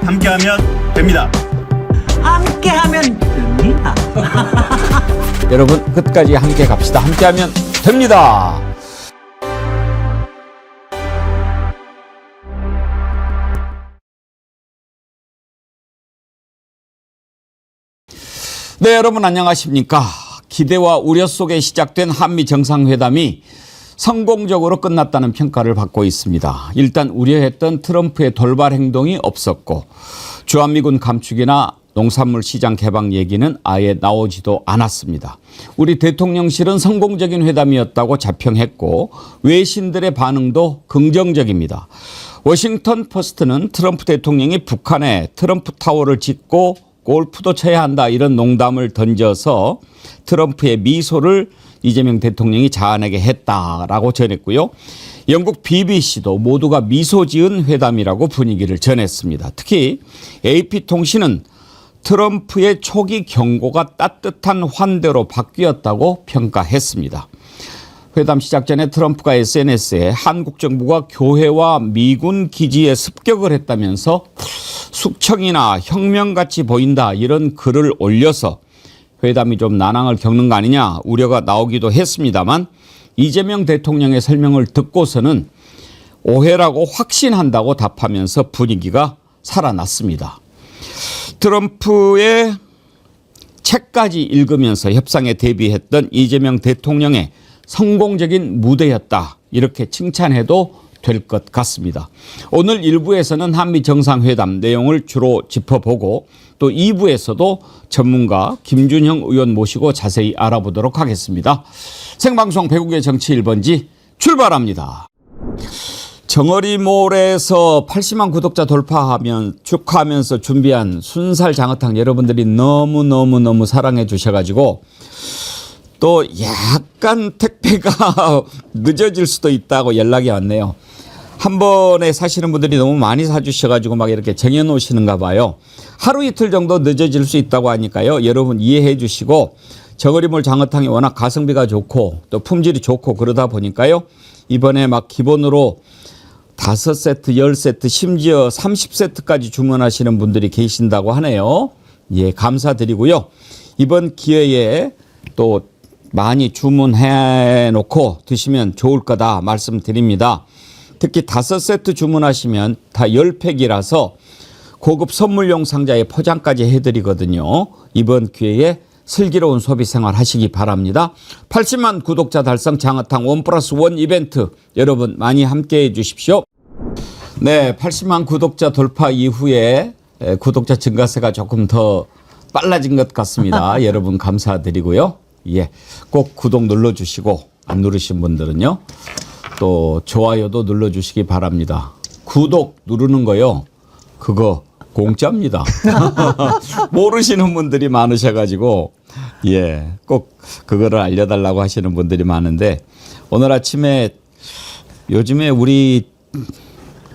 함께하면 됩니다. 함께하면 됩니다. 여러분 끝까지 함께 갑시다. 함께하면 됩니다. 네, 여러분 안녕하십니까? 기대와 우려 속에 시작된 한미 정상회담이 성공적으로 끝났다는 평가를 받고 있습니다. 일단 우려했던 트럼프의 돌발 행동이 없었고 주한미군 감축이나 농산물 시장 개방 얘기는 아예 나오지도 않았습니다. 우리 대통령실은 성공적인 회담이었다고 자평했고 외신들의 반응도 긍정적입니다. 워싱턴 포스트는 트럼프 대통령이 북한에 트럼프 타워를 짓고 골프도 쳐야 한다 이런 농담을 던져서 트럼프의 미소를 이재명 대통령이 자아내게 했다라고 전했고요. 영국 BBC도 모두가 미소 지은 회담이라고 분위기를 전했습니다. 특히 AP통신은 트럼프의 초기 경고가 따뜻한 환대로 바뀌었다고 평가했습니다. 회담 시작 전에 트럼프가 SNS에 한국 정부가 교회와 미군 기지에 습격을 했다면서 숙청이나 혁명같이 보인다 이런 글을 올려서 회담이 좀 난항을 겪는 거 아니냐 우려가 나오기도 했습니다만 이재명 대통령의 설명을 듣고서는 오해라고 확신한다고 답하면서 분위기가 살아났습니다. 트럼프의 책까지 읽으면서 협상에 대비했던 이재명 대통령의 성공적인 무대였다 이렇게 칭찬해도 될 것 같습니다. 오늘 1부에서는 한미 정상회담 내용을 주로 짚어보고 또 2부에서도 전문가 김준형 의원 모시고 자세히 알아보도록 하겠습니다. 생방송 배국의 정치 1번지 출발합니다. 정어리몰에서 80만 구독자 돌파하면 축하하면서 준비한 순살 장어탕 여러분들이 너무 사랑해 주셔가지고 또 약간 택배가 늦어질 수도 있다고 연락이 왔네요. 한 번에 사시는 분들이 너무 많이 사주셔가지고 막 이렇게 정해놓으시는가 봐요. 하루 이틀 정도 늦어질 수 있다고 하니까요. 여러분 이해해 주시고 정어리몰 장어탕이 워낙 가성비가 좋고 또 품질이 좋고 그러다 보니까요. 이번에 막 기본으로 5세트, 10세트 심지어 30세트까지 주문하시는 분들이 계신다고 하네요. 예, 감사드리고요. 이번 기회에 또 많이 주문해 놓고 드시면 좋을 거다 말씀드립니다. 특히 5세트 주문하시면 다 10팩이라서 고급 선물용 상자에 포장까지 해드리거든요. 이번 기회에 슬기로운 소비 생활 하시기 바랍니다. 80만 구독자 달성 장어탕 1+1 이벤트 여러분 많이 함께해 주십시오. 네, 80만 구독자 돌파 이후에 구독자 증가세가 조금 더 빨라진 것 같습니다. 여러분 감사드리고요. 예, 꼭 구독 눌러주시고 안 누르신 분들은요. 또 좋아요도 눌러주시기 바랍니다. 구독 누르는 거요. 그거 공짜입니다. 모르시는 분들이 많으셔가지고 예, 꼭 그거를 알려달라고 하시는 분들이 많은데 오늘 아침에 요즘에 우리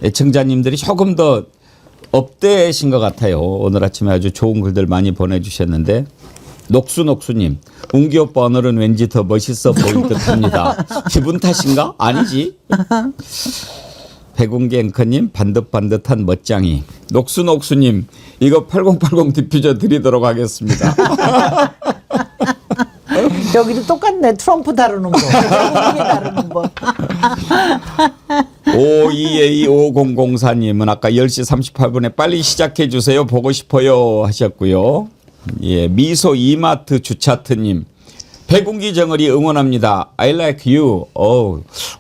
애청자님들이 조금 더 업되신 것 같아요. 오늘 아침에 아주 좋은 글들 많이 보내주셨는데 녹수님 웅기 오빠 오늘은 왠지 더 멋있어 보일 듯합니다. 기분 탓인가? 아니지. 백운기 앵커님 반듯반듯한 멋쟁이. 녹수님 이거 8080 디퓨저 드리도록 하겠습니다. 여기도 똑같네. 트럼프 다루는 거. 트럼프 다루는 거. 52A5004님은 아까 10시 38분에 빨리 시작해 주세요. 보고 싶어요 하셨고요. 예, 미소 이마트 주차트님. 백운기 정어리 응원합니다. I like you.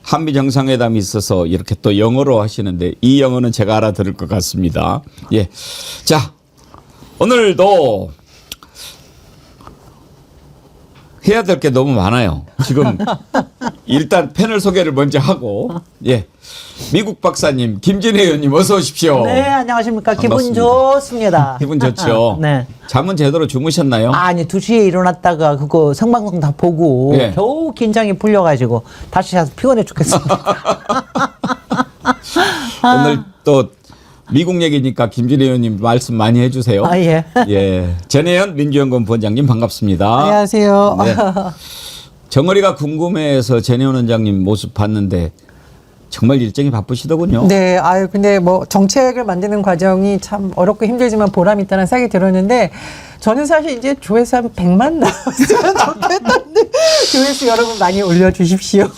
한미 정상회담이 있어서 이렇게 또 영어로 하시는데 이 영어는 제가 알아들을 것 같습니다. 예, 자 오늘도 해야 될 게 너무 많아요. 지금 일단 패널 소개를 먼저 하고 예, 미국 박사님, 김진애 의원님 어서 오십시오. 네, 안녕하십니까. 기분 반갑습니다. 좋습니다. 기분 좋죠. 네. 잠은 제대로 주무셨나요? 아니 2시에 일어났다가 그거 생방송 다 보고 네. 겨우 긴장이 풀려가지고 다시 자서 피곤해 죽겠습니다. 오늘 또 미국 얘기니까 김진애 의원님 말씀 많이 해주세요. 아, 예. 예, 전혜연 민주연구원 본장님 반갑습니다. 안녕하세요. 네. 정어리가 궁금해서 전혜연 원장님 모습 봤는데 정말 일정이 바쁘시더군요. 네, 아유, 근데 뭐 정책을 만드는 과정이 참 어렵고 힘들지만 보람이 있다는 생각이 들었는데 저는 사실 이제 조회수 한 100만 나왔으면 좋겠는데 조회수 여러분 많이 올려주십시오.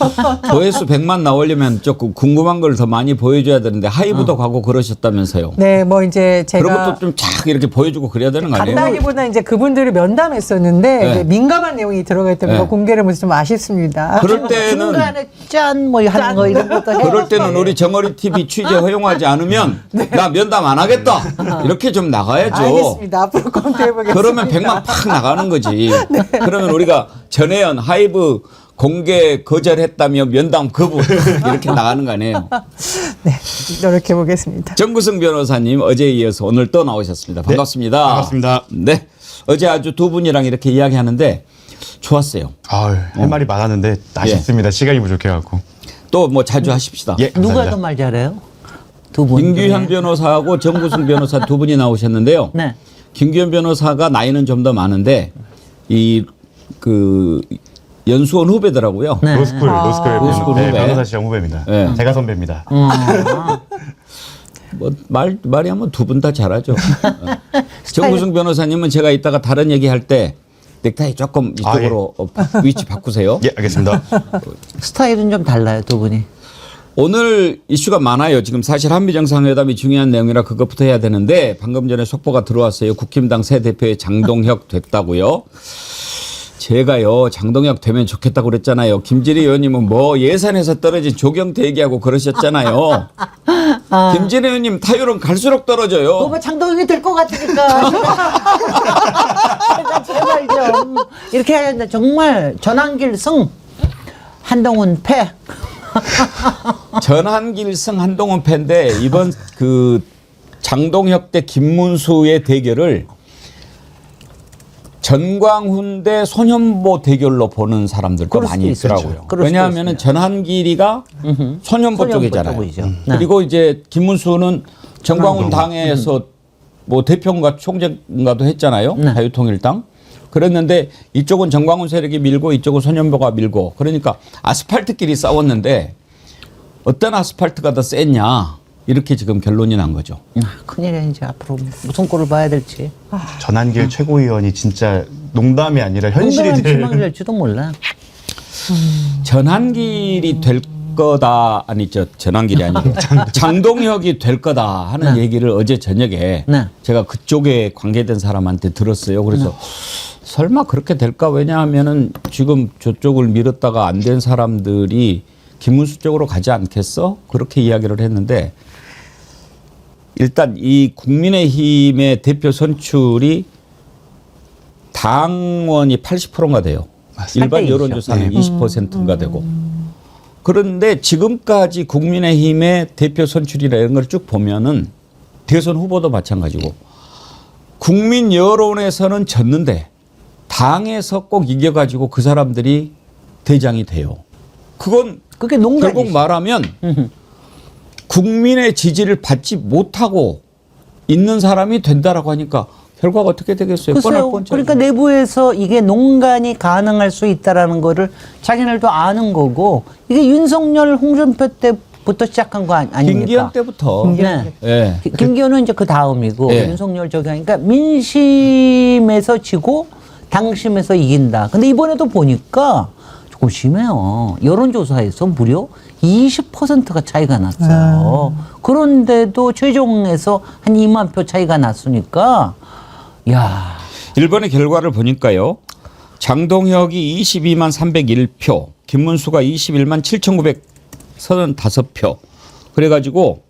조회수 100만 나오려면 조금 궁금한 걸 더 많이 보여줘야 되는데 하이브도 가고 그러셨다면서요. 네, 뭐 이제 제가 그런 것도 좀 쫙 이렇게 보여주고 그래야 되는 거 아니에요? 간다기보다 이제 그분들을 면담했었는데 네. 이제 민감한 내용이 들어갈 때 네. 뭐 공개를 못해서 좀 아쉽습니다. 그럴 때는 중간에 짠 뭐 하는 거 이런 것도 해. 그럴 때는 우리 정어리 TV 취재 허용하지 않으면 나 면담 안 하겠다 이렇게 좀 나가야죠. 알겠습니다. 앞으로 검토해보겠습니다. 그러면 100만 팍 나가는 거지. 그러면 우리가 전혜연 하이브 공개 거절했다며 면담 거부 이렇게 나가는 거 아니에요. 네, 노력해보겠습니다. 정구승 변호사님 어제에 이어서 오늘 또 나오셨습니다. 반갑습니다. 네, 반갑습니다. 네. 어제 아주 두 분이랑 이렇게 이야기하는데 좋았어요. 아유, 할 말이 많았는데 아쉽습니다. 시간이 부족해갖고. 또 뭐 자주 하십시다. 예, 누가 감사합니다. 더 말 잘해요? 두 분. 김규현 변호사하고 정구승 변호사 두 분이 나오셨는데요. 네. 김규현 변호사가 나이는 좀 더 많은데 이 그 연수원 후배더라고요. 네. 로스쿨 로스쿨 후배. 변호사 시험 후배입니다. 네. 제가 선배입니다. 뭐 말이 하면 두 분 다 잘하죠. 정구승 변호사님은 제가 이따가 다른 얘기할 때 넥타이 조금 이쪽으로 위치 바꾸세요. 예, 알겠습니다. 스타일은 좀 달라요, 두 분이. 오늘 이슈가 많아요. 지금 사실 한미 정상회담이 중요한 내용이라 그것부터 해야 되는데 방금 전에 속보가 들어왔어요. 국힘당 새 대표의 장동혁 됐다고요. 제가요 장동혁 되면 좋겠다고 그랬잖아요. 김진희 의원님은 뭐 예산에서 떨어진 조경태 얘기하고 그러셨잖아요. 김진희 의원님 타율은 갈수록 떨어져요. 너무 장동영이 될 것 같으니까. 제발 좀. 이렇게 해야 된다. 정말 전환길 승, 한동훈 패. 전한길 승 한동훈 패인데 이번 그 장동혁 대 김문수의 대결을 전광훈 대 손현보 대결로 보는 사람들도 그럴 많이 수도 있더라고요. 있어요. 그럴 수도 왜냐하면 전한길이가 손현보 쪽이잖아요. 쪽이죠. 네. 그리고 이제 김문수는 전광훈 당에서 뭐 대표인가 총재인가도 했잖아요. 네. 자유통일당. 그랬는데 이쪽은 전광훈 세력이 밀고 이쪽은 손현보가 밀고 그러니까 아스팔트끼리 싸웠는데 어떤 아스팔트가 더 셌냐 이렇게 지금 결론이 난 거죠. 큰일이야, 이제 앞으로 무슨 꼴을 봐야 될지. 전한길 최고위원이 진짜 농담이 아니라 현실이 공정한 될. 희망이 될지도 몰라. 전한길이 될 거다 아니 저 전한길이 아니고 장동혁이 될 거다 하는 네. 얘기를 어제 저녁에 네. 제가 그쪽에 관계된 사람한테 들었어요. 그래서 설마 그렇게 될까? 왜냐하면은 지금 저쪽을 밀었다가 안 된 사람들이 김문수 쪽으로 가지 않겠어? 그렇게 이야기를 했는데 일단 이 국민의힘의 대표 선출이 당원이 80%가 돼요. 맞습니다. 일반 8대2 죠. 여론조사는 20%가 되고. 그런데 지금까지 국민의힘의 대표 선출이라는 걸 쭉 보면은 대선 후보도 마찬가지고 국민 여론에서는 졌는데 당에서 꼭 이겨가지고 그 사람들이 대장이 돼요. 그건 그게 농간이지. 결국 말하면 국민의 지지를 받지 못하고 있는 사람이 된다라고 하니까 결과가 어떻게 되겠어요? 뻔할 글쎄요. 뻔하죠. 그러니까 내부에서 이게 농간이 가능할 수 있다라는 거를 자기네들도 아는 거고 이게 윤석열 홍준표 때부터 시작한 거 아닙니까? 김기현 때부터. 네. 예. 김기현은 이제 그 다음이고 예. 윤석열 저기 하니까 민심에서 지고 당심에서 이긴다. 근데 이번에도 보니까 조금 심해요. 여론조사에서 무려 20%가 차이가 났어요. 그런데도 최종에서 한 2만 표 차이가 났으니까 야. 일본의 결과를 보니까요. 장동혁이 22만 301표, 김문수가 21만 7,935표. 그래가지고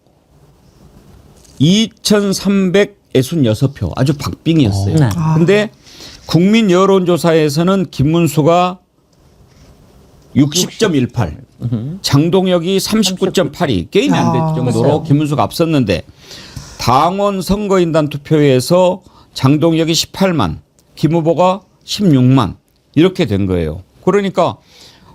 2,366표. 아주 박빙이었어요. 네. 근데 국민 여론조사에서는 김문수가 60.18, 장동혁이 39.82, 게임이 안 될 정도로 김문수가 앞섰는데 당원 선거인단 투표에서 장동혁이 18만, 김 후보가 16만 이렇게 된 거예요. 그러니까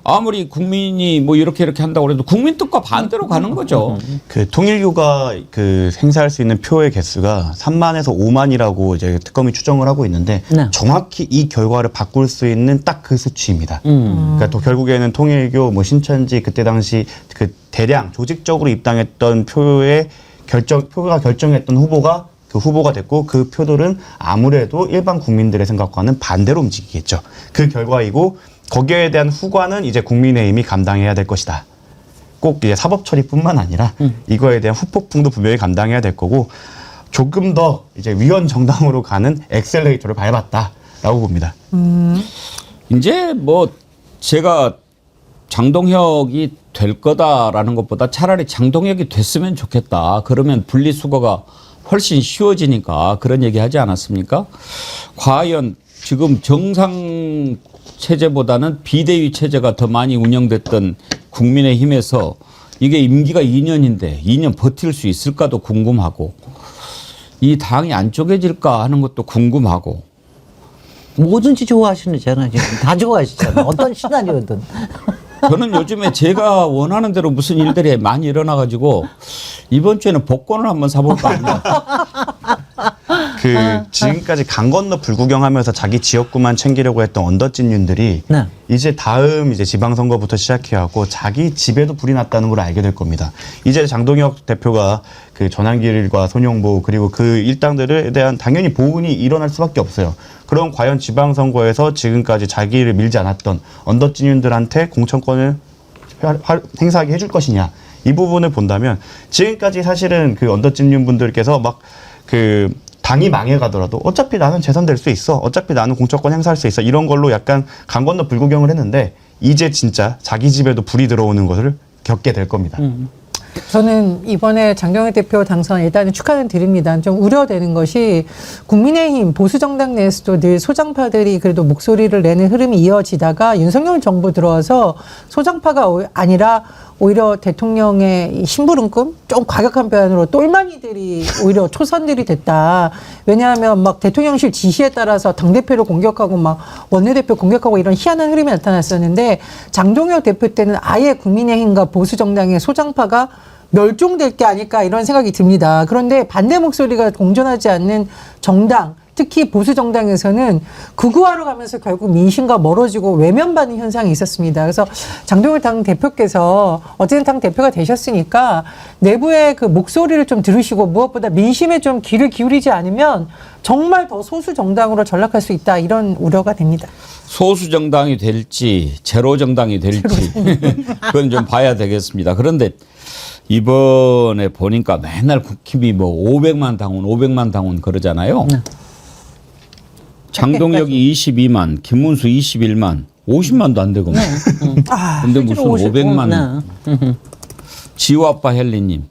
아무리 국민이 뭐 이렇게 한다고 해도 국민 뜻과 반대로 가는 거죠. 그 통일교가 그 행사할 수 있는 표의 개수가 3만에서 5만이라고 이제 특검이 추정을 하고 있는데 네. 정확히 이 결과를 바꿀 수 있는 딱 그 수치입니다. 그러니까 또 결국에는 통일교 뭐 신천지 그때 당시 그 대량 조직적으로 입당했던 표가 결정했던 후보가 그 후보가 됐고 그 표들은 아무래도 일반 국민들의 생각과는 반대로 움직이겠죠. 그 결과이고 거기에 대한 후과는 이제 국민의힘이 감당해야 될 것이다. 꼭 이제 사법 처리뿐만 아니라 이거에 대한 후폭풍도 분명히 감당해야 될 거고 조금 더 이제 위헌 정당으로 가는 엑셀레이터를 밟았다라고 봅니다. 이제 뭐 제가 장동혁이 될 거다라는 것보다 차라리 장동혁이 됐으면 좋겠다. 그러면 분리수거가 훨씬 쉬워지니까 그런 얘기 하지 않았습니까? 과연 지금 정상 체제보다는 비대위 체제가 더 많이 운영됐던 국민의힘에서 이게 임기가 2년인데 2년 버틸 수 있을까도 궁금하고 이 당이 안 쪼개질까 하는 것도 궁금하고 뭐든지 좋아하시잖아요. 지금 다 좋아하시잖아요. 어떤 시나리오든. 저는 요즘에 제가 원하는 대로 무슨 일들이 많이 일어나가지고 이번 주에는 복권을 한번 사볼까 합니다. 그 지금까지 강 건너 불구경하면서 자기 지역구만 챙기려고 했던 언더찐윤들이 네. 이제 다음 이제 지방선거부터 시작해갖고 자기 집에도 불이 났다는 걸 알게 될 겁니다. 이제 장동혁 대표가 그 전환길과 손용보 그리고 그 일당들에 대한 당연히 보훈이 일어날 수밖에 없어요. 그럼 과연 지방선거에서 지금까지 자기를 밀지 않았던 언더찐윤들한테 공천권을 행사하게 해줄 것이냐 이 부분을 본다면 지금까지 사실은 그 언더찐윤 분들께서 막 그 당이 망해가더라도 어차피 나는 재선될 수 있어. 어차피 나는 공천권 행사할 수 있어. 이런 걸로 약간 강 건너 불구경을 했는데 이제 진짜 자기 집에도 불이 들어오는 것을 겪게 될 겁니다. 저는 이번에 장동혁 대표 당선 일단은 축하는 드립니다. 좀 우려되는 것이 국민의힘 보수정당 내에서도 늘 소장파들이 그래도 목소리를 내는 흐름이 이어지다가 윤석열 정부 들어와서 소장파가 아니라 오히려 대통령의 이 심부름꾼? 좀 과격한 표현으로 똘마니들이 오히려 초선들이 됐다. 왜냐하면 막 대통령실 지시에 따라서 당대표를 공격하고 막 원내대표 공격하고 이런 희한한 흐름이 나타났었는데 장동혁 대표 때는 아예 국민의힘과 보수정당의 소장파가 멸종될 게 아닐까 이런 생각이 듭니다. 그런데 반대 목소리가 공존하지 않는 정당, 특히 보수 정당에서는 극우화로 가면서 결국 민심과 멀어지고 외면받는 현상이 있었습니다. 그래서 장동혁 당 대표께서 어쨌든 당 대표가 되셨으니까 내부의 그 목소리를 좀 들으시고 무엇보다 민심에 좀 귀를 기울이지 않으면 정말 더 소수 정당으로 전락할 수 있다 이런 우려가 됩니다. 소수 정당이 될지 제로 정당이 될지 그건 좀 봐야 되겠습니다. 그런데 이번에 보니까 맨날 국힘이 뭐 500만 당원 그러잖아요. 장동혁이 22만, 김문수 21만, 50만도 안 되고. 근데 무슨 500만. 지오아빠 헬리님,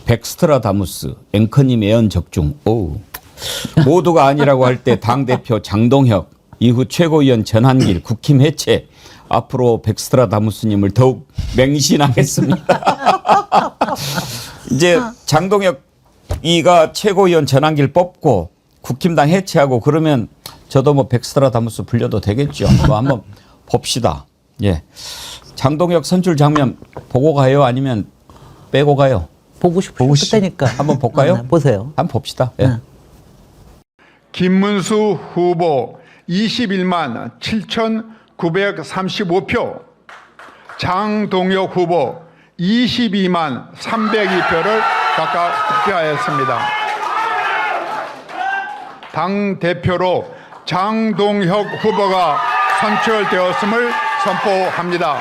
백스트라다무스, 앵커님 애연 적중. 오. 모두가 아니라고 할 때 당대표 장동혁, 이후 최고위원 전한길, 국힘 해체. 앞으로 백스트라다무스님을 더욱 맹신하겠습니다. 이제 장동혁이가 최고위원 전한길 뽑고 국힘당 해체하고 그러면 저도 뭐 백스트라다무스 불려도 되겠죠. 뭐 한번 봅시다. 예. 장동혁 선출 장면 보고 가요? 아니면 빼고 가요? 보고 싶으니까. 한번 볼까요? 네, 보세요. 한번 봅시다. 예. 김문수 후보 21만 7,935표, 장동혁 후보 22만 302표를 각각 득표하였습니다. 당대표로 장동혁 후보가 선출되었음을 선포합니다.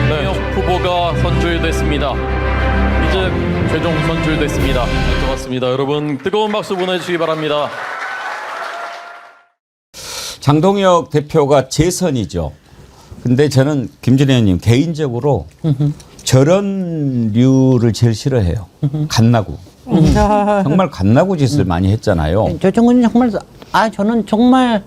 장동혁 후보가 선출됐습니다. 이제 최종 선출됐습니다. 고맙습니다. 여러분 뜨거운 박수 보내주시기 바랍니다. 장동혁 대표가 재선이죠. 근데 저는 김준혜 의원님 개인적으로 저런 류를 제일 싫어해요. 갓나구. 정말 갓나구 짓을 많이 했잖아요. 저 친구는 정말 저는 정말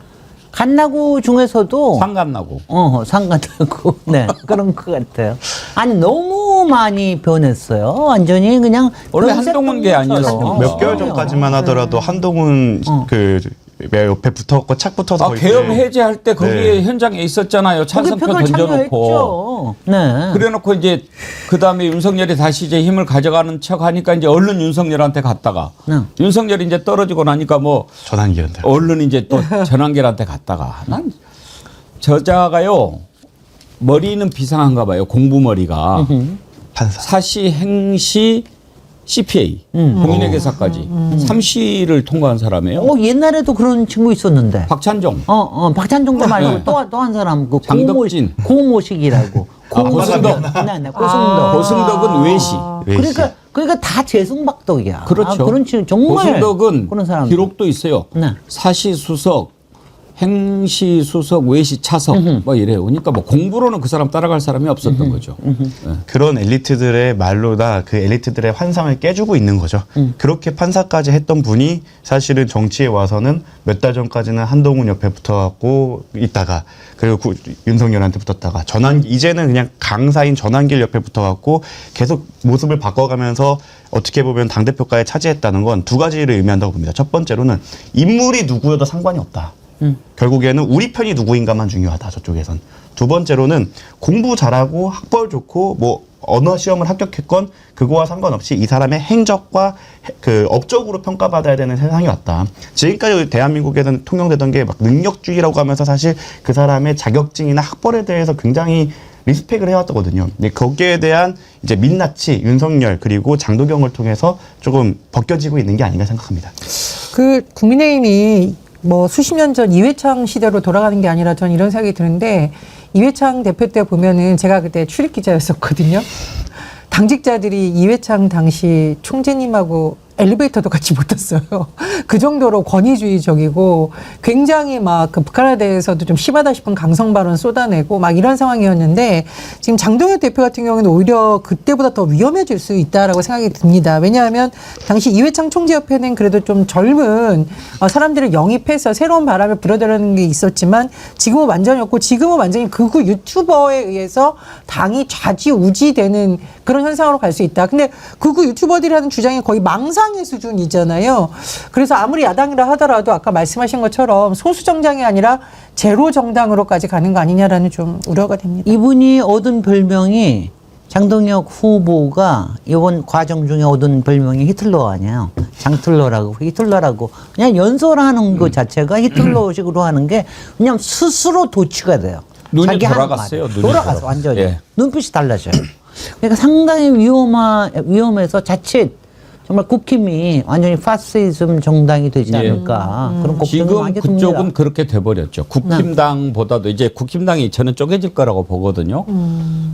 갓나구 중에서도 상갓나구. 상갓나구 네 그런 것 같아요. 아니 너무 너무 많이 변했어요. 완전히 그냥 원래 변색 한동훈 게 아니었어요. 것처럼. 몇 개월 전까지만 하더라도 한동훈 그 옆에 붙었고 착 붙어서 거의 계엄 해제할 때 거기에 네. 현장에 있었잖아요. 거기 찬성표 표를 던져놓고. 참여했죠. 네. 그래놓고 이제 그 다음에 윤석열이 다시 이제 힘을 가져가는 척 하니까 이제 얼른 윤석열한테 갔다가 네. 윤석열이 이제 떨어지고 나니까 뭐 전환기한테. 얼른 이제 또 전환길한테 갔다가 난 저자가요 머리는 비상한가 봐요. 공부머리가 판사. 사시 행시 CPA 공인회계사까지 3시를 통과한 사람이에요. 옛날에도 그런 친구 있었는데. 박찬종. 박찬종도 말고 네. 또 한 사람 그 장덕진. 고모식이라고. 고승덕. 네, 고승덕. 고승덕은 외시. 그러니까 다 재승박덕이야. 그렇죠. 그런 친구 정말 고승덕은 그런 사람. 기록도 있어요. 네. 사시수석, 행시수석, 외시차석 뭐 이래요. 그러니까 뭐 공부로는 그 사람 따라갈 사람이 없었던 거죠. 네. 그런 엘리트들의 말로다 그 엘리트들의 환상을 깨주고 있는 거죠. 그렇게 판사까지 했던 분이 사실은 정치에 와서는 몇 달 전까지는 한동훈 옆에 붙어갖고 있다가 그리고 윤석열한테 붙었다가 이제는 그냥 강사인 전환길 옆에 붙어갖고 계속 모습을 바꿔가면서 어떻게 보면 당대표까지 차지했다는 건 두 가지를 의미한다고 봅니다. 첫 번째로는 인물이 누구여도 상관이 없다. 결국에는 우리 편이 누구인가만 중요하다. 저쪽에선. 두 번째로는 공부 잘하고 학벌 좋고 뭐 언어 시험을 합격했건 그거와 상관없이 이 사람의 행적과 그 업적으로 평가받아야 되는 세상이 왔다. 지금까지 대한민국에는 통용되던 게 막 능력주의라고 하면서 사실 그 사람의 자격증이나 학벌에 대해서 굉장히 리스펙을 해왔거든요. 근데 거기에 대한 이제 민낯이 윤석열 그리고 장도경을 통해서 조금 벗겨지고 있는 게 아닌가 생각합니다. 그 국민의힘이 뭐 수십 년 전 이회창 시대로 돌아가는 게 아니라 전 이런 생각이 드는데 이회창 대표 때 보면은 제가 그때 출입 기자였었거든요. 당직자들이 이회창 당시 총재님하고 엘리베이터도 같이 못 탔어요. 그 정도로 권위주의적이고 굉장히 막 그 북한에 대해서도 좀 심하다 싶은 강성 발언 쏟아내고 막 이런 상황이었는데 지금 장동혁 대표 같은 경우는 오히려 그때보다 더 위험해질 수 있다라고 생각이 듭니다. 왜냐하면 당시 이회창 총재 옆에는 그래도 좀 젊은 사람들을 영입해서 새로운 바람을 불어들이는 게 있었지만 지금은 완전히 없고 지금은 완전히 극우 유튜버에 의해서 당이 좌지우지되는 그런 현상으로 갈 수 있다. 근데 극우 유튜버들이 하는 주장이 거의 망상의 수준이잖아요. 그래서 아무리 야당이라 하더라도 아까 말씀하신 것처럼 소수 정당이 아니라 제로 정당으로까지 가는 거 아니냐라는 좀 우려가 됩니다. 이분이 얻은 별명이 장동혁 후보가 이번 과정 중에 얻은 별명이 히틀러 아니에요. 장틀러라고 히틀러라고 그냥 연설하는 것 자체가 히틀러식으로 하는 게 그냥 스스로 도취가 돼요. 눈이 자기 하는 돌아갔어요. 말에. 눈이 돌아가서 완전히 예. 눈빛이 달라져요. 그러니까 상당히 위험해서 자칫 정말 국힘이 완전히 파시즘 정당이 되지 않을까 그런 걱정이 지금 많이 그쪽은 듭니다. 그렇게 돼버렸죠. 국힘당보다도 이제 국힘당이 저는 쪼개질 거라고 보거든요.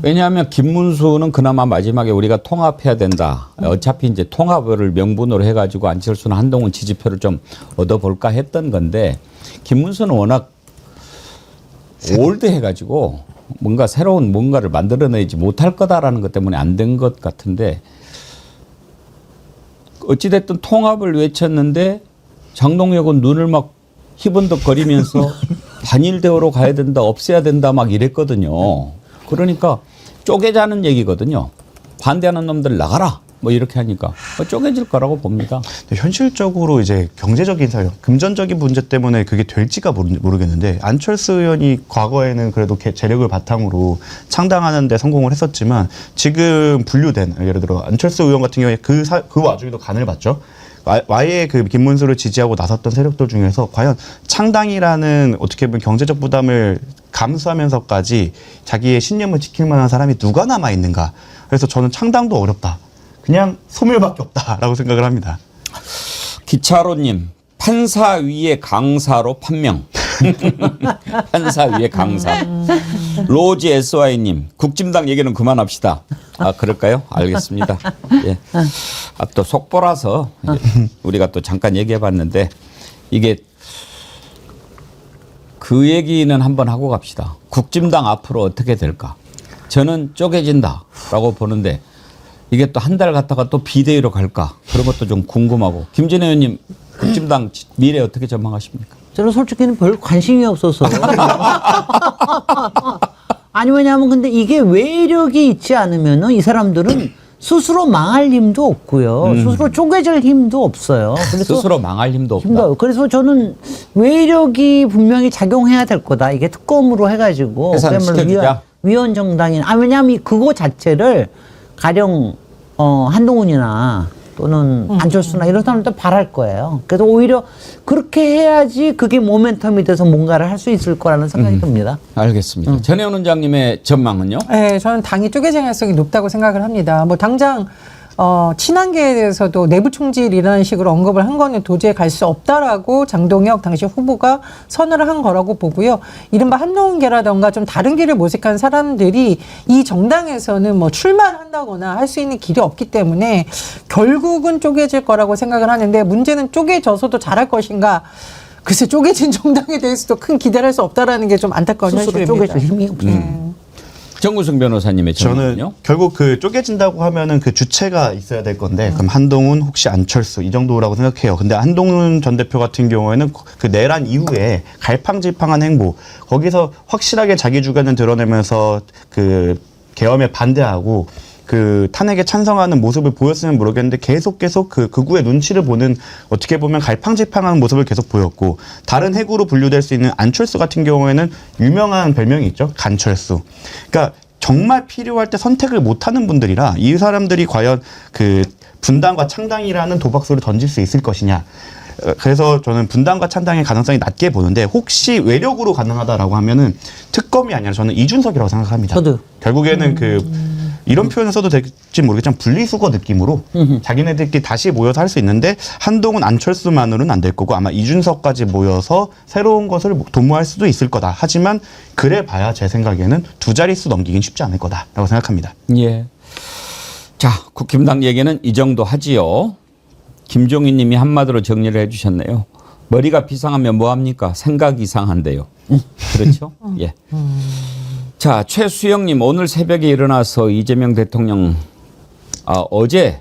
왜냐하면 김문수는 그나마 마지막에 우리가 통합해야 된다. 어차피 이제 통합을 명분으로 해가지고 안철수는 한동훈 지지표를 좀 얻어볼까 했던 건데 김문수는 워낙 올드해가지고 뭔가 새로운 뭔가를 만들어내지 못할 거다라는 것 때문에 안 된 것 같은데 어찌됐든 통합을 외쳤는데 장동혁은 눈을 막 희번덕거리면서 단일 대우로 가야 된다, 없애야 된다 막 이랬거든요. 그러니까 쪼개자는 얘기거든요. 반대하는 놈들 나가라. 뭐 이렇게 하니까 쪼개질 거라고 봅니다. 근데 현실적으로 이제 경제적인 사유, 금전적인 문제 때문에 그게 될지가 모르겠는데 안철수 의원이 과거에는 그래도 재력을 바탕으로 창당하는 데 성공을 했었지만 지금 분류된 예를 들어 안철수 의원 같은 경우에 그 와중에도 간을 봤죠. 아예 그 김문수를 지지하고 나섰던 세력들 중에서 과연 창당이라는 어떻게 보면 경제적 부담을 감수하면서까지 자기의 신념을 지킬 만한 사람이 누가 남아 있는가. 그래서 저는 창당도 어렵다. 그냥 소멸밖에 없다라고 생각을 합니다. 기차로님, 판사 위에 강사로 판명. 판사 위에 강사. 로지 SY님, 국진당 얘기는 그만합시다. 아, 그럴까요? 알겠습니다. 예. 아, 또 속보라서 우리가 또 잠깐 얘기해 봤는데 이게 그 얘기는 한번 하고 갑시다. 국진당 앞으로 어떻게 될까? 저는 쪼개진다라고 보는데 이게 또 한 달 갔다가 또 비대위로 갈까? 그런 것도 좀 궁금하고. 김진애 의원님, 국진당 미래 어떻게 전망하십니까? 저는 솔직히는 별 관심이 없어서 아니 왜냐하면 근데 이게 외력이 있지 않으면은 이 사람들은 스스로 망할 힘도 없고요. 스스로 쪼개질 힘도 없어요. 그래서 스스로 망할 힘도 없다. 힘도 없고. 그래서 저는 외력이 분명히 작용해야 될 거다. 이게 특검으로 해가지고 해산을 시켜주자. 위원 정당인. 왜냐하면 그거 자체를 가령 한동훈이나 또는 안철수나 이런 사람들 바랄 거예요. 그래서 오히려 그렇게 해야지 그게 모멘텀이 돼서 뭔가를 할 수 있을 거라는 생각이 듭니다. 알겠습니다. 전혜원 원장님의 전망은요? 네, 저는 당이 쪼개질 가능성이 높다고 생각을 합니다. 뭐 당장 친한계에 대해서도 내부 총질이라는 식으로 언급을 한 거는 도저히 갈 수 없다라고 장동혁 당시 후보가 선언을 한 거라고 보고요. 이른바 한동훈계라던가 좀 다른 길을 모색한 사람들이 이 정당에서는 뭐 출마한다거나 할 수 있는 길이 없기 때문에 결국은 쪼개질 거라고 생각을 하는데 문제는 쪼개져서도 잘할 것인가. 글쎄 쪼개진 정당에 대해서도 큰 기대를 할 수 없다라는 게 좀 안타까운 스스로 현실입니다. 쪼개질 힘이 없어요. 정구승 변호사님의 저는 전망은요? 결국 그 쪼개진다고 하면은 그 주체가 있어야 될 건데 그럼 한동훈 혹시 안철수 이 정도라고 생각해요. 근데 한동훈 전 대표 같은 경우에는 그 내란 이후에 갈팡질팡한 행보 거기서 확실하게 자기 주관을 드러내면서 그 계엄에 반대하고 그 탄핵에 찬성하는 모습을 보였으면 모르겠는데 계속 그 극우의 눈치를 보는 어떻게 보면 갈팡질팡한 모습을 계속 보였고 다른 해구로 분류될 수 있는 안철수 같은 경우에는 유명한 별명이 있죠. 간철수. 그러니까 정말 필요할 때 선택을 못하는 분들이라 이 사람들이 과연 그 분당과 창당이라는 도박수를 던질 수 있을 것이냐. 그래서 저는 분당과 창당의 가능성이 낮게 보는데 혹시 외력으로 가능하다라고 하면은 특검이 아니라 저는 이준석이라고 생각합니다. 저도. 결국에는 이런 표현을 써도 될지 모르겠지만 분리수거 느낌으로 자기네들끼리 다시 모여서 할 수 있는데 한동훈 안철수만으로는 안 될 거고 아마 이준석까지 모여서 새로운 것을 도모할 수도 있을 거다. 하지만 그래봐야 제 생각에는 두 자릿수 넘기긴 쉽지 않을 거다라고 생각합니다. 예. 자, 국힘당 얘기는 이 정도 하지요. 김종인 님이 한마디로 정리를 해 주셨네요. 머리가 비상하면 뭐합니까? 생각이 이상한데요. 그렇죠? 예. 자, 최수영님 오늘 새벽에 일어나서 이재명 대통령 어제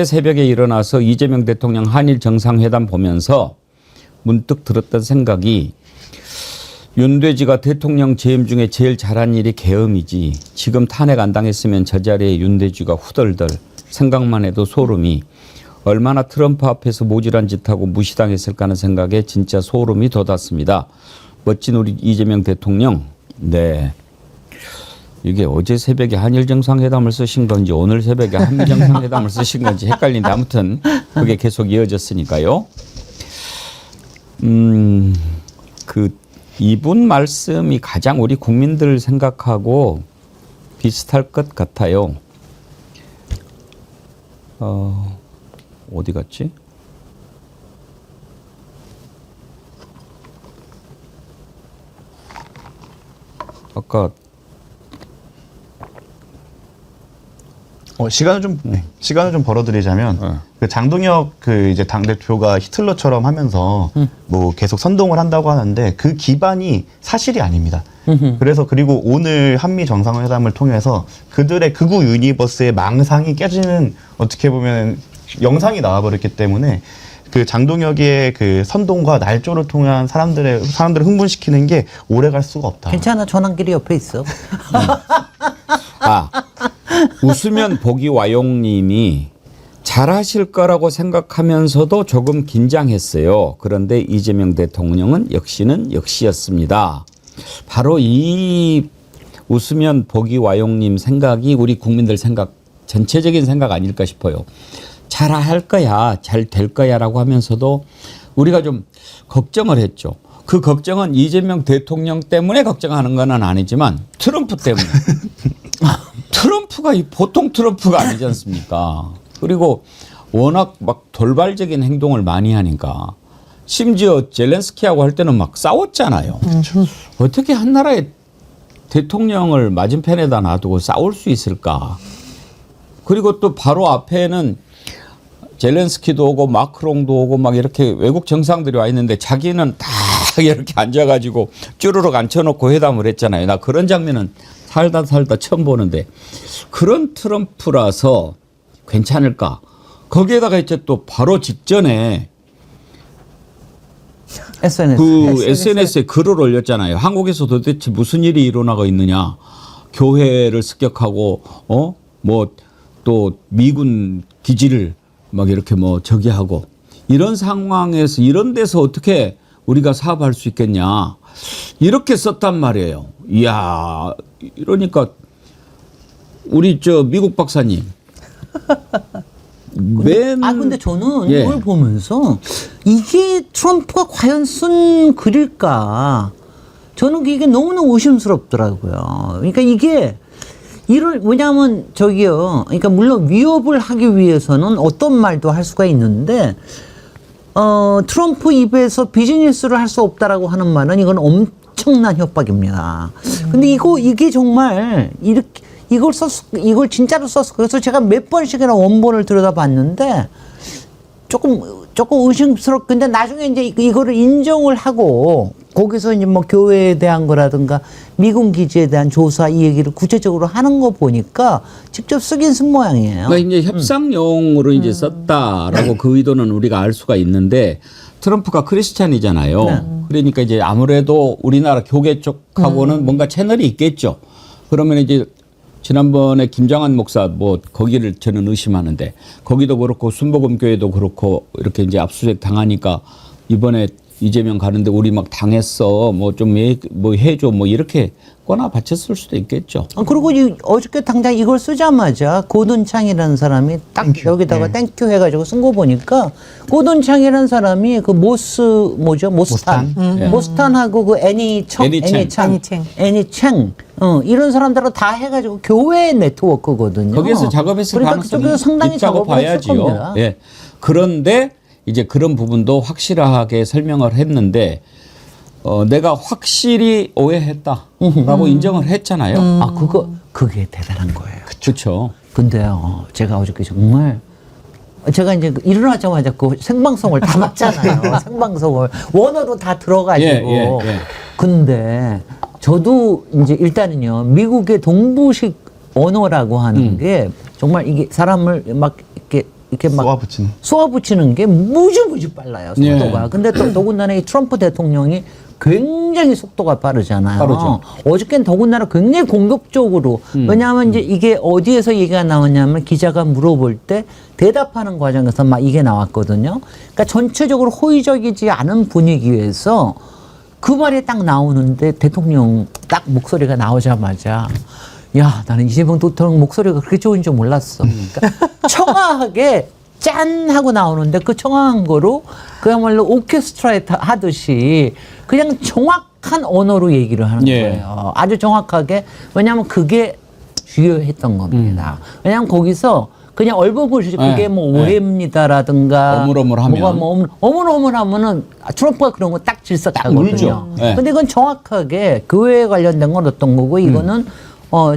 새벽에 일어나서 이재명 대통령 한일 정상회담 보면서 문득 들었던 생각이 윤돼지가 대통령 재임 중에 제일 잘한 일이 계엄이지 지금 탄핵 안 당했으면 저 자리에 윤돼지가 후덜덜 생각만 해도 소름이 얼마나 트럼프 앞에서 모질한 짓하고 무시당했을까 하는 생각에 진짜 소름이 돋았습니다. 멋진 우리 이재명 대통령. 네. 이게 어제 새벽에 한일 정상회담을 쓰신 건지 오늘 새벽에 한미 정상회담을 쓰신 건지 헷갈린데 아무튼 그게 계속 이어졌으니까요. 이분 말씀이 가장 우리 국민들 생각하고 비슷할 것 같아요. 어디 갔지? 아까 시간을 좀 벌어드리자면 그 장동혁 그 이제 당 대표가 히틀러처럼 하면서 뭐 계속 선동을 한다고 하는데 그 기반이 사실이 아닙니다. 그래서 그리고 오늘 한미 정상회담을 통해서 그들의 극우 유니버스의 망상이 깨지는 어떻게 보면 영상이 나와버렸기 때문에 그 장동혁의 그 선동과 날조를 통한 사람들을 흥분시키는 게 오래 갈 수가 없다. 괜찮아. 전환길이 옆에 있어. 웃으면 복이 와용님이 잘하실 거라고 생각하면서도 조금 긴장했어요. 그런데 이재명 대통령은 역시였습니다. 바로 이 웃으면 복이 와용님 생각이 우리 국민들 생각 전체적인 생각 아닐까 싶어요. 잘할 거야, 잘 될 거야라고 하면서도 우리가 좀 걱정을 했죠. 그 걱정은 이재명 대통령 때문에 걱정하는 건 아니지만 트럼프 때문에. 트럼프가 보통 트럼프가 아니지 않습니까? 그리고 워낙 막 돌발적인 행동을 많이 하니까 심지어 젤렌스키하고 할 때는 막 싸웠잖아요. 어떻게 한 나라의 대통령을 맞은편에다 놔두고 싸울 수 있을까? 그리고 또 바로 앞에는 젤렌스키도 오고 마크롱도 오고 막 이렇게 외국 정상들이 와 있는데 자기는 다 이렇게 앉아가지고 쭈르륵 앉혀놓고 회담을 했잖아요. 나 그런 장면은 살다 처음 보는데 그런 트럼프라서 괜찮을까? 거기에다가 이제 또 바로 직전에 SNS. 그 SNS에 글을 올렸잖아요. 한국에서 도대체 무슨 일이 일어나고 있느냐. 교회를 습격하고 뭐 또 미군 기지를 막 이렇게 뭐 저기 하고 이런 상황에서 이런 데서 어떻게 우리가 사업할 수 있겠냐. 이렇게 썼단 말이에요. 이야, 이러니까 우리 저 미국 박사님 근데 저는 예. 이걸 보면서 이게 트럼프가 과연 쓴 글일까? 저는 이게 너무너무 의심스럽더라고요. 그러니까 이게 왜냐하면 그러니까 물론 위협을 하기 위해서는 어떤 말도 할 수가 있는데, 트럼프 입에서 비즈니스를 할 수 없다라고 하는 말은 이건 엄청난 협박입니다. 근데 이게 정말 이걸 진짜로 썼어. 그래서 제가 몇 번씩이나 원본을 들여다봤는데 조금 의심스럽근데 나중에 이제 이거를 인정을 하고 거기서 이제 뭐 교회에 대한 거라든가 미군 기지에 대한 조사 이 얘기를 구체적으로 하는 거 보니까 직접 쓰긴 쓴 모양이에요. 그러니까 이제 협상용으로 이제 썼다라고 그 의도는 우리가 알 수가 있는데 트럼프가 크리스찬이잖아요. 그러니까 이제 아무래도 우리나라 교계 쪽하고는 뭔가 채널이 있겠죠. 그러면 이제 지난번에 김장한 목사 뭐 거기를 저는 의심하는데 거기도 그렇고 순복음교회도 그렇고 이렇게 이제 압수수색 당하니까 이번에 이재명 가는데 우리 막 당했어 뭐 좀 뭐 해줘 뭐 이렇게 꺼나 바쳤을 수도 있겠죠. 그리고 어저께 당장 이걸 쓰자마자 고든창이라는 사람이 딱 여기다가 땡큐 해가지고 쓴 거 보니까 고든창이라는 사람이 그 모스탄하고 그 애니청 이런 사람들은 다 해가지고 교회 네트워크거든요. 거기에서 작업했을 그러니까 가능성이 그쪽에서 상당히 있다고 작업을 했을 봐야지요. 겁니다. 예. 그런데 이제 그런 부분도 확실하게 설명을 했는데 내가 확실히 오해했다라고 인정을 했잖아요. 그게 대단한 거예요. 그렇죠. 근데요, 제가 어저께 정말 제가 이제 일어나자마자 그 생방송을 다 봤잖아요. 생방송을 원어로 다 들어가지고. 예. 근데 저도 이제 일단은요, 미국의 동부식 언어라고 하는 게 정말 이게 사람을 막 이렇게 막 쏘아붙이는 게 무지무지 빨라요, 속도가. 예. 근데 또 더군다나 이 트럼프 대통령이 굉장히 속도가 빠르잖아요. 빠르죠. 어저께는 더군다나 굉장히 공격적으로. 왜냐하면 이제 이게 어디에서 얘기가 나왔냐면 기자가 물어볼 때 대답하는 과정에서 막 이게 나왔거든요. 그러니까 전체적으로 호의적이지 않은 분위기에서 그 말이 딱 나오는데 대통령 딱 목소리가 나오자마자 야, 나는 이재명 대통령 목소리가 그렇게 좋은 줄 몰랐어. 그러니까 청아하게 짠 하고 나오는데 그 청아한 거로 그야말로 오케스트라에 하듯이 그냥 정확한 언어로 얘기를 하는 거예요. 아주 정확하게. 왜냐하면 그게 주요했던 겁니다. 왜냐하면 거기서 그냥 얼버무리지 그게 뭐 오해입니다라든가 어물어물하면 뭐가 뭐 어물어물하면은 트럼프가 그런 거 딱 질색하거든요. 근데 이건 정확하게 교회에 관련된 건 어떤 거고 이거는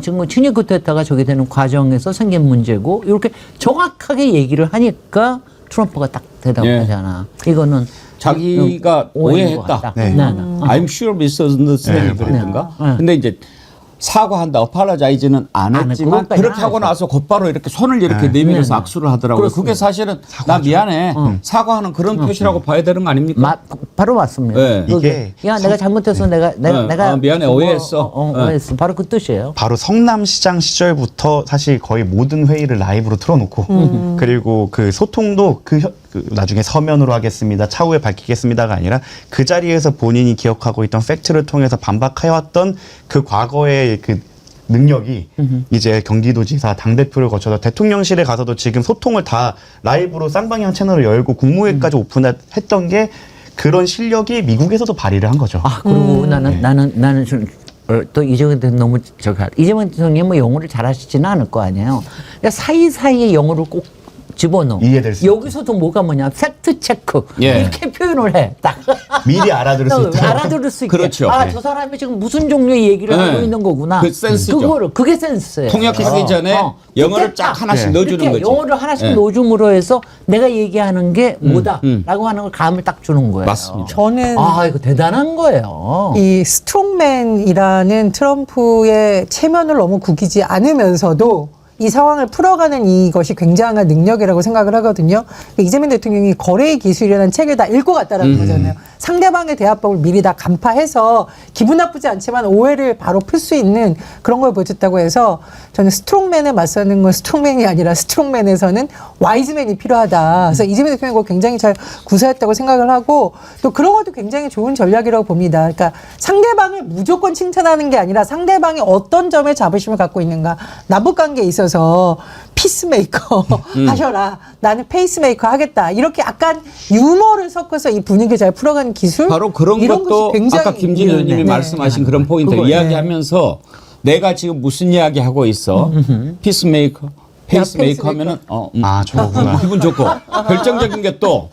지금 뭐 친일 쿠데타가 저게 되는 과정에서 생긴 문제고 이렇게 정확하게 얘기를 하니까 트럼프가 딱 대답하잖아. 이거는 자기가 오해했다. I'm sure misunderstanding 그랬던가. 근데 이제 사과한다, apologize는 안 했지만 그렇게 하고 나서 곧바로 이렇게 손을 이렇게 내밀어서 악수를 하더라고요. 그게 사실은 나 미안해 사과하는 그런 표시라고 봐야 되는 거 아닙니까? 바로 맞습니다. 네. 이게 야 내가 잘못해서 내가 미안해 오해했어. 오해했어. 바로 그 뜻이에요. 바로 성남시장 시절부터 사실 거의 모든 회의를 라이브로 틀어놓고 그리고 그 소통도 나중에 서면으로 하겠습니다. 차후에 밝히겠습니다가 아니라 그 자리에서 본인이 기억하고 있던 팩트를 통해서 반박해왔던 그 과거의 그 능력이 이제 경기도지사 당대표를 거쳐서 대통령실에 가서도 지금 소통을 다 라이브로 쌍방향 채널을 열고 국무회까지 오픈했던 게 그런 실력이 미국에서도 발휘를 한 거죠. 그리고 나는 좀 또 이재명 대통령 이재명 대통령이 뭐 영어를 잘하시지는 않을 거 아니에요. 그러니까 사이사이에 영어를 꼭 집어넣어. 이해될 수 여기서도 뭐가 뭐냐 팩트 체크 이렇게 표현을 해. 딱 미리 알아들을 수 있다. 알아들을 수 있게. 그렇죠. 저 사람이 지금 무슨 종류의 얘기를 하고 있는 거구나. 그 센스죠. 그게 센스예요. 통역하기 전에 영어를 쫙 하나씩 넣어주는 거지. 영어를 하나씩 넣어줌으로 해서 내가 얘기하는 게 뭐다라고 하는 걸 감을 딱 주는 거예요. 맞습니다. 저는 이거 대단한 거예요. 이 스트롱맨이라는 트럼프의 체면을 너무 구기지 않으면서도 이 상황을 풀어가는 이것이 굉장한 능력이라고 생각을 하거든요. 이재명 대통령이 거래의 기술이라는 책을 다 읽고 갔다라는 거잖아요. 상대방의 대화법을 미리 다 간파해서 기분 나쁘지 않지만 오해를 바로 풀 수 있는 그런 걸 보여줬다고 해서 저는 스트롱맨에 맞서는 건 스트롱맨이 아니라 스트롱맨에서는 와이즈맨이 필요하다. 그래서 이재명 대통령이 그거 굉장히 잘 구사했다고 생각을 하고 또 그런 것도 굉장히 좋은 전략이라고 봅니다. 그러니까 상대방을 무조건 칭찬하는 게 아니라 상대방이 어떤 점에 자부심을 갖고 있는가. 남북관계에 있어서 피스메이커 하셔라. 나는 페이스메이커 하겠다. 이렇게 약간 유머를 섞어서 이 분위기 잘 풀어가는 기술. 바로 그런 이런 것도 것이 굉장히 아까 김진 의원님이 네. 말씀하신 그런 포인트 그거, 이야기하면서 내가 지금 무슨 이야기 하고 있어? 피스메이커, 페이스메이커 하면은 아, 저거구나. 기분 좋고 결정적인 게 또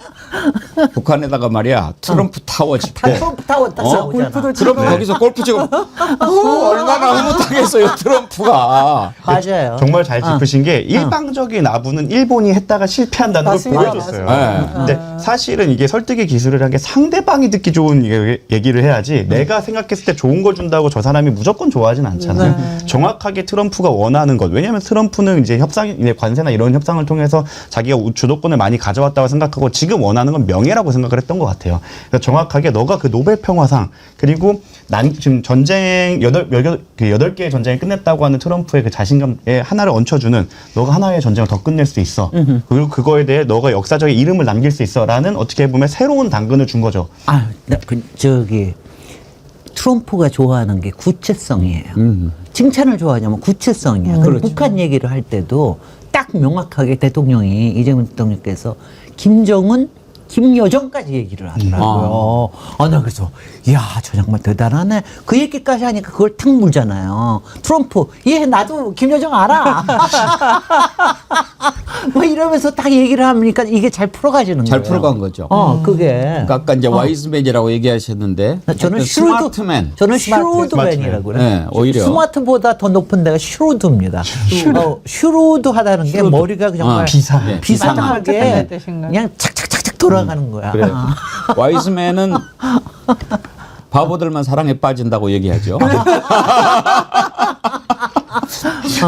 북한에다가 말이야 트럼프 타워 짓고 트럼프 타워 딱 싸우잖아. 골프도 트럼프 거기서 골프 치고 얼마나 흐뭇하겠어요 트럼프가. 맞아요. 정말 잘 짚으신 게 일방적인 아부는 일본이 했다가 실패한다는 걸 맞습니다. 보여줬어요. 맞습니다. 근데 사실은 이게 설득의 기술이라는 게 상대방이 듣기 좋은 얘기를 해야지 내가 생각했을 때 좋은 걸 준다고 저 사람이 무조건 좋아하진 않잖아요. 정확하게 트럼프가 원하는 것. 왜냐하면 트럼프는 이제 이제 관세나 이런 협상을 통해서 자기가 주도권을 많이 가져왔다고 생각하고 지금 원하는 건 명예라고 생각을 했던 것 같아요. 그래서 정확하게 너가 그 노벨 평화상 그리고 난 지금 전쟁 8개의 전쟁을 끝냈다고 하는 트럼프의 그 자신감에 하나를 얹혀주는 너가 하나의 전쟁을 더 끝낼 수 있어. 그리고 그거에 대해 너가 역사적인 이름을 남길 수 있어. 라는 어떻게 보면 새로운 당근을 준 거죠. 아, 저기 트럼프가 좋아하는 게 구체성이에요. 칭찬을 좋아하냐면 구체성이에요. 그리고 북한 얘기를 할 때도 딱 명확하게 대통령이 이재명 대통령께서 김정은, 김여정까지 얘기를 하더라고요. 나 그래서 이야 저 정말 대단하네. 그 얘기까지 하니까 그걸 탁 물잖아요. 트럼프 나도 김여정 알아. 뭐 이러면서 딱 얘기를 하니까 이게 잘 풀어가지는 거예요. 잘 풀어간 거죠. 그게 그러니까 아까 이제 와이즈맨이라고 얘기하셨는데 저는 스마트맨. 저는 슈루드맨이라고 그래요. 네, 오히려. 스마트보다 더 높은 데가 슈루드입니다. 슈루드하다는 게 머리가 정말 네, 비상하게 뜻인가요? 그냥 착착착착 돌아가는 거야. 그래. 와이즈맨은 바보들만 사랑에 빠진다고 얘기하죠.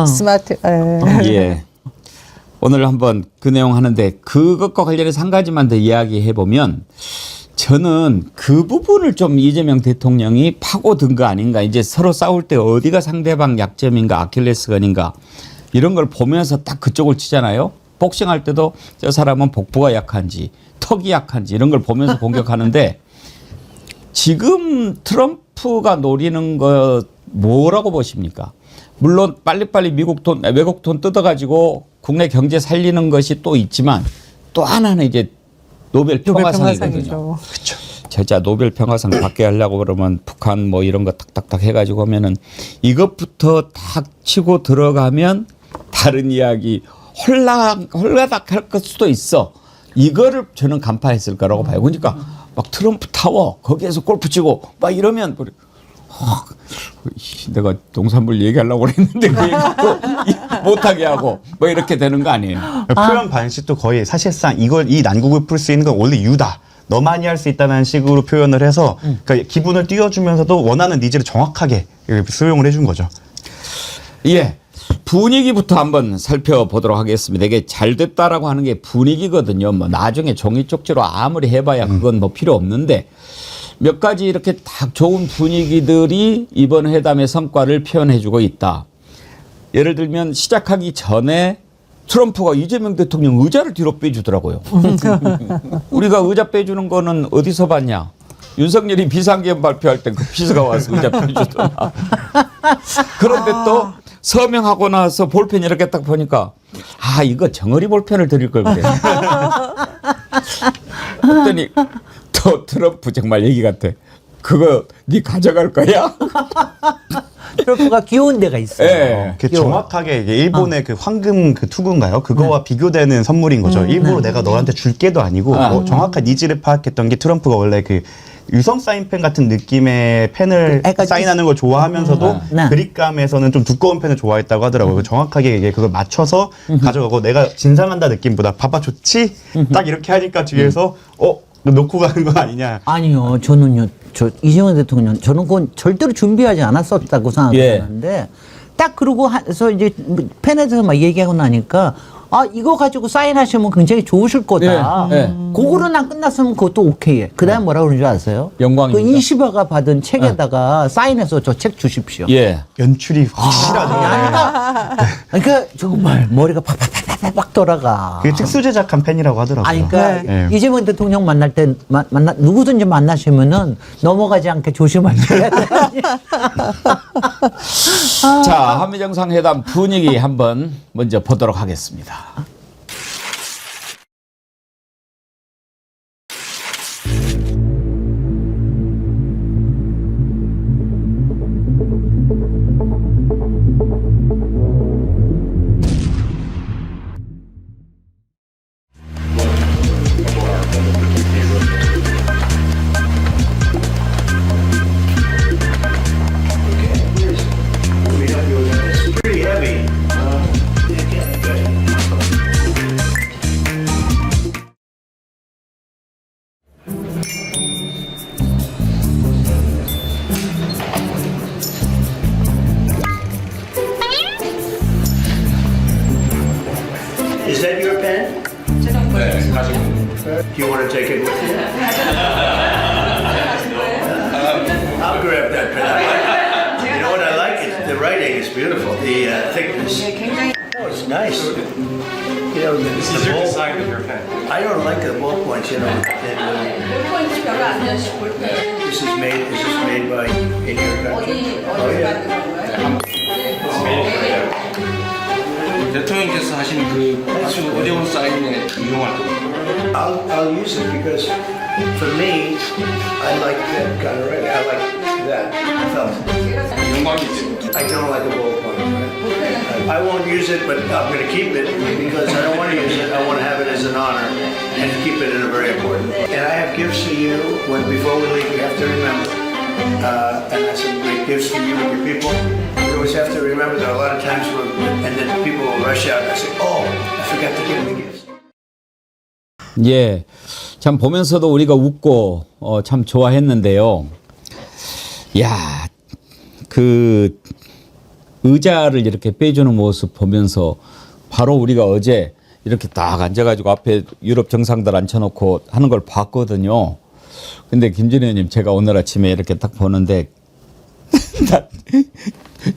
스마트. 예. 오늘 한번 그 내용 하는데 그것과 관련해서 한 가지만 더 이야기해 보면 저는 그 부분을 좀 이재명 대통령이 파고든 거 아닌가. 이제 서로 싸울 때 어디가 상대방 약점인가 아킬레스건인가 이런 걸 보면서 딱 그쪽을 치잖아요. 복싱할 때도 저 사람은 복부가 약한지 턱이 약한지 이런 걸 보면서 공격하는데 지금 트럼프가 노리는 거 뭐라고 보십니까? 물론 빨리빨리 외국 돈 뜯어가지고 국내 경제 살리는 것이 또 있지만 또 하나는 이제 노벨 평화상이거든요. 그렇죠. 진짜 노벨 평화상 받게 하려고 그러면 북한 뭐 이런 거 탁탁탁 해가지고 하면은 이것부터 탁 치고 들어가면 다른 이야기 홀라닥 할 수도 있어. 이거를 저는 간파했을 거라고 봐요. 그러니까 막 트럼프 타워 거기에서 골프 치고 막 이러면 내가 농산물 얘기하려고 그랬는데 그 얘기도 못하게 하고 뭐 이렇게 되는 거 아니에요. 표현 반식도 거의 사실상 이 난국을 풀 수 있는 건 원래 유다. 너만이 할 수 있다는 식으로 표현을 해서 그러니까 기분을 띄워주면서도 원하는 니즈를 정확하게 수용을 해준 거죠. 예. 분위기부터 한번 살펴보도록 하겠습니다. 이게 잘 됐다라고 하는 게 분위기거든요. 뭐 나중에 종이 쪽지로 아무리 해봐야 그건 뭐 필요 없는데 몇 가지 이렇게 딱 좋은 분위기들이 이번 회담의 성과를 표현해주고 있다. 예를 들면 시작하기 전에 트럼프가 이재명 대통령 의자를 뒤로 빼주더라고요. 우리가 의자 빼주는 거는 어디서 봤냐? 윤석열이 비상계엄 발표할 때 그 비서가 와서 의자 빼주더라. 그런데 또 서명하고 나서 볼펜 이렇게 딱 보니까 이거 정어리 볼펜을 드릴 걸 그래. 그랬더니 또 트럼프 정말 얘기 같아. 그거 네 가져갈 거야? 트럼프가 귀여운 데가 있어요. 예. 그 정확하게 이게 일본의 그 황금 그 투구인가요? 그거와 비교되는 선물인 거죠. 일부러 내가 너한테 줄 게도 아니고 정확한 니즈를 파악했던 게 트럼프가 원래 그 유성 사인펜 같은 느낌의 펜을 사인하는 걸 좋아하면서도 그립감에서는 좀 두꺼운 펜을 좋아했다고 하더라고요. 정확하게 이게 그걸 맞춰서 가져가고 내가 진상한다 느낌보다 봐봐 좋지? 딱 이렇게 하니까 뒤에서 놓고 가는 거 아니냐. 아니요. 저는요. 이재명 대통령 저는 그건 절대로 준비하지 않았었다고 생각하는데 딱 그러고 해서 이제 펜에서 막 얘기하고 나니까 아 이거 가지고 사인하시면 굉장히 좋으실 거다. 네, 네. 그거로나 끝났으면 그것도 오케이해. 그다음 뭐라 그러는 줄 아세요? 영광입니다. 그 이시바가 받은 책에다가 사인해서 저 책 주십시오. 예. 연출이 확실하네. 그러니까 정말 머리가 팍팍팍팍 돌아가. 그게 특수 제작한 펜이라고 하더라고요. 아니, 그러니까 네. 이재명 대통령 만날 때 누구든지 만나시면은 넘어가지 않게 조심하셔야 돼요. 자, 한미 정상회담 분위기 한번 먼저 보도록 하겠습니다. It's pretty heavy. Is that your pen? Do you want to take it with you? I'll grab that pen. You know what I like? The writing is beautiful. The thickness. Oh, it's nice. You know, this is your design with your pen. I don't like the ballpoints. You know. This is made by in your country. Oh yeah. 대통령께서 하시는 그 아주 어려운 사인에 이용할 겁니다. I'll use it because for me, I like that kind of writing. I like that felt. 영광이죠. I don't like a ballpoint. Right? I won't use it, but I'm going to keep it because I don't want to use it. I want to have it as an honor and keep it in a very important. And I have gifts for you. When before we leave, we have to remember. And that's some great gifts for you and your people. We always have to remember that a lot of times, and then people will rush out and say, "Oh, I forgot to give them the gifts." 예. 참 보면서도 우리가 웃고 참 좋아했는데요. 야, 그 의자를 이렇게 빼주는 모습 보면서 바로 우리가 어제 이렇게 딱 앉아가지고 앞에 유럽 정상들 앉혀놓고 하는 걸 봤거든요. 근데 김준희 의원님 제가 오늘 아침에 이렇게 딱 보는데 나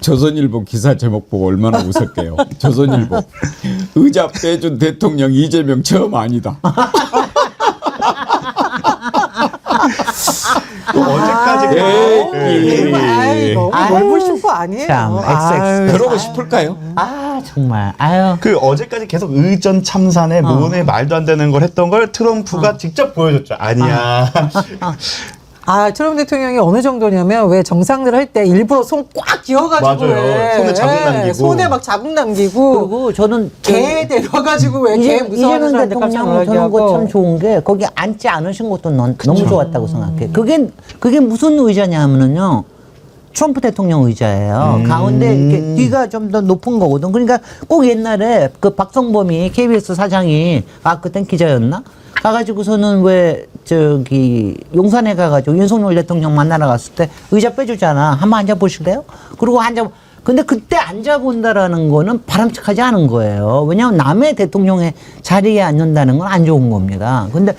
조선일보 기사 제목 보고 얼마나 웃었게요. 조선일보 의자 빼준 대통령 이재명 처음 아니다. 어제까지 에이. 너무 아유, 넓으신 거 아니에요? 참, 아유, 그러고 싶을까요? 아 정말 아유. 그 어제까지 계속 의전 참산에 뭔에 말도 안 되는 걸 했던 걸 트럼프가 직접 보여줬죠. 아니야. 트럼프 대통령이 어느 정도냐면 왜 정상들 할 때 일부러 손 꽉 쥐어가지고 맞아요. 왜 손에 자국 남기고. 손에 막 자국 남기고 그리고 저는 개 데려가지고 왜 개 무서워하는 이재명 사람들 깜짝 대통령 놀라게 저는 하고 거참 좋은 게 거기 앉지 않으신 것도 너무 좋았다고 생각해. 그게 무슨 의자냐면은요. 트럼프 대통령 의자예요. 가운데 이렇게 뒤가 좀 더 높은 거거든. 그러니까 꼭 옛날에 그 박성범이 KBS 사장이 그땐 기자였나? 가가지고서는 왜 저기 용산에 가가지고 윤석열 대통령 만나러 갔을 때 의자 빼주잖아. 한번 앉아보실래요? 그리고 근데 그때 앉아본다라는 거는 바람직하지 않은 거예요. 왜냐하면 남의 대통령의 자리에 앉는다는 건 안 좋은 겁니다. 근데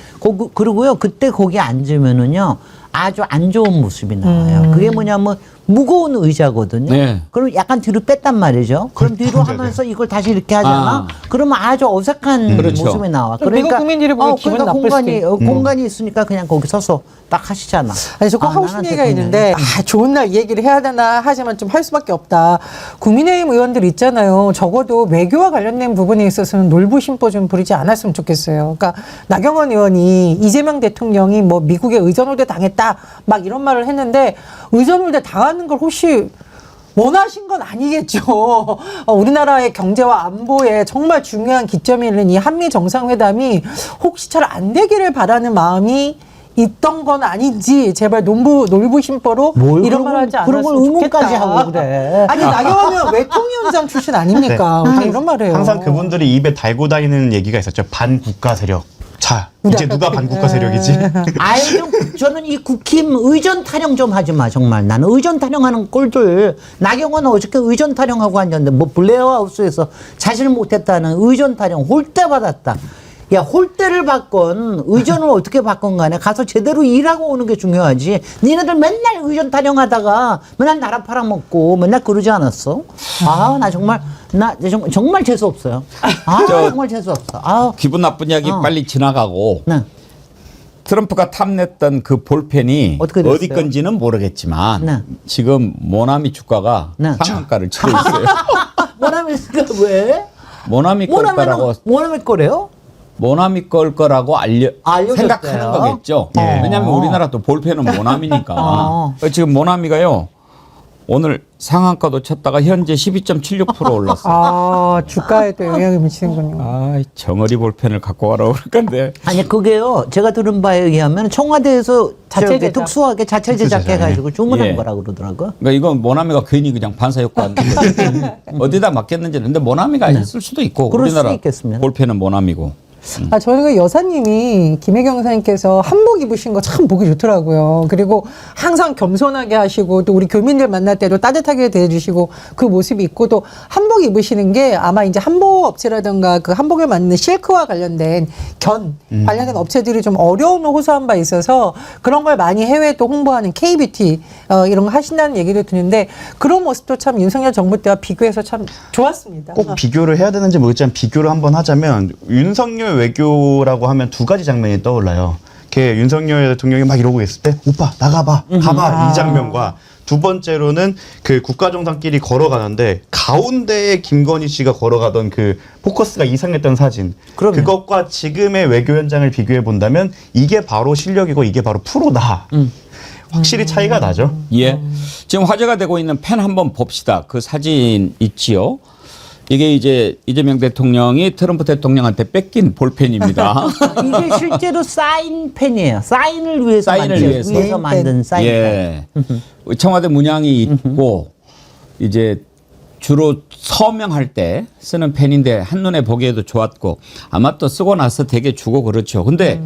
그리고요 그때 거기 앉으면은요 아주 안 좋은 모습이 나와요. 그게 뭐냐면 무거운 의자거든요. 네. 그럼 약간 뒤로 뺐단 말이죠. 그럼 뒤로 하면서 이걸 다시 이렇게 하잖아. 그러면 아주 어색한 그렇죠. 모습이 나와. 그럼 미국 국민들이 보기 기분 그러니까 나쁠 수도 있고. 공간이 있으니까 그냥 거기 서서 딱 하시잖아. 아니, 저거 하고 싶은 나는 얘기가 대통령. 있는데, 좋은 날 이 얘기를 해야 되나 하지만 좀 할 수밖에 없다. 국민의힘 의원들 있잖아요. 적어도 외교와 관련된 부분에 있어서는 놀부심보 좀 부리지 않았으면 좋겠어요. 그러니까 나경원 의원이 이재명 대통령이 뭐 미국에 의전홀대 당했다 막 이런 말을 했는데 의전홀대 당하는 걸 혹시 원하신 건 아니겠죠. 우리나라의 경제와 안보에 정말 중요한 기점이 있는 이 한미 정상회담이 혹시 잘 안 되기를 바라는 마음이 있던 건 아닌지 제발 놀부심보로 이런 말 하지 그런 걸 않았으면 의문까지 좋겠다. 하고 그래. 아니 나경원 의원 외통위원장 출신 아닙니까? 어떻게 이런 말해요. 항상 그분들이 입에 달고 다니는 얘기가 있었죠. 반국가 세력. 자, 이제 누가 반국가 세력이지? 아유, 저는 이 국힘 의전 타령 좀 하지 마, 정말. 나는 의전 타령하는 꼴들. 나경원 어저께 의전 타령하고 앉았는데, 뭐, 블레어 하우스에서 자신을 못했다는 의전 타령 홀대 받았다. 야, 홀대를 받건 의전을 어떻게 받건 간에 가서 제대로 일하고 오는 게 중요하지. 니네들 맨날 의전 타령하다가 맨날 나라 팔아먹고 맨날 그러지 않았어? 아, 나 정말 정말 재수 없어요. 아, 정말 재수 없어. 아, 기분 나쁜 이야기 빨리 지나가고 네. 트럼프가 탐냈던 그 볼펜이 어떻게 됐어요? 어디 건지는 모르겠지만 네. 지금 모나미 주가가 네. 상한가를 치고 있어요. 모나미가 왜? 모나미 걸 거라고 모나미 거래요? 모나미 걸 거라고 알려줬어요? 생각하는 거겠죠. 예. 왜냐하면 우리나라 또 볼펜은 모나미니까. 어. 지금 모나미가요. 오늘 상한가도 쳤다가 현재 12.76% 올랐어요. 아, 주가에도 영향을 미치는군요. 아, 정어리 볼펜을 갖고 가라고 그럴 건데. 아니 그게요. 제가 들은 바에 의하면 청와대에서 자체 저기 제작. 특수하게 자체 제작해가지고 주문한 예. 거라 그러더라고요. 그러니까 이건 모나미가 괜히 그냥 반사 효과 안 되거든요. 어디다 맡겼는지. 근데 모나미가 했을 수도 있고. 그럴 수도 우리나라 있겠습니다. 볼펜은 모나미고. 아, 저는 그 여사님이 김혜경 여사님께서 한복 입으신 거 참 보기 좋더라고요. 그리고 항상 겸손하게 하시고 또 우리 교민들 만날 때도 따뜻하게 대해주시고 그 모습이 있고 또 한복 입으시는 게 아마 이제 한복 업체라든가 그 한복을 만드는 실크와 관련된 관련된 업체들이 좀 어려움을 호소한 바 있어서 그런 걸 많이 해외에 또 홍보하는 K뷰티 이런 거 하신다는 얘기도 듣는데 그런 모습도 참 윤석열 정부 때와 비교해서 참 좋았습니다. 꼭 비교를 해야 되는지 모르겠지만 비교를 한번 하자면 윤석열 외교라고 하면 두 가지 장면이 떠올라요. 걔 윤석열 대통령이 막 이러고 있을 때 오빠 나가봐 가봐 이 장면과 두 번째로는 그 국가정상끼리 걸어가는데 가운데에 김건희 씨가 걸어가던 그 포커스가 이상했던 사진. 그럼요. 그것과 지금의 외교 현장을 비교해 본다면 이게 바로 실력이고 이게 바로 프로다. 확실히 차이가 나죠. 예. 지금 화제가 되고 있는 펜 한번 봅시다. 그 사진 있지요. 이게 이제 이재명 대통령이 트럼프 대통령한테 뺏긴 볼펜입니다. 이게 실제로 사인펜이에요. 사인을 위해서 사인을 위해서. 만든 사인펜. 예. 청와대 문양이 있고 이제 주로 서명할 때 쓰는 펜인데 한눈에 보기에도 좋았고 아마 또 쓰고 나서 되게 주고 그렇죠. 근데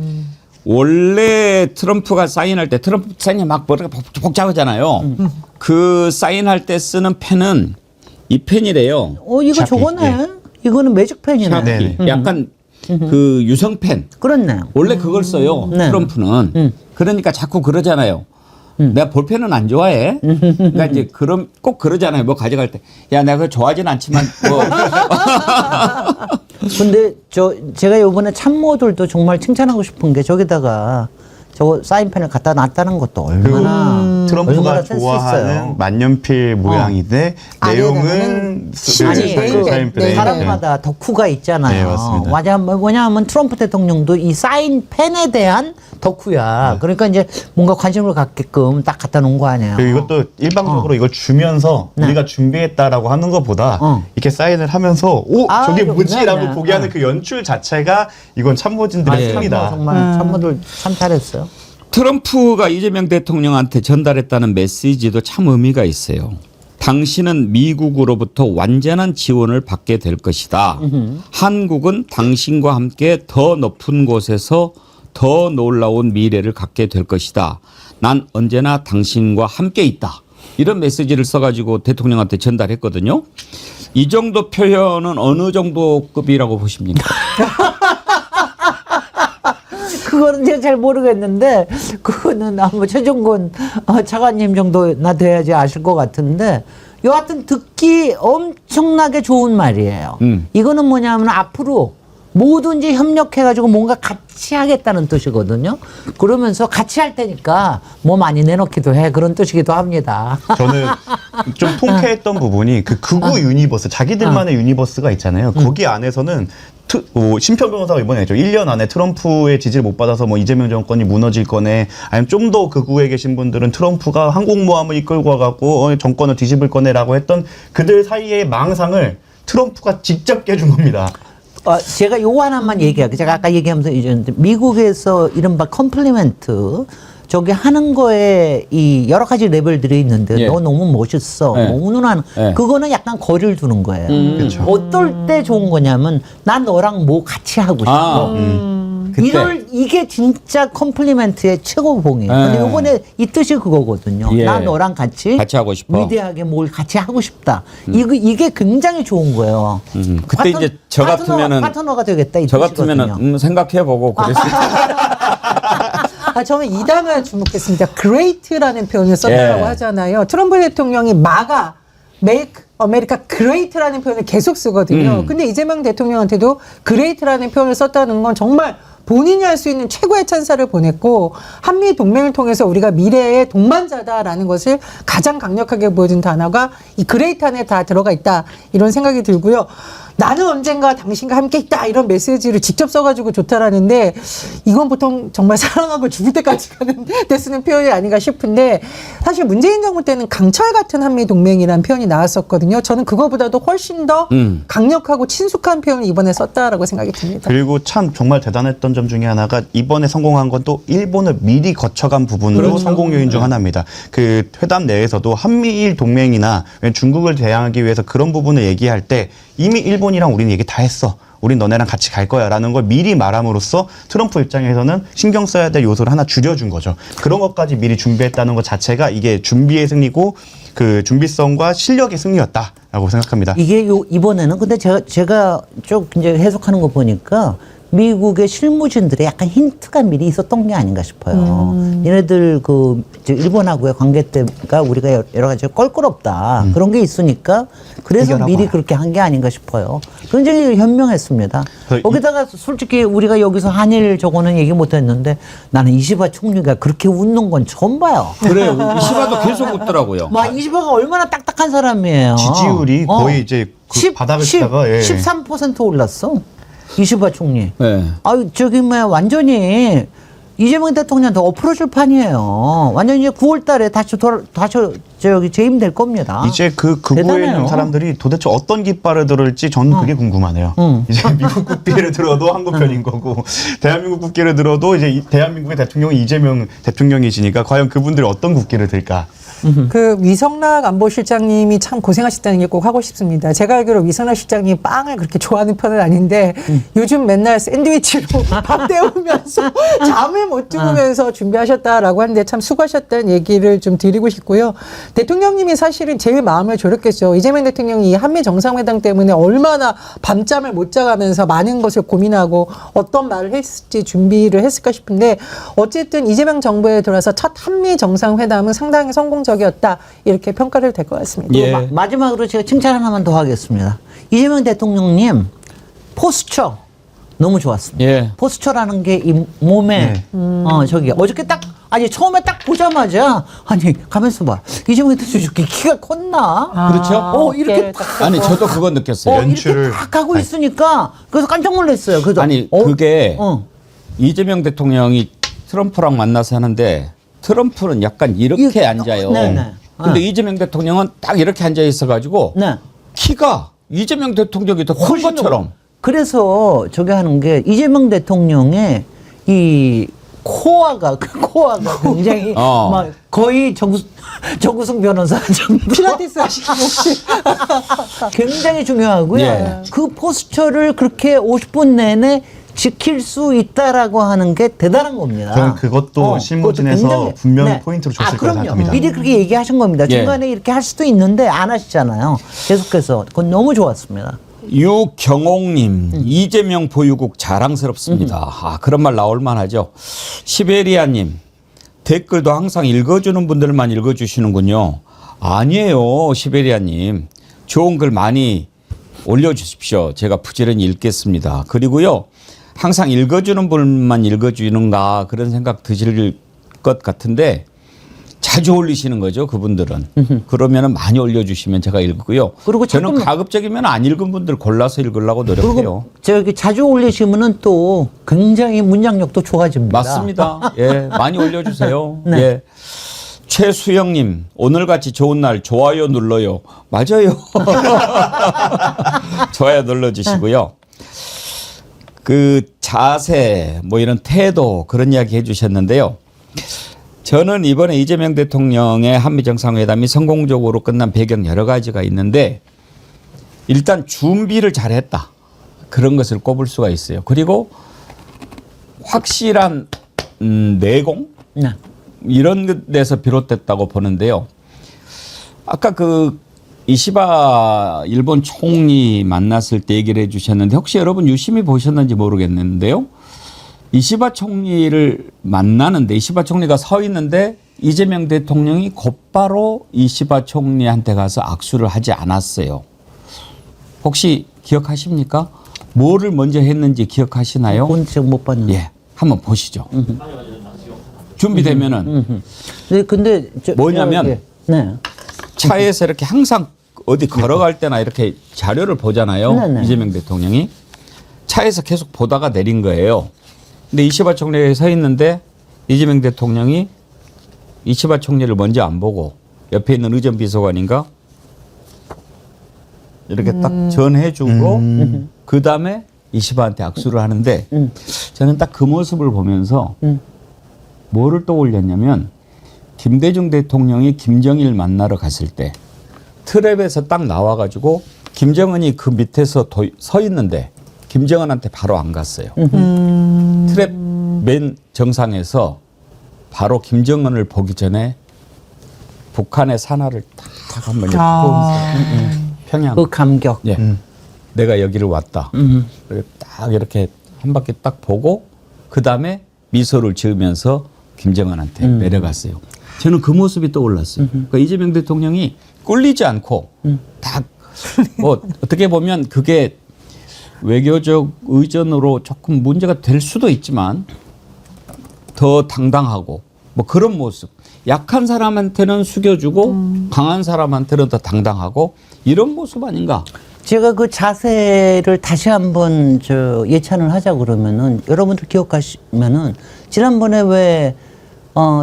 원래 트럼프가 사인할 때 트럼프 사인이 막 머리가 복잡하잖아요. 그 사인할 때 쓰는 펜은 이 펜이래요. 이거 샤피, 저거네. 이거는 매직펜이네. 샤피. 네네. 약간 그 유성펜. 그렇네요. 원래 그걸 써요. 네. 트럼프는. 그러니까 자꾸 그러잖아요. 내가 볼펜은 안 좋아해. 그러니까 이제 꼭 그러잖아요. 뭐 가져갈 때. 야, 내가 그거 좋아하진 않지만 뭐. 근데 제가 요번에 참모들도 정말 칭찬하고 싶은 게 저기다가 저거 사인펜을 갖다 놨다는 것도 얼마나 트럼프가 얼마나 센스 좋아하는 있어요. 만년필 모양인데 내용은 실제 사인펜에 네. 사람마다 덕후가 있잖아요. 네, 맞습니다. 뭐냐면 트럼프 대통령도 이 사인펜에 대한 덕후야. 그러니까 이제 뭔가 관심을 갖게끔 딱 갖다 놓은 거 아니에요. 그리고 이것도 일방적으로 이걸 주면서 네. 우리가 준비했다라고 하는 것보다 이렇게 사인을 하면서 아, 저게 이거 뭐지라고 네, 보게 하는 그 연출 자체가 이건 참모진들의 힘이다. 정말 참모들 참 잘했어요. 트럼프가 이재명 대통령한테 전달했다는 메시지도 참 의미가 있어요. 당신은 미국으로부터 완전한 지원을 받게 될 것이다. 한국은 당신과 함께 더 높은 곳에서 더 놀라운 미래를 갖게 될 것이다. 난 언제나 당신과 함께 있다. 이런 메시지를 써가지고 대통령한테 전달했거든요. 이 정도 표현은 어느 정도 급이라고 보십니까? 그거는 제가 잘 모르겠는데 그거는 아마 최종권 차관님 정도나 돼야지 아실 것 같은데 여하튼 듣기 엄청나게 좋은 말이에요. 이거는 뭐냐면 앞으로 뭐든지 협력해가지고 뭔가 같이 하겠다는 뜻이거든요. 그러면서 같이 할 테니까 뭐 많이 내놓기도 해. 그런 뜻이기도 합니다. 저는 좀 통쾌했던 부분이 그 극우 유니버스, 자기들만의 유니버스가 있잖아요. 거기 안에서는 심평 변호사가 이번에 했죠. 1년 안에 트럼프의 지지를 못 받아서 뭐 이재명 정권이 무너질 거네. 아니면 좀 더 극우에 계신 분들은 트럼프가 항공모함을 이끌고 와갖고 정권을 뒤집을 거네라고 했던 그들 사이의 망상을 트럼프가 직접 깨준 겁니다. 제가 요거 하나만 얘기할게요. 제가 아까 얘기하면서 이제 미국에서 이른바 컴플리멘트 저기 하는 거에 이 여러 가지 레벨들이 있는데 예. 너 너무 멋있어. 예. 너무 누나는 예. 그거는 약간 거리를 두는 거예요. 그렇죠. 어떨 때 좋은 거냐면 난 너랑 뭐 같이 하고 싶어. 이게 진짜 컴플리멘트의 최고봉이에요. 네. 근데 이번에 이 뜻이 그거거든요. 예. 나 너랑 같이 하고 싶어. 위대하게 뭘 같이 하고 싶다. 이게 굉장히 좋은 거예요. 그때 이제 저 같으면은 파트너가 되겠다. 이 저 뜻이거든요. 같으면은 생각해보고 그랬을 저는 이 단어에 주목했습니다. great라는 표현을 썼다고 예. 하잖아요. 트럼프 대통령이 MAGA, Make America Great라는 표현을 계속 쓰거든요. 근데 이재명 대통령한테도 Great라는 표현을 썼다는 건 정말 본인이 할 수 있는 최고의 찬사를 보냈고 한미 동맹을 통해서 우리가 미래의 동반자다라는 것을 가장 강력하게 보여준 단어가 이 그레이트 안에 다 들어가 있다 이런 생각이 들고요. 나는 언젠가 당신과 함께 있다 이런 메시지를 직접 써가지고 좋다라는데 이건 보통 정말 사랑하고 죽을 때까지 가는 데 쓰는 표현이 아닌가 싶은데 사실 문재인 정부 때는 강철 같은 한미 동맹이라는 표현이 나왔었거든요. 저는 그거보다도 훨씬 더 강력하고 친숙한 표현을 이번에 썼다라고 생각이 듭니다. 그리고 참 정말 대단했던 점 중에 하나가 이번에 성공한 건 또 일본을 미리 거쳐간 부분으로 성공 요인 중 하나입니다. 그 회담 내에서도 한미일 동맹이나 중국을 대항하기 위해서 그런 부분을 얘기할 때 이미 일본이랑 우리는 얘기 다 했어. 우린 너네랑 같이 갈 거야 라는 걸 미리 말함으로써 트럼프 입장에서는 신경 써야 될 요소를 하나 줄여준 거죠. 그런 것까지 미리 준비했다는 것 자체가 이게 준비의 승리고 그 준비성과 실력의 승리였다라고 생각합니다. 이게 이번에는 근데 제가 쭉 이제 해석하는 거 보니까 미국의 실무진들의 약간 힌트가 미리 있었던 게 아닌가 싶어요. 얘네들 저 일본하고의 관계 때가 우리가 여러 가지 껄끄럽다 그런 게 있으니까 그래서 해결하고 미리 와라. 그렇게 한 게 아닌가 싶어요. 굉장히 현명했습니다. 거기다가 솔직히 우리가 여기서 한일 저거는 얘기 못했는데 나는 이시바 총리가 그렇게 웃는 건 처음 봐요. 그래요. 이시바도 계속 웃더라고요. 막 이시바가 얼마나 딱딱한 사람이에요. 지지율이 거의 이제 그 바닥을 치다가 13% 올랐어. 이시바 총리. 네. 아유, 완전히 이재명 대통령한테 엎어질 판이에요. 완전히 이제 9월 달에 다시 재임될 겁니다. 이제 그 극우에 대단해요. 있는 사람들이 도대체 어떤 깃발을 들을지 저는 그게 궁금하네요. 이제 미국 국기를 들어도 한국 편인 거고 대한민국 국기를 들어도 이제 대한민국의 대통령이 이재명 대통령이시니까 과연 그분들이 어떤 국기를 들까? 그 위성락 안보실장님이 참 고생하셨다는 게 꼭 하고 싶습니다. 제가 알기로 위성락 실장님이 빵을 그렇게 좋아하는 편은 아닌데 요즘 맨날 샌드위치로 밥 때우면서 잠을 못 주무면서 준비하셨다라고 하는데 참 수고하셨다는 얘기를 좀 드리고 싶고요. 대통령님이 사실은 제일 마음을 졸였겠죠. 이재명 대통령이 이 한미 정상회담 때문에 얼마나 밤잠을 못 자가면서 많은 것을 고민하고 어떤 말을 했을지 준비를 했을까 싶은데 어쨌든 이재명 정부에 들어와서 첫 한미 정상회담은 상당히 성공적이었다 이렇게 평가를 될 것 같습니다. 예. 마지막으로 제가 칭찬 하나만 더 하겠습니다. 이재명 대통령님 포스처 너무 좋았습니다. 예. 포스처라는 게 이 몸에 어저께 처음에 딱 보자마자 가면서 봐. 이재명 대통령 이렇게 키가 컸나? 그렇죠? 이렇게 아니 저도 그건 느꼈어요. 연출을 이렇게 딱 하고 있으니까 그래서 깜짝 놀랐어요. 그래서 아니 그게 이재명 대통령이 트럼프랑 만나서 하는데 트럼프는 약간 이렇게 앉아요. 네네. 근데 이재명 대통령은 딱 이렇게 앉아 있어가지고 네. 키가 이재명 대통령이 더 큰 것처럼. 그래서 저게 하는 게 이재명 대통령의 이 코어가 굉장히 막 거의 정구승 변호사 정도 필라테스 하시는 혹시 굉장히 중요하고요. 예. 그 포스처를 그렇게 50분 내내 지킬 수 있다라고 하는 게 대단한 겁니다. 저는 그것도 실무진에서 그것도 굉장히- 분명히 포인트로 줬을 거라고 그럼요. 생각합니다. 미리 그렇게 얘기하신 겁니다. 예. 중간에 이렇게 할 수도 있는데 안 하시잖아요. 계속해서 그건 너무 좋았습니다. 유경옥님, 이재명 보유국 자랑스럽습니다. 그런 말 나올 만하죠. 시베리아님, 댓글도 항상 읽어주는 분들만 읽어주시는군요. 아니에요, 시베리아님. 좋은 글 많이 올려주십시오. 제가 부지런히 읽겠습니다. 그리고요, 항상 읽어주는 분만 읽어주는가 그런 생각 드실 것 같은데 자주 올리시는 거죠, 그분들은. 그러면은 많이 올려주시면 제가 읽고요. 그리고 저는 조금- 가급적이면 안 읽은 분들 골라서 읽으려고 노력해요. 그리고 저기 자주 올리시면은 또 굉장히 문장력도 좋아집니다. 맞습니다. 예, 많이 올려주세요. 네. 예. 최수영님, 오늘같이 좋은 날 좋아요 눌러요. 맞아요. 좋아요 눌러주시고요. 그 자세, 뭐 이런 태도 그런 이야기 해주셨는데요. 저는 이번에 이재명 대통령의 한미 정상회담이 성공적으로 끝난 배경 여러 가지가 있는데 일단 준비를 잘했다. 그런 것을 꼽을 수가 있어요. 그리고 확실한 내공 네. 이런 데서 비롯됐다고 보는데요. 아까 그 이시바 일본 총리 만났을 때 얘기를 해주셨는데 혹시 여러분 유심히 보셨는지 모르겠는데요. 이시바 총리를 만나는데 이시바 총리가 서 있는데 이재명 대통령이 곧바로 이시바 총리한테 가서 악수를 하지 않았어요. 혹시 기억하십니까? 뭐를 먼저 했는지 기억하시나요? 본 적 못 봤는데. 예, 한번 보시죠. 준비되면은 네, 근데 뭐냐면 네. 차에서 이렇게 항상 어디 걸어갈 때나 이렇게 자료를 보잖아요. 네네. 이재명 대통령이 차에서 계속 보다가 내린 거예요. 근데 이시바 총리가 서 있는데 이재명 대통령이 이시바 총리를 먼저 안 보고 옆에 있는 의전 비서관인가 이렇게 딱 전해주고 그 다음에 이시바한테 악수를 하는데 저는 딱 그 모습을 보면서 뭐를 떠올렸냐면 김대중 대통령이 김정일 만나러 갔을 때 트랩에서 딱 나와가지고 김정은이 그 밑에서 서 있는데 김정은한테 바로 안 갔어요. 트랩 맨 정상에서 바로 김정은을 보기 전에 북한의 산하를 딱 한번 이렇게 보면서 평양. 그 감격. 예. 내가 여기를 왔다. 이렇게 딱 이렇게 한 바퀴 딱 보고 그 다음에 미소를 지으면서 김정은한테 내려갔어요. 저는 그 모습이 떠올랐어요. 그러니까 이재명 대통령이 꿀리지 않고 딱 뭐 어떻게 보면 그게 외교적 의전으로 조금 문제가 될 수도 있지만 더 당당하고 뭐 그런 모습. 약한 사람한테는 숙여주고 강한 사람한테는 더 당당하고 이런 모습 아닌가? 제가 그 자세를 다시 한번 예찬을 하자 그러면은 여러분들 기억하시면은 지난번에 왜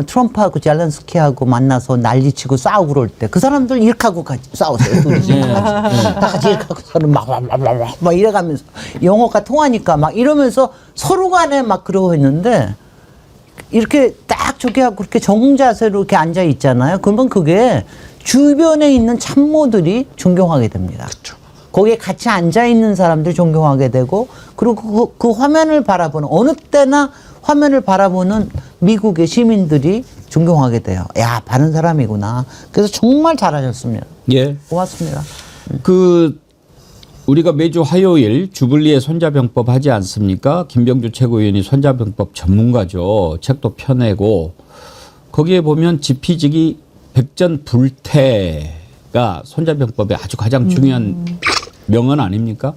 트럼프하고 젤렌스키하고 만나서 난리치고 싸우고 그럴 때 그 사람들 이렇게 하고 같이 싸웠어요. 둘이 다 같이 이렇게 하고 서로 막 이래가면서 영어가 통하니까 막 이러면서 서로 간에 막 그러고 했는데 이렇게 딱 저기 하고 그렇게 정자세로 이렇게 앉아 있잖아요. 그러면 그게 주변에 있는 참모들이 존경하게 됩니다. 그렇죠. 거기에 같이 앉아 있는 사람들이 존경하게 되고 그리고 그 화면을 바라보는 어느 때나 화면을 바라보는 미국의 시민들이 존경하게 돼요. 야, 바른 사람이구나. 그래서 정말 잘하셨습니다. 예. 고맙습니다. 그 우리가 매주 화요일 주블리의 손자병법 하지 않습니까? 김병주 최고위원이 손자병법 전문가죠. 책도 펴내고 거기에 보면 지피지기 백전불태가 손자병법의 아주 가장 중요한 명언 아닙니까?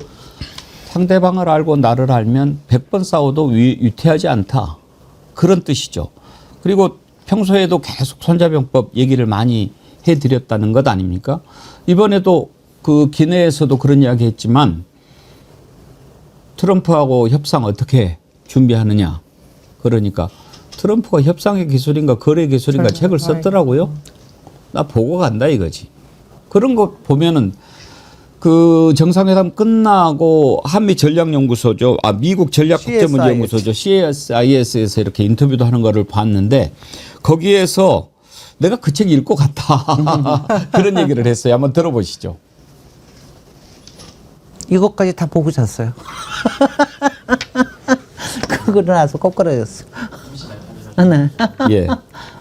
상대방을 알고 나를 알면 100번 싸워도 위태하지 않다. 그런 뜻이죠. 그리고 평소에도 계속 손자병법 얘기를 많이 해드렸다는 것 아닙니까? 이번에도 그 기내에서도 그런 이야기 했지만 트럼프하고 협상 어떻게 준비하느냐. 그러니까 트럼프가 협상의 기술인가 거래 기술인가 책을 썼더라고요. 나 보고 간다 이거지. 그런 거 보면은 그 정상회담 끝나고 한미 전략연구소죠. 미국 전략국제문제연구소죠. CSIS에서 이렇게 인터뷰도 하는 거를 봤는데 거기에서 내가 그 책 읽고 갔다. 그런 얘기를 했어요. 한번 들어보시죠. 이것까지 다 보고 잤어요. 그러고 나서 꼬꾸라졌어. 네. 예.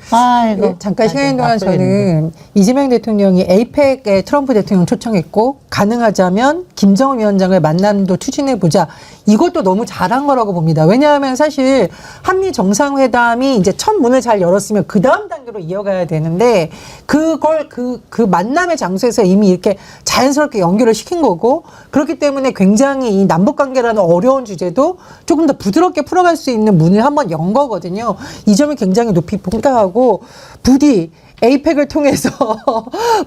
아이고. 잠깐 시간인 동안 저는 이재명 대통령이 에이펙에 트럼프 대통령 초청했고 가능하자면 김정은 위원장을 만남도 추진해보자. 이것도 너무 잘한 거라고 봅니다. 왜냐하면 사실 한미 정상회담이 이제 첫 문을 잘 열었으면 그 다음 단계로 이어가야 되는데 그걸 그 만남의 장소에서 이미 이렇게 자연스럽게 연결을 시킨 거고 그렇기 때문에 굉장히 이 남북관계라는 어려운 주제도 조금 더 부드럽게 풀어갈 수 있는 문을 한번 연 거거든요. 이 점을 굉장히 높이 평가하고 부디 에이펙을 통해서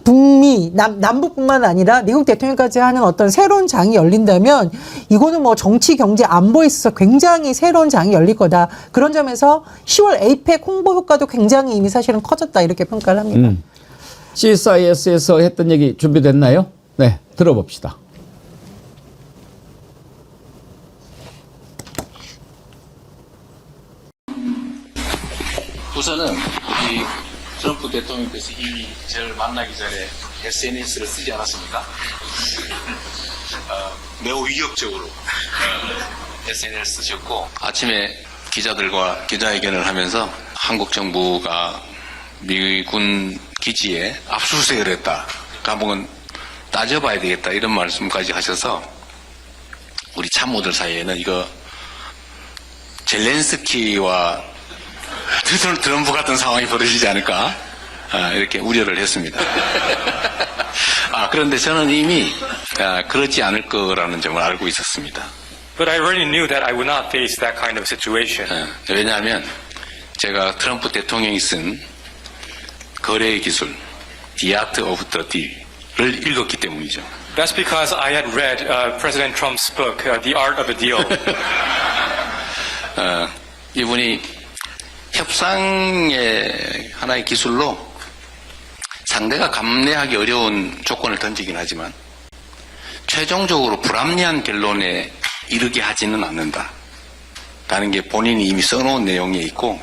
북미, 남북뿐만 아니라 미국 대통령까지 하는 어떤 새로운 장이 열린다면 이거는 뭐 정치, 경제, 안보에 있어서 굉장히 새로운 장이 열릴 거다. 그런 점에서 10월 에이펙 홍보 효과도 굉장히 이미 사실은 커졌다. 이렇게 평가를 합니다. CSIS에서 했던 얘기 준비됐나요? 네, 들어봅시다. 우선은 이 트럼프 대통령께서 이미 저를 만나기 전에 SNS를 쓰지 않았습니까? 매우 위협적으로 SNS를 쓰셨고 아침에 기자들과 기자회견을 하면서 한국 정부가 미군 기지에 압수수색을 했다. 한번 따져봐야 되겠다. 이런 말씀까지 하셔서 우리 참모들 사이에는 이거 젤렌스키와 트럼프 같은 상황이 벌어지지 않을까 이렇게 우려를 했습니다. 그런데 저는 이미 그렇지 않을 거라는 점을 알고 있었습니다. But I already knew that I would not face that kind of situation. 왜냐하면 제가 트럼프 대통령이 쓴 거래의 기술, The Art of the Deal을 읽었기 때문이죠. That's because I had read President Trump's book, The Art of a Deal. 이분이 협상의 하나의 기술로 상대가 감내하기 어려운 조건을 던지긴 하지만 최종적으로 불합리한 결론에 이르게 하지는 않는다. 라는 게 본인이 이미 써놓은 내용에 있고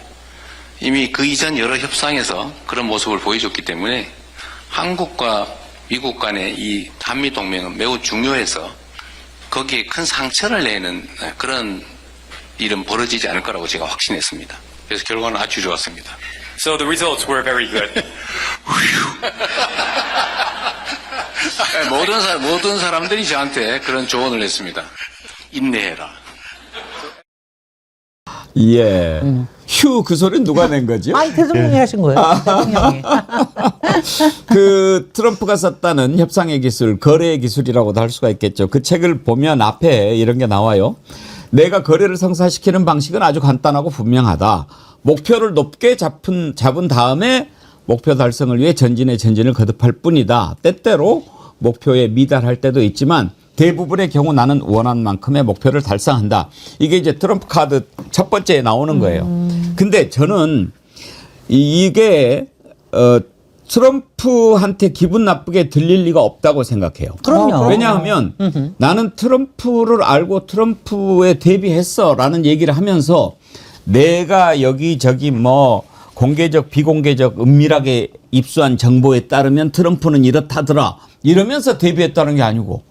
이미 그 이전 여러 협상에서 그런 모습을 보여줬기 때문에 한국과 미국 간의 이 한미동맹은 매우 중요해서 거기에 큰 상처를 내는 그런 일은 벌어지지 않을 거라고 제가 확신했습니다. 그래서 결과는 아주 좋았습니다. So the results were very good. 모든 사람들이 저한테 그런 조언을 했습니다. 인내해라. 예. 휴, 그 소리는 누가 낸 거죠? 아니 대통령이 하신 거예요. 대통령이. 그 트럼프가 썼다는 협상의 기술, 거래의 기술이라고도 할 수가 있겠죠. 그 책을 보면 앞에 이런 게 나와요. 내가 거래를 성사시키는 방식은 아주 간단하고 분명하다. 목표를 높게 잡은 다음에 목표 달성을 위해 전진을 거듭할 뿐이다. 때때로 목표에 미달할 때도 있지만 대부분의 경우 나는 원하는 만큼의 목표를 달성한다. 이게 이제 트럼프 카드 첫 번째에 나오는 거예요. 근데 저는 이게 트럼프한테 기분 나쁘게 들릴 리가 없다고 생각해요. 그럼요. 왜냐하면 나는 트럼프를 알고 트럼프에 대비했어라는 얘기를 하면서 내가 여기저기 뭐 공개적 비공개적 은밀하게 입수한 정보에 따르면 트럼프는 이렇다더라 이러면서 대비했다는 게 아니고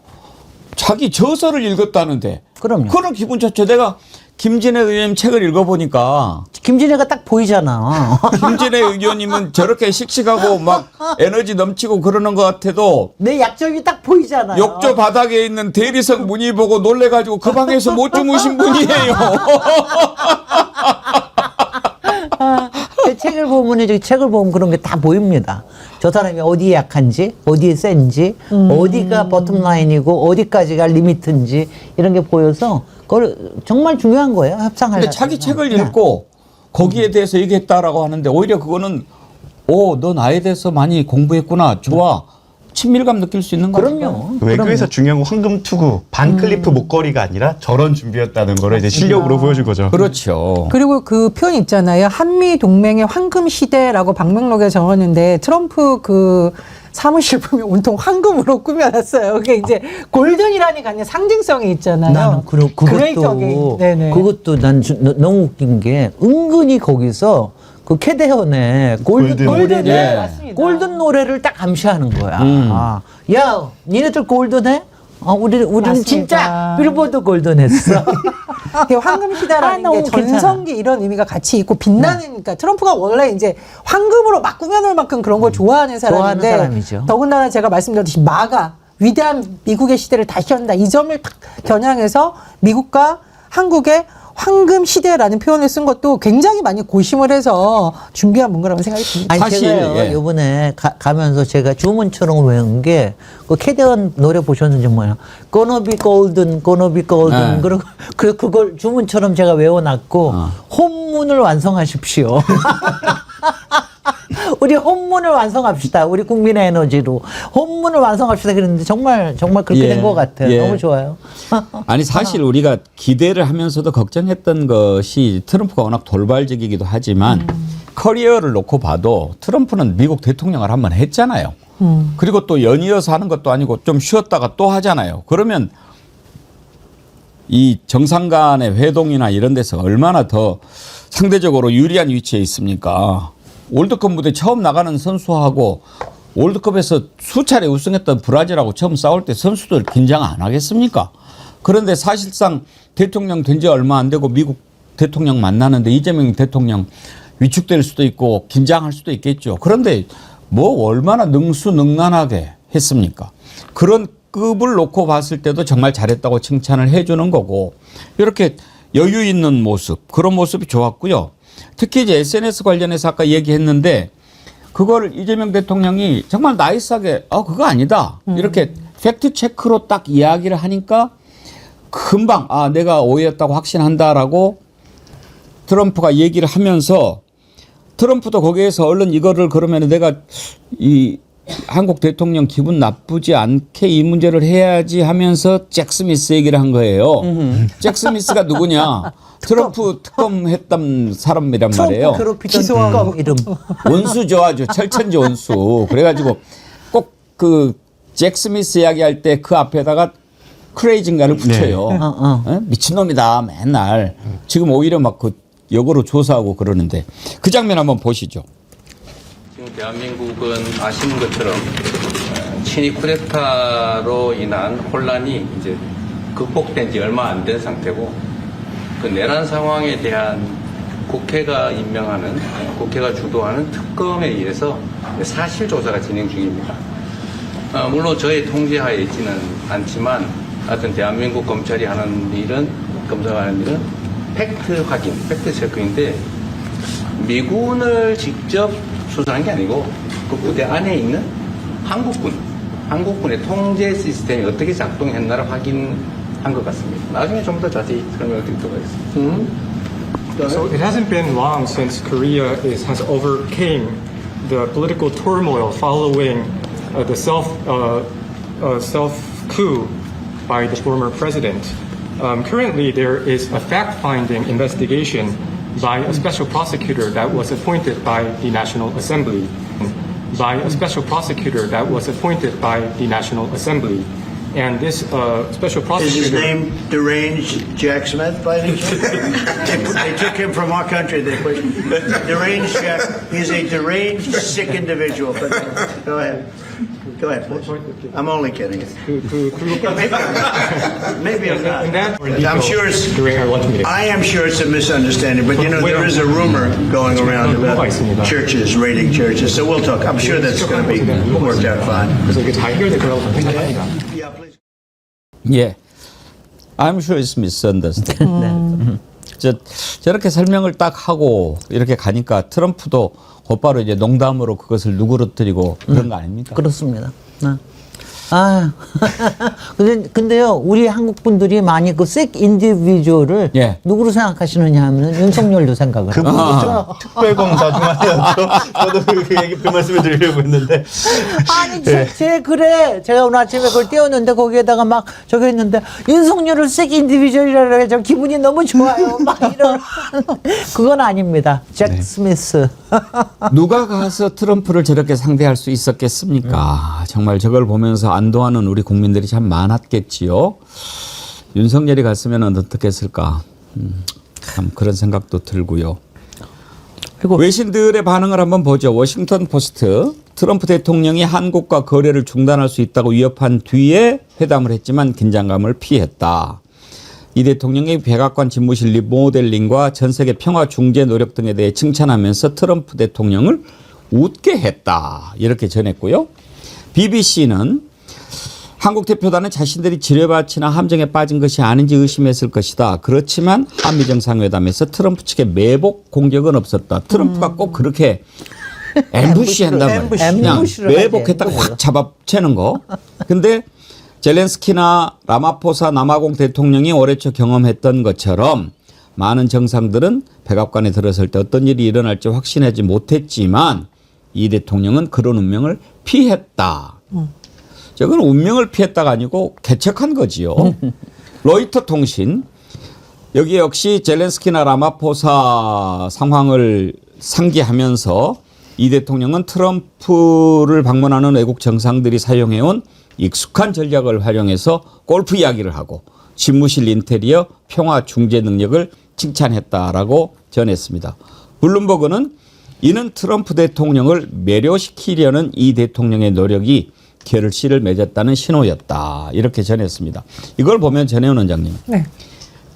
자기 저서를 읽었다는데 그럼요. 그런 기분 좋죠. 내가 김진애 의원님 책을 읽어보니까 김진애가 딱 보이잖아. 김진애 의원님은 저렇게 씩씩하고 막 에너지 넘치고 그러는 것 같아도 내 약점이 딱 보이잖아요. 욕조 바닥에 있는 대리석 무늬 보고 놀래가지고 그 방에서 못 주무신 분이에요. 제 책을 보면 책을 보면 그런 게 다 보입니다. 저 사람이 어디에 약한지, 어디에 센지, 어디가 버텀라인이고 어디까지가 리미트인지 이런 게 보여서 그걸 정말 중요한 거예요. 협상하려면. 근데 자기 책을 읽고 거기에 대해서 얘기했다라고 하는데 오히려 그거는 너 나에 대해서 많이 공부했구나. 좋아. 친밀감 느낄 수 있는 거죠. 그럼요. 외교에서 중요한 건 황금 투구, 반클리프 목걸이가 아니라 저런 준비였다는 거를 이제 실력으로 보여준 거죠. 그렇죠. 그리고 그 표현 있잖아요. 한미 동맹의 황금 시대라고 방명록에 적었는데 트럼프 그 사무실 보면 온통 황금으로 꾸며놨어요. 그게 이제 골든이라는 게 아니라 상징성이 있잖아요. 나는 그것도 난 너무 웃긴 게 은근히 거기서 그 캐대헌의 골든 노래를 네, 맞습니다. 골든 노래를 딱 암시하는 거야. 야, 니네들 골든해? 우리는 맞습니다. 진짜 빌보드 골든했어. 황금 시대라는 게 너무 괜찮아. 전성기 이런 의미가 같이 있고 빛나는 그러니까 트럼프가 원래 이제 황금으로 막 꾸며놓을 만큼 그런 걸 좋아하는 사람인데 좋아하는 사람이죠. 더군다나 제가 말씀드렸듯이 마가 위대한 미국의 시대를 다시 연다 이 점을 딱 겨냥해서 미국과 한국의 황금 시대라는 표현을 쓴 것도 굉장히 많이 고심을 해서 준비한 문구라고 생각이 듭니다. 아니 사실, 제가요 예. 이번에 가면서 제가 주문처럼 외운 게 그 캐대헌 노래 보셨는지 뭐야? Gonna be golden, gonna be golden. 네. 그리고 그걸 주문처럼 제가 외워놨고 혼문을 완성하십시오. 우리 혼문을 완성합시다. 우리 국민의 에너지로 혼문을 완성합시다. 그랬는데 정말 그렇게 예, 된 것 같아요. 예. 너무 좋아요. 아니 사실 우리가 기대를 하면서도 걱정했던 것이 트럼프가 워낙 돌발적이기도 하지만 커리어를 놓고 봐도 트럼프는 미국 대통령을 한번 했잖아요. 그리고 또 연이어서 하는 것도 아니고 좀 쉬었다가 또 하잖아요. 그러면 이 정상 간의 회동이나 이런 데서 얼마나 더 상대적으로 유리한 위치에 있습니까? 월드컵 무대 처음 나가는 선수하고 월드컵에서 수차례 우승했던 브라질하고 처음 싸울 때 선수들 긴장 안 하겠습니까? 그런데 사실상 대통령 된 지 얼마 안 되고 미국 대통령 만나는데 이재명 대통령 위축될 수도 있고 긴장할 수도 있겠죠. 그런데 뭐 얼마나 능수능란하게 했습니까? 그런 급을 놓고 봤을 때도 정말 잘했다고 칭찬을 해주는 거고 이렇게 여유 있는 모습 그런 모습이 좋았고요. 특히 이제 SNS 관련해서 아까 얘기했는데 그걸 이재명 대통령이 정말 나이스하게 그거 아니다 이렇게 팩트 체크로 딱 이야기를 하니까 금방 내가 오해였다고 확신한다라고 트럼프가 얘기를 하면서 트럼프도 거기에서 얼른 이거를 그러면 내가 이 한국 대통령 기분 나쁘지 않게 이 문제를 해야지 하면서 잭 스미스 얘기를 한 거예요. 잭 스미스가 누구냐? 트럼프 특검했던 사람이란 말이에요. 트럼프 괴롭히던 이름. 원수죠, 아주 철천지 원수. 그래가지고 꼭 그 잭 스미스 이야기할 때 그 앞에다가 크레이징가를 붙여요. 에? 미친놈이다 맨날. 지금 오히려 막 그 역으로 조사하고 그러는데 그 장면 한번 보시죠. 지금 대한민국은 아시는 것처럼 친위 쿠데타로 인한 혼란이 이제 극복된 지 얼마 안 된 상태고 그 내란 상황에 대한 국회가 임명하는 국회가 주도하는 특검에 의해서 사실 조사가 진행 중입니다. 물론 저의 통제하에 있지는 않지만 하여튼 대한민국 검찰이 하는 일은 검사하는 일은 팩트 확인, 팩트 체크인데 미군을 직접 수사한 게 아니고 그 부대 안에 있는 한국군의 통제 시스템이 어떻게 작동했나를 확인한 것 같습니다. 나중에 좀 더 자세히 설명을 드리도록 하겠습니다. So it hasn't been long since Korea has overcame the political turmoil following the self coup by the former president. Currently, there is a fact-finding investigation by a special prosecutor that was appointed by the National Assembly. And this special prosecutor... Is his name deranged Jack Smith by any chance? They took him from our country. They put deranged Jack. He's a deranged, sick individual. But go ahead. Go ahead, please. I'm only kidding. Maybe I'm not. I'm sure it's. I am sure it's a misunderstanding, but you know there is a rumor going around about churches raiding churches. So we'll talk. I'm sure that's going to be worked out fine. Yeah, please. 예, I'm sure it's misunderstood. 저렇게 설명을 딱 하고 이렇게 가니까 트럼프도 곧바로 이제 농담으로 그것을 누그러뜨리고 그런 거 아닙니까? 그렇습니다. 근데요, 우리 한국 분들이 많이 그 색 인디비주얼을 누구로 생각하시느냐 하면 윤석열로 생각을 그분이죠. 특별검사 중 하나였죠. 저도 그 말씀을 드리려고 했는데. 아니, 제 글에 제가 오늘 아침에 그걸 띄웠는데 거기에다가 막 저기 했는데 윤석열을 색 인디비주얼이라고 해서 기분이 너무 좋아요. 막 이런. 그건 아닙니다. 잭 스미스. 누가 가서 트럼프를 저렇게 상대할 수 있었겠습니까? 정말 저걸 보면서 안도하는 우리 국민들이 참 많았겠지요. 윤석열이 갔으면 어떻게 했을까? 참 그런 생각도 들고요. 외신들의 반응을 한번 보죠. 워싱턴 포스트. 트럼프 대통령이 한국과 거래를 중단할 수 있다고 위협한 뒤에 회담을 했지만 긴장감을 피했다. 이 대통령이 백악관 집무실 리모델링과 전 세계 평화 중재 노력 등에 대해 칭찬하면서 트럼프 대통령을 웃게 했다. 이렇게 전했고요. BBC는 한국 대표단은 자신들이 지뢰밭이나 함정에 빠진 것이 아닌지 의심했을 것이다. 그렇지만 한미 정상회담에서 트럼프 측의 매복 공격은 없었다. 트럼프가 꼭 그렇게 앰부시 한단 말이에요. 그냥 매복했다가 확 잡아채는 거. 근데 젤렌스키나 라마포사 남아공 대통령이 올해 초 경험했던 것처럼 많은 정상들은 백악관에 들어설 때 어떤 일이 일어날지 확신하지 못했지만 이 대통령은 그런 운명을 피했다. 저건 운명을 피했다가 아니고 개척한 거지요. 로이터 통신 여기 역시 젤렌스키나 라마포사 상황을 상기하면서 이 대통령은 트럼프를 방문하는 외국 정상들이 사용해온 익숙한 전략을 활용해서 골프 이야기를 하고 집무실 인테리어 평화 중재 능력을 칭찬했다라고 전했습니다. 블룸버그는 이는 트럼프 대통령을 매료시키려는 이 대통령의 노력이 결실을 맺었다는 신호였다. 이렇게 전했습니다. 이걸 보면 전혜원 원장님.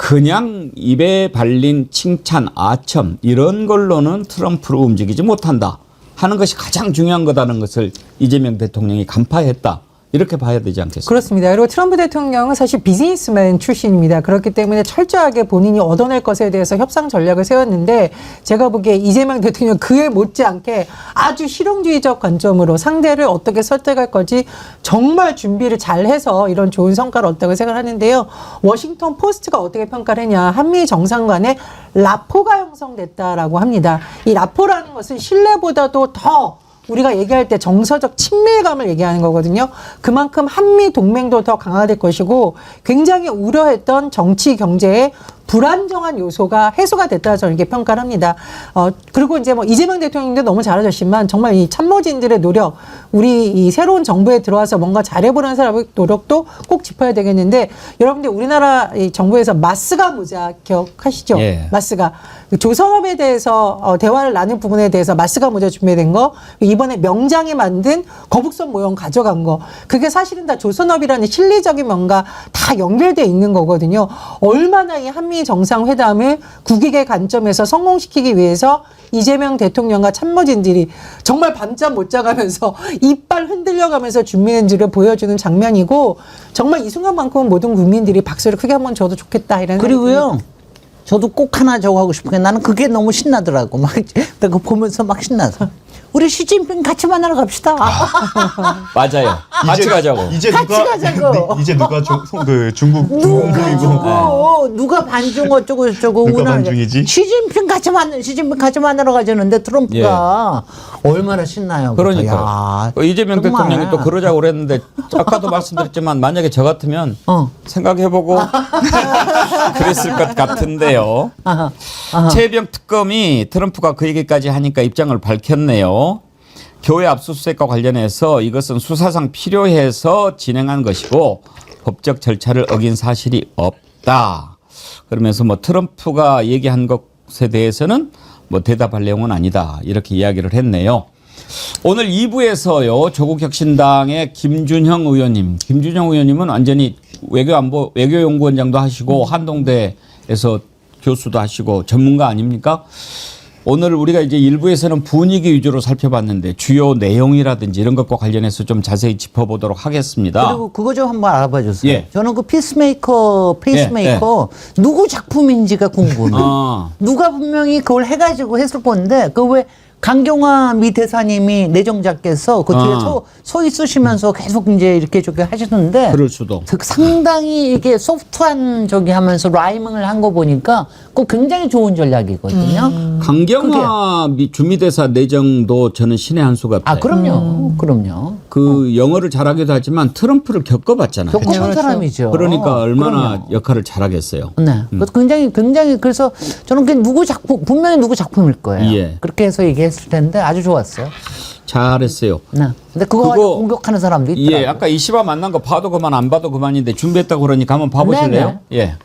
그냥 입에 발린 칭찬, 아첨 이런 걸로는 트럼프를 움직이지 못한다 하는 것이 가장 중요한 거다는 것을 이재명 대통령이 간파했다. 이렇게 봐야 되지 않겠습니까? 그렇습니다. 그리고 트럼프 대통령은 사실 비즈니스맨 출신입니다. 그렇기 때문에 철저하게 본인이 얻어낼 것에 대해서 협상 전략을 세웠는데 제가 보기에 이재명 대통령 그에 못지않게 아주 실용주의적 관점으로 상대를 어떻게 설득할 건지 정말 준비를 잘해서 이런 좋은 성과를 얻었다고 생각하는데요. 워싱턴 포스트가 어떻게 평가를 했냐. 한미 정상 간의 라포가 형성됐다라고 합니다. 이 라포라는 것은 신뢰보다도 더 우리가 얘기할 때 정서적 친밀감을 얘기하는 거거든요. 그만큼 한미 동맹도 더 강화될 것이고 굉장히 우려했던 정치 경제의 불안정한 요소가 해소가 됐다 저는 이렇게 평가를 합니다. 그리고 이제 뭐 이재명 대통령도 너무 잘하셨지만 정말 이 참모진들의 노력, 우리 이 새로운 정부에 들어와서 뭔가 잘해보려는 사람의 노력도 꼭 짚어야 되겠는데 여러분들 우리나라 이 정부에서 마스가 모자 기억하시죠? 예. 마스가 조선업에 대해서 대화를 나눈 부분에 대해서 마스가 모자 준비된 거 이번에 명장이 만든 거북선 모형 가져간 거 그게 사실은 다 조선업이라는 실리적인 뭔가 다 연결돼 있는 거거든요. 얼마나 이 한미 정상회담을 국익의 관점에서 성공시키기 위해서 이재명 대통령과 참모진들이 정말 밤잠 못 자가면서 이빨 흔들려가면서 준비했는지를 보여주는 장면이고 정말 이 순간만큼은 모든 국민들이 박수를 크게 한번 줘도 좋겠다 이런 그리고요. 저도 꼭 하나 저거 하고 싶은 게 나는 그게 너무 신나더라고. 막 내가 보면서 막 신나서. 우리 시진핑 같이 만나러 갑시다. 맞아요. 같이 가자고. 이제 같이 가자고. 이제 누가 중국 부모이고 누가 반중 어쩌고 저쩌고 누가 오늘 반중이지? 시진핑 같이 만나러 가자는데 트럼프가 얼마나 신나요. 그러니까 야, 이재명 정말. 대통령이 또 그러자고 그랬는데 아까도 말씀드렸지만 만약에 저 같으면 생각해보고 그랬을 것 같은데요. 최혜병 특검이 트럼프가 그 얘기까지 하니까 입장을 밝혔네요. 교회 압수수색과 관련해서 이것은 수사상 필요해서 진행한 것이고 법적 절차를 어긴 사실이 없다. 그러면서 뭐 트럼프가 얘기한 것에 대해서는 뭐 대답할 내용은 아니다. 이렇게 이야기를 했네요. 오늘 2부에서요. 조국혁신당의 김준형 의원님은 완전히 외교연구원장도 하시고 한동대에서 교수도 하시고 전문가 아닙니까? 오늘 우리가 이제 1부에서는 분위기 위주로 살펴봤는데 주요 내용이라든지 이런 것과 관련해서 좀 자세히 짚어보도록 하겠습니다. 그리고 그거 좀 한번 알아봐 주세요. 예. 저는 그 페이스메이커 누구 작품인지가 궁금해요. 누가 분명히 그걸 해가지고 했을 건데 그 왜 강경화 미 대사님이 내정자께서 그 뒤에 서 있으시면서 계속 이제 이렇게 저렇게 하시는데 그럴 수도. 상당히 이게 소프트한 저기 하면서 라이밍을 한 거 보니까 그거 굉장히 좋은 전략이거든요. 강경화 주미대사 내정도 저는 신의 한 수 같아요. 아 그럼요. 그 영어를 잘하기도 하지만 트럼프를 겪어봤잖아요. 겪어본 사람이죠. 그러니까 얼마나 그럼요. 역할을 잘하겠어요. 네. 그래서 굉장히 그래서 저는 그게 분명히 누구 작품일 거예요. 예. 그렇게 해서 얘기했을 텐데 아주 좋았어요. 잘했어요. 네. 근데 그거 가지고 공격하는 사람도 있더라고요. 예, 아까 이시바 만난 거 봐도 그만 안 봐도 그만인데 준비했다고 그러니까 한번 봐보실래요? 네네. 예.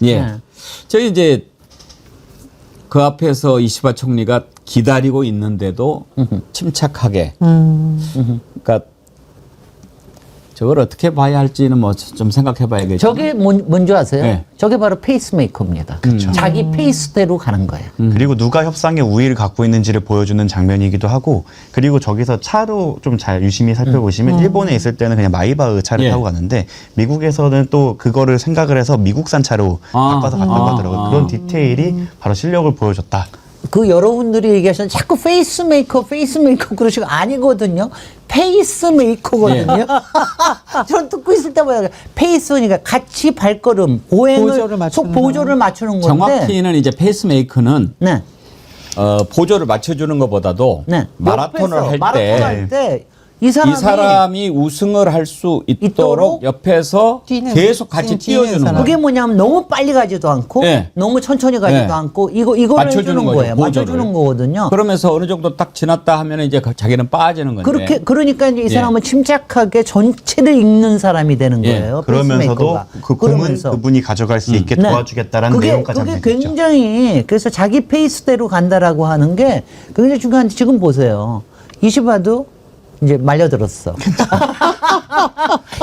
예. 네. 저희 이제 그 앞에서 이시바 총리가 기다리고 있는데도 침착하게. 그러니까 저걸 어떻게 봐야 할지는 뭐 좀 생각해 봐야겠죠. 저게 뭔지 아세요? 네. 저게 바로 페이스메이커입니다. 자기 페이스대로 가는 거예요. 그리고 누가 협상의 우위를 갖고 있는지를 보여주는 장면이기도 하고 그리고 저기서 차로 좀 잘 유심히 살펴보시면 일본에 있을 때는 그냥 마이바흐 차를 예. 타고 갔는데 미국에서는 또 그거를 생각을 해서 미국산 차로 바꿔서 갔다고 하더라고요. 그런 디테일이 바로 실력을 보여줬다. 그 여러분들이 얘기하시는 자꾸 페이스메이커 그러시고 아니거든요. 페이스메이커거든요. 저는 듣고 있을 때마다 페이스니까 같이 발걸음, 보조를 맞추는 속 보조를 맞추는 건데. 정확히는 이제 페이스메이커는 네. 보조를 맞춰주는 것보다도 네. 마라톤을 옆에서 할 마라톤 때 할 때 이 사람이 우승을 할 수 있도록 있도록 옆에서 뛰는, 계속 같이 뛰는 띄워주는 사람. 거예요. 그게 뭐냐면 너무 빨리 가지도 않고 네. 너무 천천히 가지도 네. 않고 이거를 맞춰주는 해주는 거죠, 거예요. 보조를. 맞춰주는 거거든요. 그러면서 어느 정도 딱 지났다 하면 이제 자기는 빠지는 건데. 그렇게 그러니까 이제 이 예. 사람은 침착하게 전체를 읽는 사람이 되는 예. 거예요. 그러면서도 페이스메이커가. 그 공은 그러면서. 그분이 가져갈 수 있게 네. 도와주겠다라는 내용까지 그게 담겨 있죠. 굉장히 그래서 자기 페이스대로 간다라고 하는 게 굉장히 중요한데 지금 보세요. 이시바도 이제 말려들었어.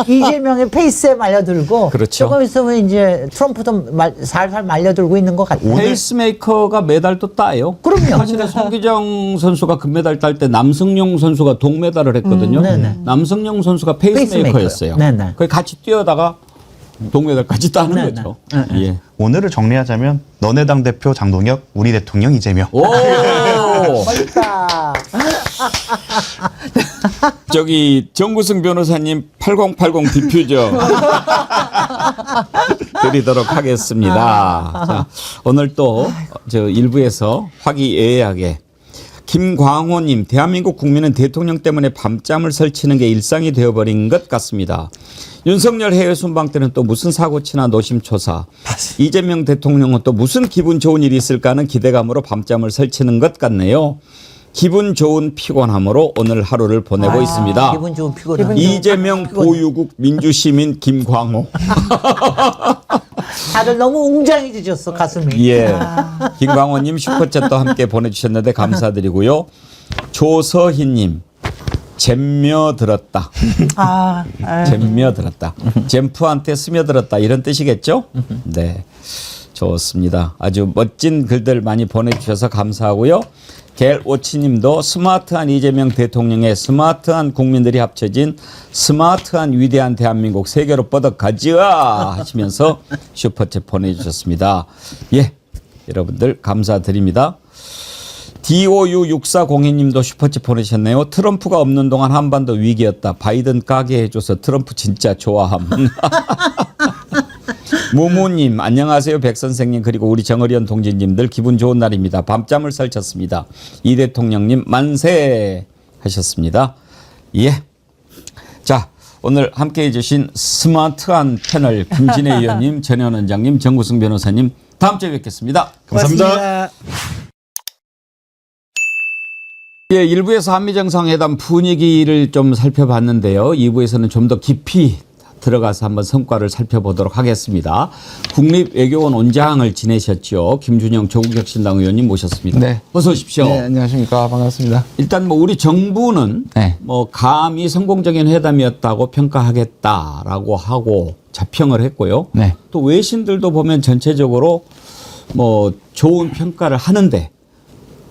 이재명의 페이스에 말려들고 그렇죠. 조금 있으면 이제 트럼프도 살살 말려들고 있는 것 같아요. 페이스메이커가 메달도 따요. 그럼요. 사실은 송기정 선수가 금메달 딸 때 남승용 선수가 동메달을 했거든요. 네네. 남승용 선수가 페이스메이커였어요. 네네. 거기 같이 뛰어다가 동메달까지 따는 네네. 거죠. 네네. 예. 오늘을 정리하자면 너네 당 대표 장동혁, 우리 대통령 이재명. 오! 멋있다. 저기 정구승 변호사님 8080 디퓨저 드리도록 하겠습니다. 자, 오늘 또 저 일부에서 화기애애하게 김광호님, 대한민국 국민은 대통령 때문에 밤잠을 설치는 게 일상이 되어버린 것 같습니다. 윤석열 해외 순방 때는 또 무슨 사고치나 노심초사, 이재명 대통령은 또 무슨 기분 좋은 일이 있을까 하는 기대감으로 밤잠을 설치는 것 같네요. 기분 좋은 피곤함으로 오늘 하루를 보내고 있습니다. 기분 좋은 피곤함. 이재명 보유국 민주시민 김광호. 다들 너무 웅장해지셨어 가슴이. 예. 김광호님 슈퍼챗도 함께 보내주셨는데 감사드리고요. 조서희님, 잼며들었다. 잼며들었다. 잼프한테 스며들었다 이런 뜻이겠죠? 네. 좋습니다. 아주 멋진 글들 많이 보내주셔서 감사하고요. 겔오치님도 스마트한 이재명 대통령의 스마트한 국민들이 합쳐진 스마트한 위대한 대한민국 세계로 뻗어가지야 하시면서 슈퍼챗 보내주셨습니다. 예, 여러분들 감사드립니다. DOU6402님도 슈퍼챗 보내셨네요. 트럼프가 없는 동안 한반도 위기였다. 바이든 까게 해줘서 트럼프 진짜 좋아함. 무무님 안녕하세요 백선생님 그리고 우리 정의련 동지님들 기분 좋은 날입니다. 밤잠을 설쳤습니다. 이 대통령님 만세 하셨습니다. 예. 자 오늘 함께해 주신 스마트한 패널 김진애 의원님 전현 원장님 정구승 변호사님 다음 주에 뵙겠습니다. 감사합니다. 예, 1부에서 한미정상회담 분위기를 좀 살펴봤는데요. 2부에서는 좀 더 깊이 들어가서 한번 성과를 살펴보도록 하겠습니다. 국립외교원 원장을 지내셨죠. 김준영 조국혁신당 의원님 모셨습니다. 네. 어서 오십시오. 네, 안녕하십니까. 반갑습니다. 일단 뭐 우리 정부는 네. 뭐 감히 성공적인 회담이었다고 평가하겠다라고 하고 자평을 했고요. 네. 또 외신들도 보면 전체적으로 뭐 좋은 평가를 하는데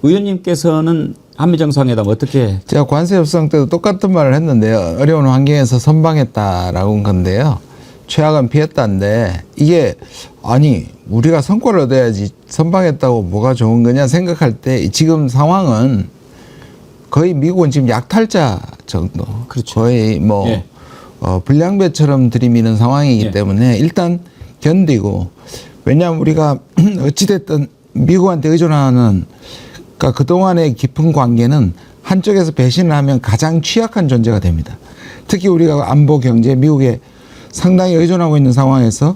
의원님께서는 한미정상회담 어떻게? 제가 관세 협상 때도 똑같은 말을 했는데요. 어려운 환경에서 선방했다라고 한 건데요. 최악은 피했다인데 이게 아니 우리가 성과를 얻어야지 선방했다고 뭐가 좋은 거냐 생각할 때 지금 상황은 거의 미국은 지금 약탈자 정도. 그렇죠. 거의 뭐 예. 불량배처럼 들이미는 상황이기 예. 때문에 일단 견디고 왜냐하면 우리가 어찌됐든 미국한테 의존하는 그러니까 그동안의 깊은 관계는 한쪽에서 배신을 하면 가장 취약한 존재가 됩니다. 특히 우리가 안보 경제 미국에 상당히 의존하고 있는 상황에서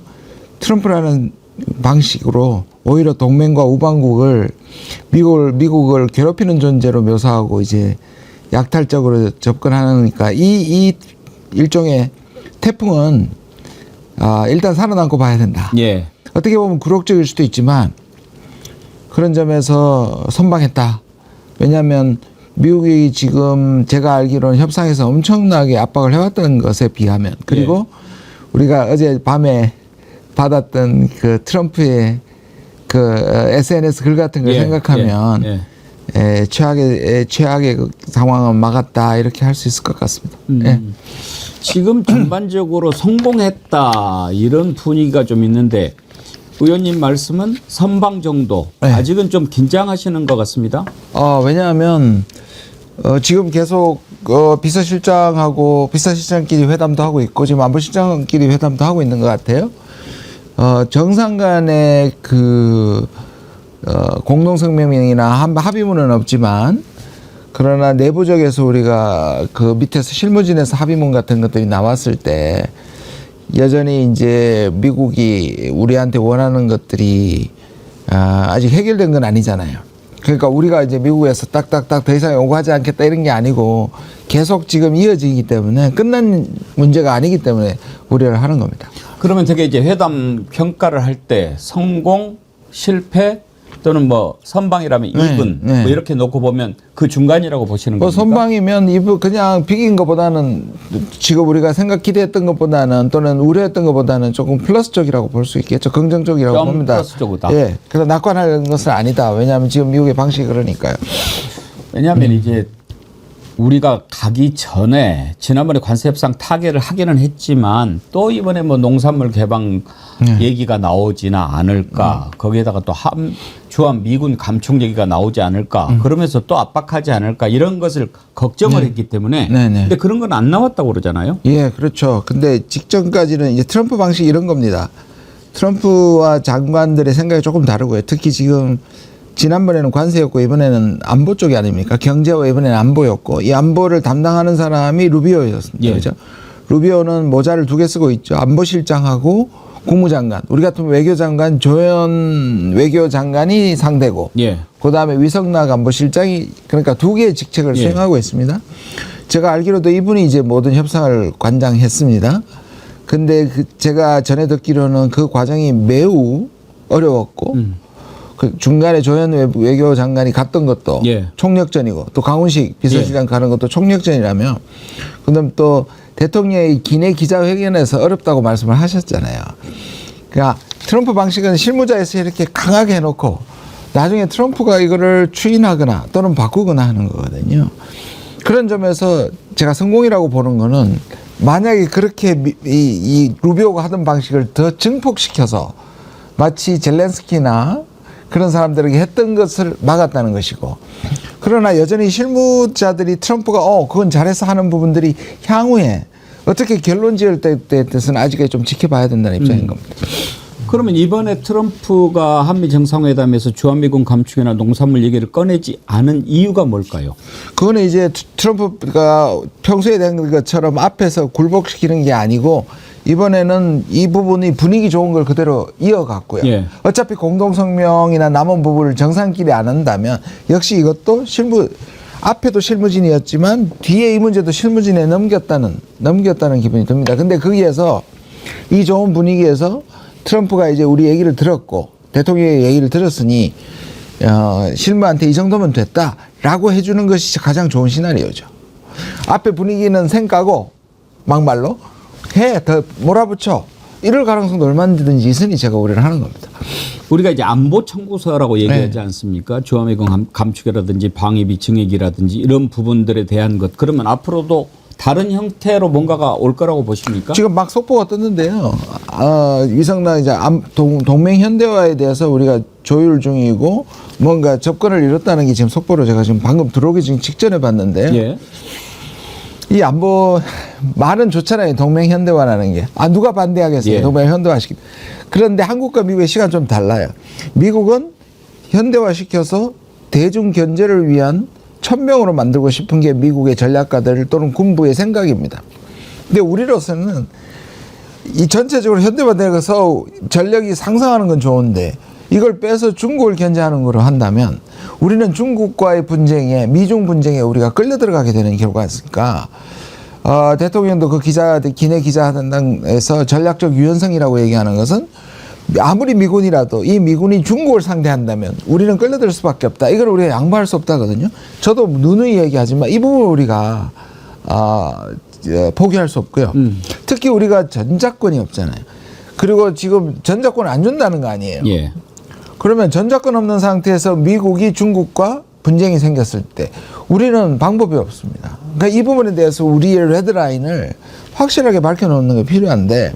트럼프라는 방식으로 오히려 동맹과 우방국을 미국을 괴롭히는 존재로 묘사하고 이제 약탈적으로 접근하니까 이 일종의 태풍은 일단 살아남고 봐야 된다. 예. 어떻게 보면 굴욕적일 수도 있지만 그런 점에서 선방했다. 왜냐하면 미국이 지금 제가 알기로는 협상에서 엄청나게 압박을 해왔던 것에 비하면 그리고 우리가 어제 밤에 받았던 그 트럼프의 그 SNS 글 같은 걸 생각하면 최악의 그 상황은 막았다 이렇게 할 수 있을 것 같습니다. 예. 지금 전반적으로 성공했다 이런 분위기가 좀 있는데 의원님 말씀은 선방 정도. 네. 아직은 좀 긴장하시는 것 같습니다. 왜냐하면 지금 계속 비서실장하고 비서실장끼리 회담도 하고 있고 지금 안보실장끼리 회담도 하고 있는 것 같아요. 정상 간의 공동성명이나 합의문은 없지만 그러나 내부적에서 우리가 그 밑에서 실무진에서 합의문 같은 것들이 나왔을 때 여전히 이제 미국이 우리한테 원하는 것들이 아직 해결된 건 아니잖아요. 그러니까 우리가 이제 미국에서 딱딱딱 더 이상 요구하지 않겠다 이런 게 아니고 계속 지금 이어지기 때문에 끝난 문제가 아니기 때문에 우려를 하는 겁니다. 그러면 되게 이제 회담 평가를 할 때 성공, 실패 또는 뭐 선방이라면 네, 2분 네. 뭐 이렇게 놓고 보면 그 중간이라고 보시는 겁니까? 선방이면 그냥 비긴 것보다는 지금 우리가 기대했던 것보다는 또는 우려했던 것보다는 조금 플러스 쪽이라고 볼 수 있겠죠. 긍정적이라고 좀 봅니다. 플러스 쪽이다. 예. 그래서 낙관하는 것은 아니다. 왜냐하면 지금 미국의 방식이 그러니까요. 왜냐하면 이제 우리가 가기 전에 지난번에 관세 협상 타결을 하기는 했지만 또 이번에 뭐 농산물 개방 얘기가 나오지나 않을까. 거기에다가 또 주한 미군 감축 얘기가 나오지 않을까. 그러면서 또 압박하지 않을까. 이런 것을 걱정을 했기 때문에. 근데 그런 건 안 나왔다고 그러잖아요. 예, 그렇죠. 근데 직전까지는 이제 트럼프 방식이 이런 겁니다. 트럼프와 장관들의 생각이 조금 다르고요. 특히 지금 지난번에는 관세였고 이번에는 안보 쪽이 아닙니까? 경제와 이번에는 안보였고 이 안보를 담당하는 사람이 루비오였습니다. 예. 그렇죠? 루비오는 모자를 2개 쓰고 있죠. 안보실장하고 국무장관. 우리 같으면 외교장관 조현 외교장관이 상대고 예. 그다음에 위성락 안보실장이 그러니까 2개의 직책을 수행하고 있습니다. 제가 알기로도 이분이 이제 모든 협상을 관장했습니다. 근데 제가 전에 듣기로는 그 과정이 매우 어려웠고 그 중간에 조현 외교장관이 갔던 것도 총력전이고 또 강훈식 비서실장 가는 것도 총력전이라며 그다음 또 대통령이 기내 기자회견에서 어렵다고 말씀을 하셨잖아요. 그러니까 트럼프 방식은 실무자에서 이렇게 강하게 해놓고 나중에 트럼프가 이거를 추인하거나 또는 바꾸거나 하는 거거든요. 그런 점에서 제가 성공이라고 보는 거는 만약에 그렇게 이 루비오가 하던 방식을 더 증폭시켜서 마치 젤렌스키나 그런 사람들에게 했던 것을 막았다는 것이고 그러나 여전히 실무자들이 트럼프가 그건 잘해서 하는 부분들이 향후에 어떻게 결론 지을 때 뜻은 아직까지 좀 지켜봐야 된다는 입장인 겁니다. 그러면 이번에 트럼프가 한미 정상회담에서 주한미군 감축이나 농산물 얘기를 꺼내지 않은 이유가 뭘까요? 그거는 이제 트럼프가 평소에 된 것처럼 앞에서 굴복시키는 게 아니고 이번에는 이 부분이 분위기 좋은 걸 그대로 이어갔고요. 어차피 공동성명이나 남은 부분을 정상끼리 안 한다면 역시 이것도 앞에도 실무진이었지만 뒤에 이 문제도 실무진에 넘겼다는 기분이 듭니다. 근데 거기에서 이 좋은 분위기에서 트럼프가 이제 우리 얘기를 들었고 대통령의 얘기를 들었으니 실무한테 이 정도면 됐다라고 해주는 것이 가장 좋은 시나리오죠. 앞에 분위기는 생까고 막말로 더 몰아붙여 이럴 가능성도 얼마든지 있으니 제가 우려를 하는 겁니다. 우리가 이제 안보 청구서라고 얘기하지 않습니까? 주한미군 감축이라든지 방위비 증액이라든지 이런 부분들에 대한 것. 그러면 앞으로도 다른 형태로 뭔가가 올 거라고 보십니까? 지금 막 속보가 떴는데요. 위성락 이제 동맹 현대화에 대해서 우리가 조율 중이고 뭔가 접근을 이뤘다는 게 지금 속보로 제가 지금 방금 들어오기 직전에 봤는데요. 이 안보 말은 좋잖아요. 동맹 현대화라는 게. 누가 반대하겠어요. 동맹 현대화시키. 그런데 한국과 미국의 시간 좀 달라요. 미국은 현대화시켜서 대중 견제를 위한 천명으로 만들고 싶은 게 미국의 전략가들 또는 군부의 생각입니다. 근데 우리로서는 이 전체적으로 현대화되어서 전력이 상승하는 건 좋은데 이걸 빼서 중국을 견제하는 거로 한다면 우리는 중국과의 분쟁에 미중 분쟁에 우리가 끌려 들어가게 되는 결과가 있으니까 대통령도 그 기내 기자회견에서 전략적 유연성이라고 얘기하는 것은 아무리 미군이라도 이 미군이 중국을 상대한다면 우리는 끌려들 수밖에 없다. 이걸 우리가 양보할 수 없다거든요. 저도 누누이 얘기하지만 이 부분을 우리가 포기할 수 없고요. 특히 우리가 전작권이 없잖아요. 그리고 지금 전작권을 안 준다는 거 아니에요. 그러면 전작권 없는 상태에서 미국이 중국과 분쟁이 생겼을 때 우리는 방법이 없습니다. 그러니까 이 부분에 대해서 우리의 레드라인을 확실하게 밝혀놓는 게 필요한데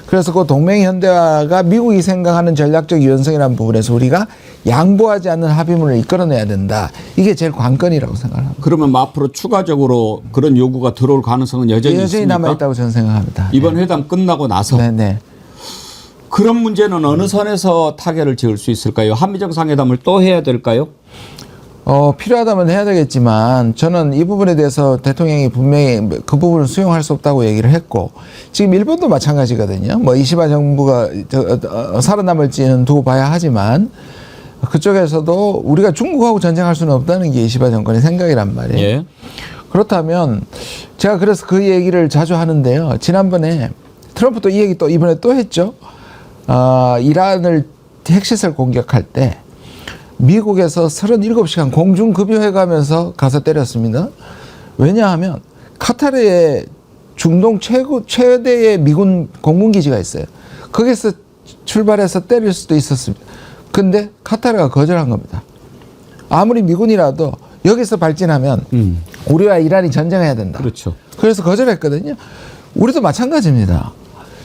그래서 그 동맹 현대화가 미국이 생각하는 전략적 유연성이라는 부분에서 우리가 양보하지 않는 합의문을 이끌어내야 된다. 이게 제일 관건이라고 생각합니다. 그러면 뭐 앞으로 추가적으로 그런 요구가 들어올 가능성은 여전히 있습니까? 남아있다고 저는 생각합니다. 이번 회담 끝나고 나서 네네. 그런 문제는 어느 선에서 타결을 지을 수 있을까요? 한미 정상회담을 또 해야 될까요? 필요하다면 해야 되겠지만 저는 이 부분에 대해서 대통령이 분명히 그 부분을 수용할 수 없다고 얘기를 했고 지금 일본도 마찬가지거든요. 뭐 이시바 정부가 살아남을지는 두고 봐야 하지만 그쪽에서도 우리가 중국하고 전쟁할 수는 없다는 게 이시바 정권의 생각이란 말이에요. 예. 그렇다면 제가 그래서 그 얘기를 자주 하는데요. 지난번에 트럼프도 이 얘기 또 이번에 또 했죠. 이란을 핵시설 공격할 때 미국에서 37시간 공중급유해 가면서 가서 때렸습니다. 왜냐하면 카타르에 중동 최대의 미군 공군기지가 있어요. 거기서 출발해서 때릴 수도 있었습니다. 근데 카타르가 거절한 겁니다. 아무리 미군이라도 여기서 발진하면 우리와 이란이 전쟁해야 된다. 그렇죠. 그래서 거절했거든요. 우리도 마찬가지입니다.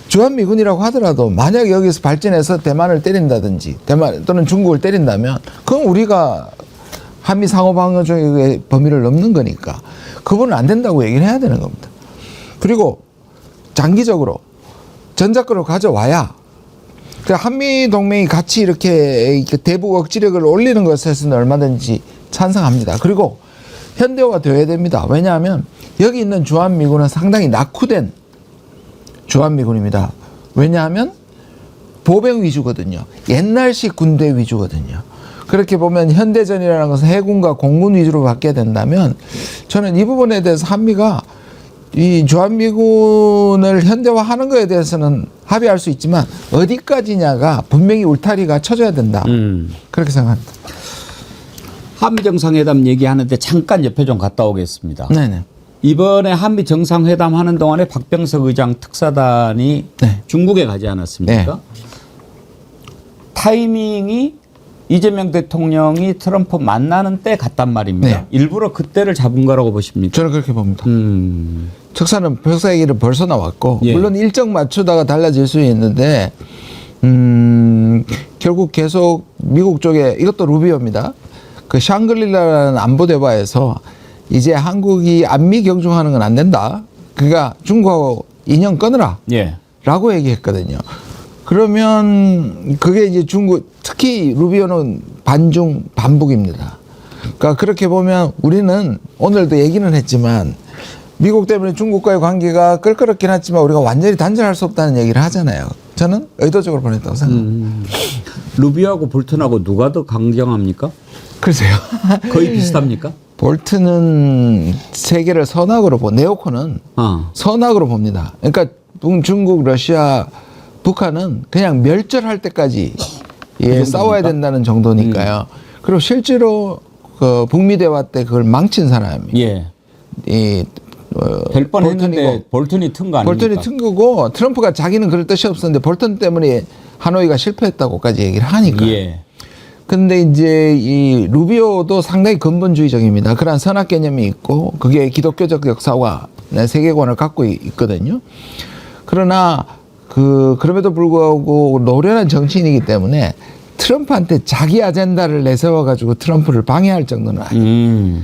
주한미군이라고 하더라도 만약 여기서 발진해서 대만을 때린다든지 대만 또는 중국을 때린다면 그건 우리가 한미 상호방어적의 범위를 넘는 거니까 그분은 안 된다고 얘기를 해야 되는 겁니다. 그리고 장기적으로 전작권을 가져와야 한미 동맹이 같이 이렇게 대북 억지력을 올리는 것에서는 얼마든지 찬성합니다. 그리고 현대화가 되어야 됩니다. 왜냐하면 여기 있는 주한미군은 상당히 낙후된 주한미군입니다. 왜냐하면 보병 위주거든요. 옛날식 군대 위주거든요. 그렇게 보면 현대전이라는 것은 해군과 공군 위주로 바뀌어야 된다면 저는 이 부분에 대해서 한미가 이 주한미군을 현대화하는 것에 대해서는 합의할 수 있지만 어디까지냐가 분명히 울타리가 쳐져야 된다. 그렇게 생각합니다. 한미 정상회담 얘기하는데 잠깐 옆에 좀 갔다 오겠습니다. 네네. 이번에 한미 정상회담 하는 동안에 박병석 의장 특사단이 네. 중국에 가지 않았습니까? 네. 타이밍이 이재명 대통령이 트럼프 만나는 때 갔단 말입니다. 네. 일부러 그때를 잡은 거라고 보십니까? 저는 그렇게 봅니다. 특사는 벌써 얘기를 벌써 나왔고 예. 물론 일정 맞추다가 달라질 수 있는데 결국 계속 미국 쪽에 이것도 루비오입니다. 그 샹글릴라라는 안보대화에서 이제 한국이 안미 경중하는 건 안 된다. 그러니까 중국하고 인연 끊으라. 예. 라고 얘기했거든요. 그러면 그게 이제 중국, 특히 루비오는 반중 반북입니다. 그러니까 그렇게 보면 우리는 오늘도 얘기는 했지만 미국 때문에 중국과의 관계가 끌끄럽긴 하지만 우리가 완전히 단절할 수 없다는 얘기를 하잖아요. 저는 의도적으로 보냈다고 생각합니다. 루비오하고 볼튼하고 누가 더 강경합니까? 글쎄요. 거의 비슷합니까? 볼튼은 세계를 선악으로 네오콘은 선악으로 봅니다. 그러니까 중국, 러시아, 북한은 그냥 멸절할 때까지 싸워야 된다는 정도니까요. 그리고 실제로 그 북미 대화 때 그걸 망친 사람이 예. 될 뻔했는데 볼튼이 튼 거 아닙니까? 볼튼이 튼 거고 트럼프가 자기는 그럴 뜻이 없었는데 볼튼 때문에 하노이가 실패했다고까지 얘기를 하니까. 예. 근데 이제 이 루비오도 상당히 근본주의적입니다. 그런 선악 개념이 있고 그게 기독교적 역사와 세계관을 갖고 있거든요. 그러나 그럼에도 불구하고 노련한 정치인이기 때문에 트럼프한테 자기 아젠다를 내세워 가지고 트럼프를 방해할 정도는 아니에요.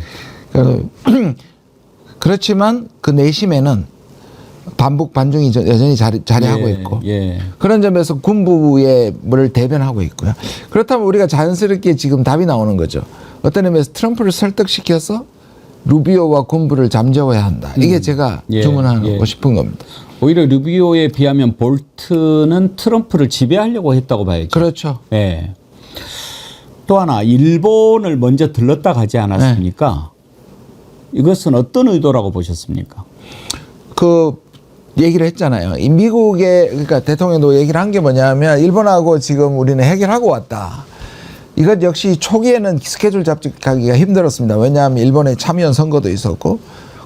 그렇지만 그 내심에는 반북 반중이 여전히 자리하고 있고 그런 점에서 군부의 뭘 대변하고 있고요. 그렇다면 우리가 자연스럽게 지금 답이 나오는 거죠. 어떤 의미에서 트럼프를 설득시켜서 루비오와 군부를 잠재워야 한다. 이게 제가 주문하고 싶은 겁니다. 오히려 루비오에 비하면 볼튼은 트럼프를 지배하려고 했다고 봐야죠. 그렇죠. 네. 또 하나 일본을 먼저 들렀다 가지 않았습니까? 네. 이것은 어떤 의도라고 보셨습니까? 그 얘기를 했잖아요. 이 미국의 그러니까 대통령도 얘기를 한 게 뭐냐면 일본하고 지금 우리는 해결하고 왔다. 이것 역시 초기에는 스케줄 잡기가 힘들었습니다. 왜냐하면 일본의 참여연 선거도 있었고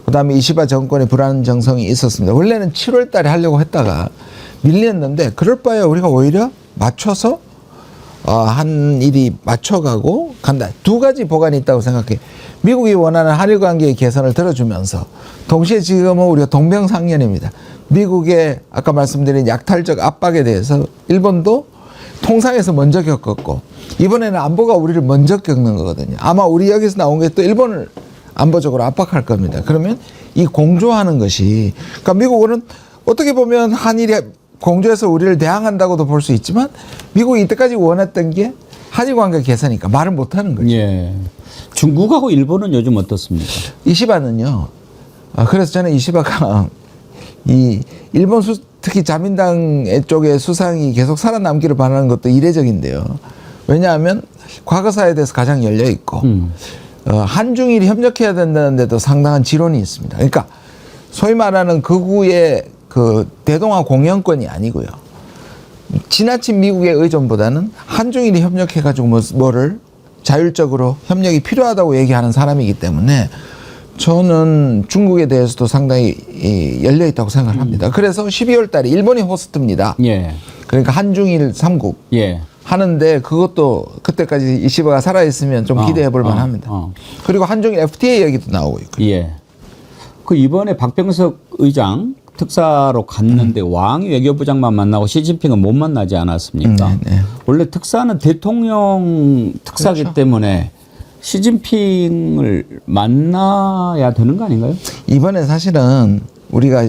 그다음에 이시바 정권의 불안정성이 있었습니다. 원래는 7월 달에 하려고 했다가 밀렸는데 그럴 바에 우리가 오히려 맞춰서 한일이 맞춰가고 간다. 두 가지 보관이 있다고 생각해. 미국이 원하는 한일 관계의 개선을 들어주면서 동시에 지금은 우리가 동병상련입니다. 미국의 아까 말씀드린 약탈적 압박에 대해서 일본도 통상에서 먼저 겪었고 이번에는 안보가 우리를 먼저 겪는 거거든요. 아마 우리 여기서 나온 게 또 일본을 안보적으로 압박할 겁니다. 그러면 이 공조하는 것이 그러니까 미국은 어떻게 보면 한일이 공조해서 우리를 대항한다고도 볼 수 있지만 미국이 이때까지 원했던 게 한일 관계 개선이니까 말을 못하는 거죠. 예. 중국하고 일본은 요즘 어떻습니까? 이시바는요. 그래서 저는 이시바가 이 일본 특히 자민당 쪽의 수상이 계속 살아남기를 바라는 것도 이례적인데요. 왜냐하면 과거사에 대해서 가장 열려 있고 한중일이 협력해야 된다는 데도 상당한 지론이 있습니다. 그러니까 소위 말하는 극우의 그 대동아 공영권이 아니고요. 지나친 미국의 의존보다는 한중일이 협력해가지고 뭐를 자율적으로 협력이 필요하다고 얘기하는 사람이기 때문에 저는 중국에 대해서도 상당히 열려 있다고 생각을 합니다. 그래서 12월 달에 일본이 호스트입니다. 예. 그러니까 한중일 3국 예. 하는데 그것도 그때까지 이시바가 살아있으면 좀 기대해 볼 만합니다. 그리고 한중일 FTA 얘기도 나오고 있고요. 예. 그 이번에 박병석 의장 특사로 갔는데 왕이 외교부장만 만나고 시진핑은 못 만나지 않았습니까? 네. 원래 특사는 대통령 특사기 그렇죠. 때문에 시진핑을 만나야 되는 거 아닌가요? 이번에 사실은 우리가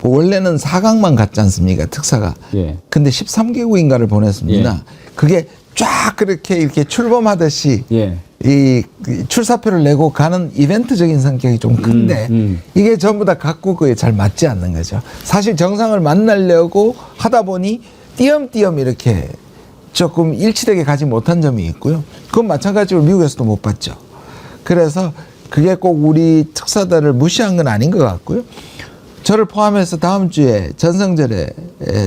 원래는 4강만 갔지 않습니까? 특사가. 예. 근데 13개국인가를 보냈습니다. 그게 쫙 그렇게 이렇게 출범하듯이 예. 이 출사표를 내고 가는 이벤트적인 성격이 좀 큰데 이게 전부 다 각국에 잘 맞지 않는 거죠. 사실 정상을 만나려고 하다 보니 띄엄띄엄 이렇게 조금 일치되게 가지 못한 점이 있고요. 그건 마찬가지로 미국에서도 못 봤죠. 그래서 그게 꼭 우리 특사들을 무시한 건 아닌 것 같고요. 저를 포함해서 다음 주에 전성절에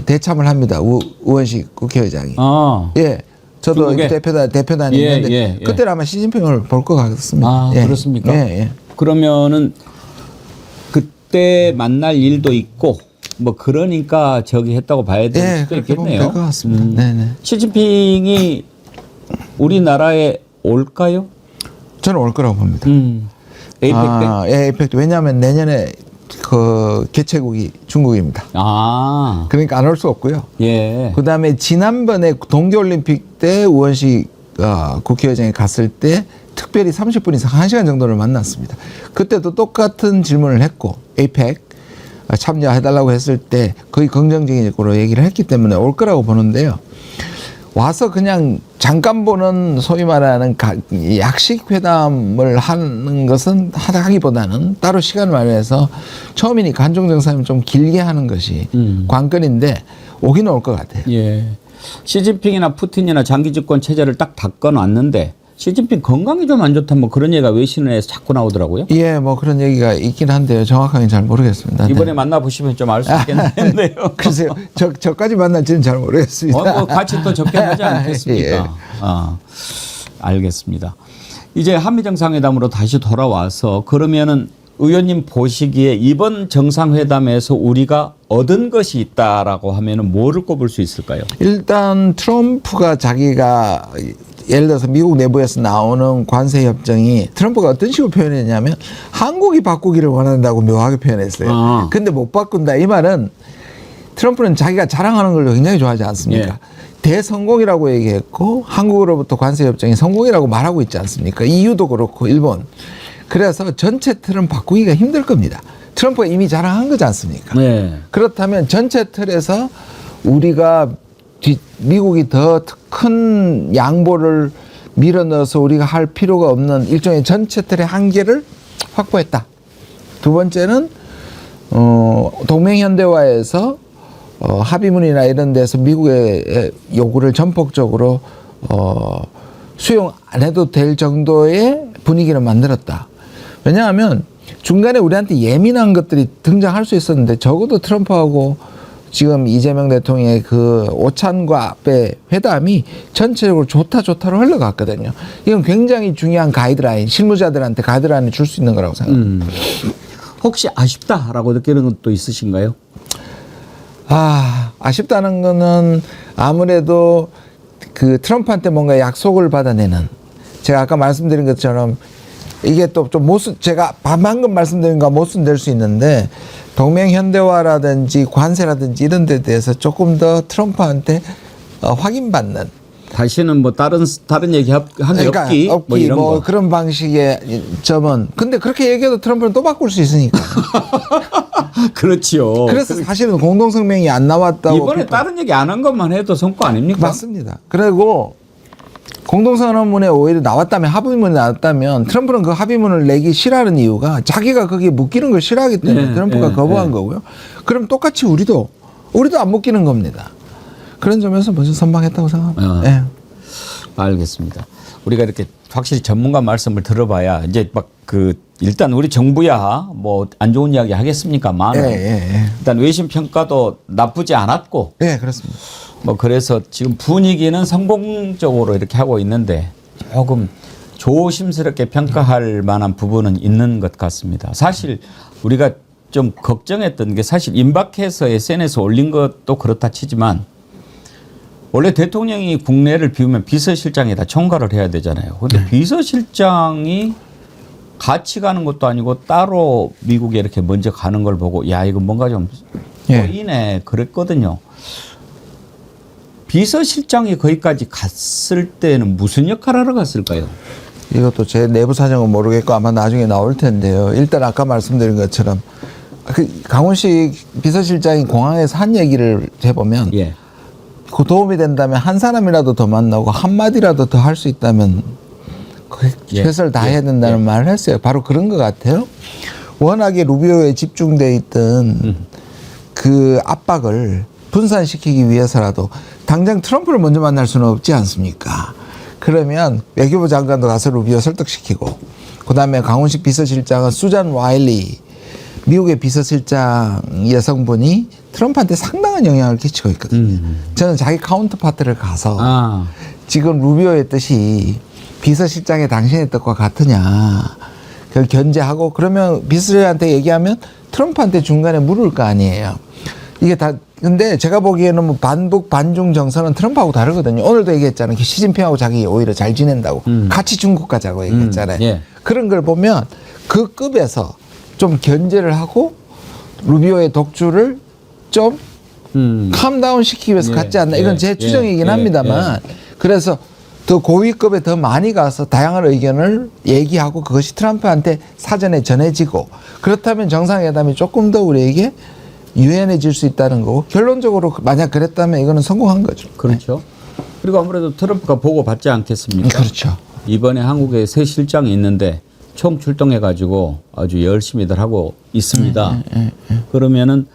대참을 합니다. 우원식 국회의장이. 예. 저도 중국에? 대표단이 예, 있는데 예, 예. 그때는 아마 시진핑을 볼 것 같습니다. 아, 예. 그렇습니까? 예, 예. 그러면은 그때 만날 일도 있고 뭐 그러니까 저기 했다고 봐야 될 예, 수도 그렇게 보면 있겠네요. 될 것 같습니다. 네네. 시진핑이 우리나라에 올까요? 저는 올 거라고 봅니다. 에이펙 때? 예, 에이펙 때. 왜냐하면 내년에 그 개최국이 중국입니다. 아, 그러니까 안 올 수 없고요. 예. 그 다음에 지난번에 동계올림픽 때 우원식 국회의장이 갔을 때 특별히 30분 이상 1시간 정도를 만났습니다. 그때도 똑같은 질문을 했고 에이펙 참여해달라고 했을 때 거의 긍정적으로 얘기를 했기 때문에 올 거라고 보는데요. 와서 그냥 잠깐 보는 소위 말하는 약식 회담을 하는 것은 하기보다는 따로 시간을 마련해서 처음이니까 한중 정상회담 좀 길게 하는 것이 관건인데 오긴 올 것 같아요. 예. 시진핑이나 푸틴이나 장기 집권 체제를 딱 바꿔놨는데 시진핑 건강이 좀 안 좋다 뭐 그런 얘기가 외신에서 자꾸 나오더라고요. 예, 뭐 그런 얘기가 있긴 한데요. 정확하게 잘 모르겠습니다. 이번에 네. 만나보시면 좀 알 수 있겠네요. 글쎄요. 저까지 만날지는 잘 모르겠습니다. 뭐 같이 또 접견하지 않겠습니까? 예. 알겠습니다. 이제 한미 정상회담으로 다시 돌아와서 그러면은 의원님 보시기에 이번 정상회담에서 우리가 얻은 것이 있다라고 하면은 뭐를 꼽을 수 있을까요? 일단 트럼프가 자기가 예를 들어서 미국 내부에서 나오는 관세 협정이 트럼프가 어떤 식으로 표현했냐면 한국이 바꾸기를 원한다고 묘하게 표현했어요. 근데 못 바꾼다. 이 말은 트럼프는 자기가 자랑하는 걸 굉장히 좋아하지 않습니까? 예. 대성공이라고 얘기했고 한국으로부터 관세 협정이 성공이라고 말하고 있지 않습니까? EU도 그렇고 일본. 그래서 전체 틀은 바꾸기가 힘들 겁니다. 트럼프가 이미 자랑한 거지 않습니까? 네. 그렇다면 전체 틀에서 우리가 미국이 더 큰 양보를 밀어넣어서 우리가 할 필요가 없는 일종의 전체 틀의 한계를 확보했다. 두 번째는 동맹현대화에서 합의문이나 이런 데서 미국의 요구를 전폭적으로 수용 안 해도 될 정도의 분위기를 만들었다. 왜냐하면 중간에 우리한테 예민한 것들이 등장할 수 있었는데 적어도 트럼프하고 지금 이재명 대통령의 그 오찬과 앞에 회담이 전체적으로 좋다로 흘러갔거든요. 이건 굉장히 중요한 가이드라인, 실무자들한테 가이드라인을 줄 수 있는 거라고 생각합니다. 혹시 아쉽다라고 느끼는 것도 있으신가요? 아쉽다는 거는 아무래도 그 트럼프한테 뭔가 약속을 받아내는, 제가 아까 말씀드린 것처럼 이게 또 좀 모순, 제가 방금 말씀드린 거 모순될 수 있는데 동맹 현대화라든지 관세라든지 이런 데 대해서 조금 더 트럼프한테 확인받는, 다시는 뭐 다른 얘기 한 게 없기 뭐 이런 거. 그런 방식의 점은, 근데 그렇게 얘기해도 트럼프는 또 바꿀 수 있으니까. 그렇지요. 그래서 사실은 공동성명이 안 나왔다고. 이번에 다른 얘기 안 한 것만 해도 성과 아닙니까? 맞습니다. 그리고 공동선언문에 오히려 나왔다면, 합의문이 나왔다면 트럼프는 그 합의문을 내기 싫어하는 이유가 자기가 거기에 묶이는 걸 싫어하기 때문에 트럼프가 거부한 거고요. 그럼 똑같이 우리도 안 묶이는 겁니다. 그런 점에서 먼저 선방했다고 생각합니다. 예. 알겠습니다. 우리가 이렇게 확실히 전문가 말씀을 들어봐야 이제 막 일단 우리 정부야 뭐 안 좋은 이야기 하겠습니까만 일단 외신 평가도 나쁘지 않았고. 네, 그렇습니다. 뭐 그래서 지금 분위기는 성공적으로 이렇게 하고 있는데 조금 조심스럽게 평가할 만한 부분은 있는 것 같습니다. 사실 우리가 좀 걱정했던 게 사실 임박해서 SNS에 올린 것도 그렇다 치지만 원래 대통령이 국내를 비우면 비서실장에다 총괄을 해야 되잖아요. 그런데 비서실장이 같이 가는 것도 아니고 따로 미국에 이렇게 먼저 가는 걸 보고 야 이거 뭔가 좀 보이네 그랬거든요. 비서실장이 거기까지 갔을 때는 무슨 역할을 하러 갔을까요? 이것도 제 내부 사정은 모르겠고 아마 나중에 나올 텐데요. 일단 아까 말씀드린 것처럼 강훈식 비서실장이 공항에서 한 얘기를 해보면 그 도움이 된다면 한 사람이라도 더 만나고 한마디라도 더 할 수 있다면 최선을 다해야 된다는 말을 했어요. 바로 그런 것 같아요. 워낙에 루비오에 집중돼 있던 그 압박을 분산시키기 위해서라도 당장 트럼프를 먼저 만날 수는 없지 않습니까? 그러면 외교부 장관도 가서 루비오 설득시키고, 그다음에 강훈식 비서실장은 수잔 와일리 미국의 비서실장 여성분이 트럼프한테 상당한 영향을 끼치고 있거든요. 저는 자기 카운터파트를 가서 지금 루비오의 뜻이 비서실장의 당신의 뜻과 같으냐 그걸 견제하고, 그러면 비서실장한테 얘기하면 트럼프한테 중간에 물을 거 아니에요. 이게 다. 근데 제가 보기에는 뭐 반북 반중 정서는 트럼프하고 다르거든요. 오늘도 얘기했잖아요. 시진핑하고 자기 오히려 잘 지낸다고 같이 중국 가자고 얘기했잖아요. 그런 걸 보면 그 급에서 좀 견제를 하고 루비오의 독주를 좀 캄다운 시키기 위해서 갔지 않나. 이건 제 추정이긴 합니다만 그래서 더 고위급에 더 많이 가서 다양한 의견을 얘기하고 그것이 트럼프한테 사전에 전해지고, 그렇다면 정상회담이 조금 더 우리에게 유연해질 수 있다는 거고, 결론적으로 만약 그랬다면 이거는 성공한 거죠. 그렇죠. 그리고 아무래도 트럼프가 보고받지 않겠습니까? 그렇죠. 이번에 한국에 새 실장이 있는데 총 출동해가지고 아주 열심히들 하고 있습니다. 그러면은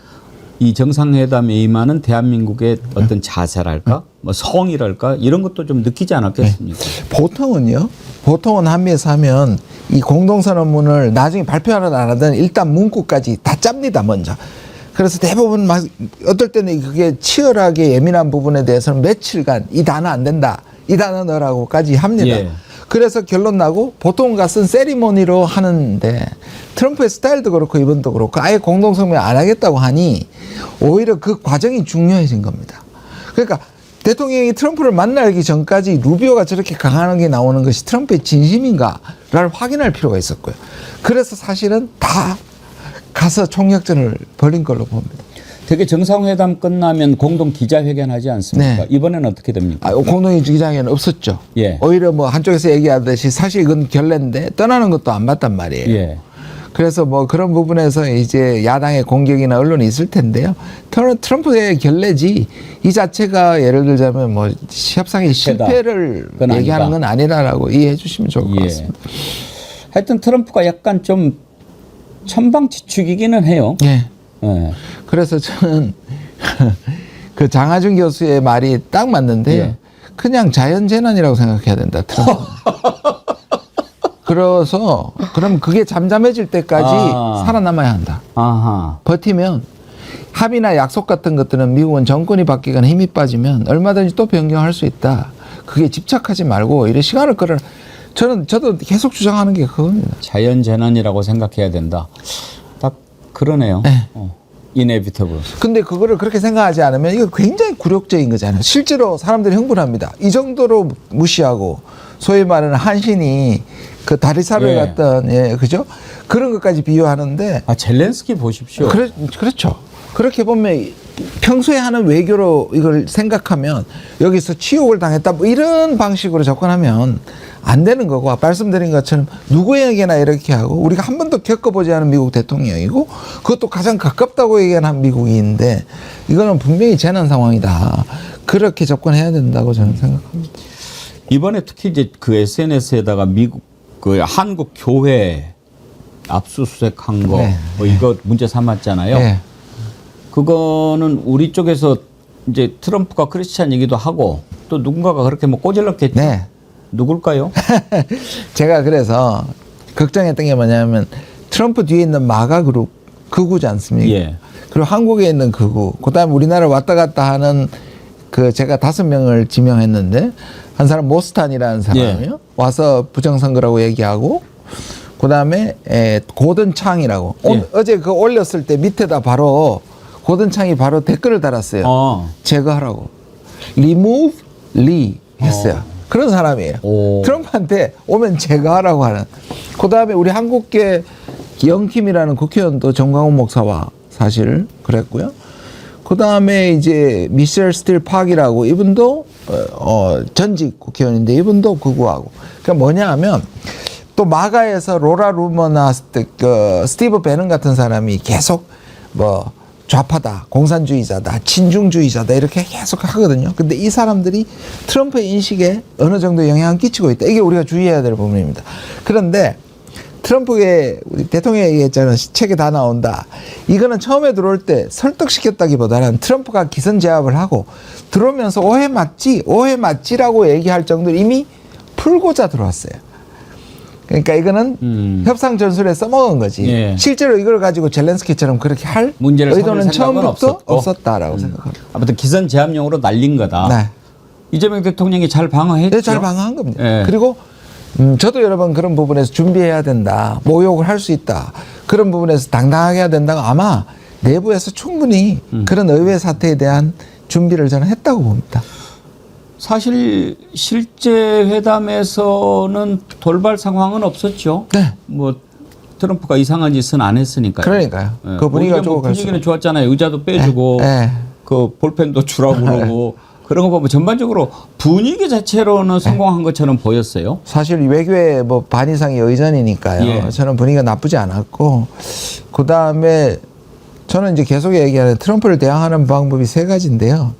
이 정상회담에 임하는 대한민국의 어떤 자세랄까, 뭐 성의랄까 이런 것도 좀 느끼지 않았겠습니까? 보통은 한미에서 하면 이 공동선언문을 나중에 발표하든 안 하든 일단 문구까지 다 짭니다 먼저. 그래서 대부분 막 어떨 때는 그게 치열하게 예민한 부분에 대해서는 며칠간 이 단어 안 된다, 이 단어 넣으라고까지 합니다. 그래서 결론 나고 보통 가서는 세리머니로 하는데 트럼프의 스타일도 그렇고 이번도 그렇고 아예 공동성명 안 하겠다고 하니 오히려 그 과정이 중요해진 겁니다. 그러니까 대통령이 트럼프를 만나기 전까지 루비오가 저렇게 강하게 나오는 것이 트럼프의 진심인가를 확인할 필요가 있었고요. 그래서 사실은 다 가서 총력전을 벌인 걸로 봅니다. 되게 정상회담 끝나면 공동 기자회견 하지 않습니까? 이번에는 어떻게 됩니까? 공동 기자회견 없었죠. 오히려 뭐 한쪽에서 얘기하듯이 사실 이건 결례인데 떠나는 것도 안 맞단 말이에요. 그래서 뭐 그런 부분에서 이제 야당의 공격이나 언론이 있을 텐데요. 트럼프의 결례지 이 자체가 예를 들자면 뭐 협상의 실패를 얘기하는 건 아니라라고 이해해 주시면 좋을 것 같습니다. 하여튼 트럼프가 약간 좀 천방지축이기는 해요. 그래서 저는 그 장하준 교수의 말이 딱 맞는데요. 그냥 자연재난이라고 생각해야 된다. 트럼프. 그래서 그럼 그게 잠잠해질 때까지 살아남아야 한다. 버티면 합의나 약속 같은 것들은 미국은 정권이 바뀌거나 힘이 빠지면 얼마든지 또 변경할 수 있다. 그게 집착하지 말고 이래 시간을 끌어. 저도 계속 주장하는 게 그겁니다. 자연재난이라고 생각해야 된다. 딱 그러네요. inevitable. 근데 그거를 그렇게 생각하지 않으면 이거 굉장히 굴욕적인 거잖아요. 실제로 사람들이 흥분합니다. 이 정도로 무시하고 소위 말하는 한신이 그 다리살을 예. 갖던 예, 그죠? 그런 것까지 비유하는데 젤렌스키 보십시오. 그렇죠. 그렇게 보면 평소에 하는 외교로 이걸 생각하면 여기서 치욕을 당했다 뭐 이런 방식으로 접근하면 안 되는 거고 말씀드린 것처럼 누구에게나 이렇게 하고 우리가 한 번도 겪어보지 않은 미국 대통령이고 그것도 가장 가깝다고 얘기하는 미국인데 이거는 분명히 재난 상황이다. 그렇게 접근해야 된다고 저는 생각합니다. 이번에 특히 이제 그 SNS에다가 미국 그 한국 교회 압수수색한 거 네. 뭐 이거 문제 삼았잖아요. 네. 그거는 우리 쪽에서 이제 트럼프가 크리스찬 얘기도 하고 또 누군가가 그렇게 뭐 꼬질렀겠죠. 네. 누굴까요? 제가 그래서 걱정했던 게 뭐냐면 트럼프 뒤에 있는 마가 그룹 극우지 않습니까? 예. 그리고 한국에 있는 극우, 그다음에 우리나라 왔다 갔다 하는 그 제가 5명을 지명했는데 한 사람 모스탄이라는 사람이요. 와서 부정선거라고 얘기하고 그다음에 고든 창이라고 어제 그거 올렸을 때 밑에다 바로 고든 창이 바로 댓글을 달았어요. 제거하라고. remove 리 했어요. 그런 사람이에요. 트럼프한테 오면 제거하라고 하는. 그다음에 우리 한국계 영킴이라는 국회의원도 정광훈 목사와 사실 그랬고요. 그다음에 이제 미셸 스틸 팍이라고 이분도 전직 국회의원인데 이분도 극우하고. 그러니까 뭐냐 하면 또 마가에서 로라 루머나 스티브 베넌 같은 사람이 계속 뭐 좌파다, 공산주의자다, 친중주의자다 이렇게 계속 하거든요. 근데 이 사람들이 트럼프의 인식에 어느 정도 영향을 끼치고 있다. 이게 우리가 주의해야 될 부분입니다. 그런데 트럼프의 우리 대통령이 얘기했잖아요. 책에 다 나온다. 이거는 처음에 들어올 때 설득시켰다기보다는 트럼프가 기선제압을 하고 들어오면서 오해 맞지라고 얘기할 정도로 이미 풀고자 들어왔어요. 그러니까 이거는 협상 전술에 써먹은 거지. 예. 실제로 이걸 가지고 젤렌스키처럼 그렇게 할 문제를 의도는 삼을 생각은 처음부터 없었고. 없었다라고 생각합니다. 아무튼 기선 제압용으로 날린 거다. 네. 이재명 대통령이 잘 방어했죠. 네, 잘 방어한 겁니다. 예. 그리고 저도 여러 번 그런 부분에서 준비해야 된다. 모욕을 할 수 있다. 그런 부분에서 당당하게 해야 된다고 아마 내부에서 충분히 그런 의회 사태에 대한 준비를 저는 했다고 봅니다. 사실 실제 회담에서는 돌발 상황은 없었죠. 네. 뭐 트럼프가 이상한 짓은 안 했으니까요. 그러니까요. 예. 그 분위기가 오히려 뭐 좋고 분위기는 갈수록. 좋았잖아요. 의자도 빼주고 네. 그 볼펜도 주라고 그러고 그런 거 보면 전반적으로 분위기 자체로는 성공한 것처럼 보였어요. 사실 외교의 뭐 반 이상이 의전이니까요. 예. 저는 분위기가 나쁘지 않았고 그 다음에 저는 이제 계속 얘기하는 트럼프를 대항하는 방법이 3가지인데요.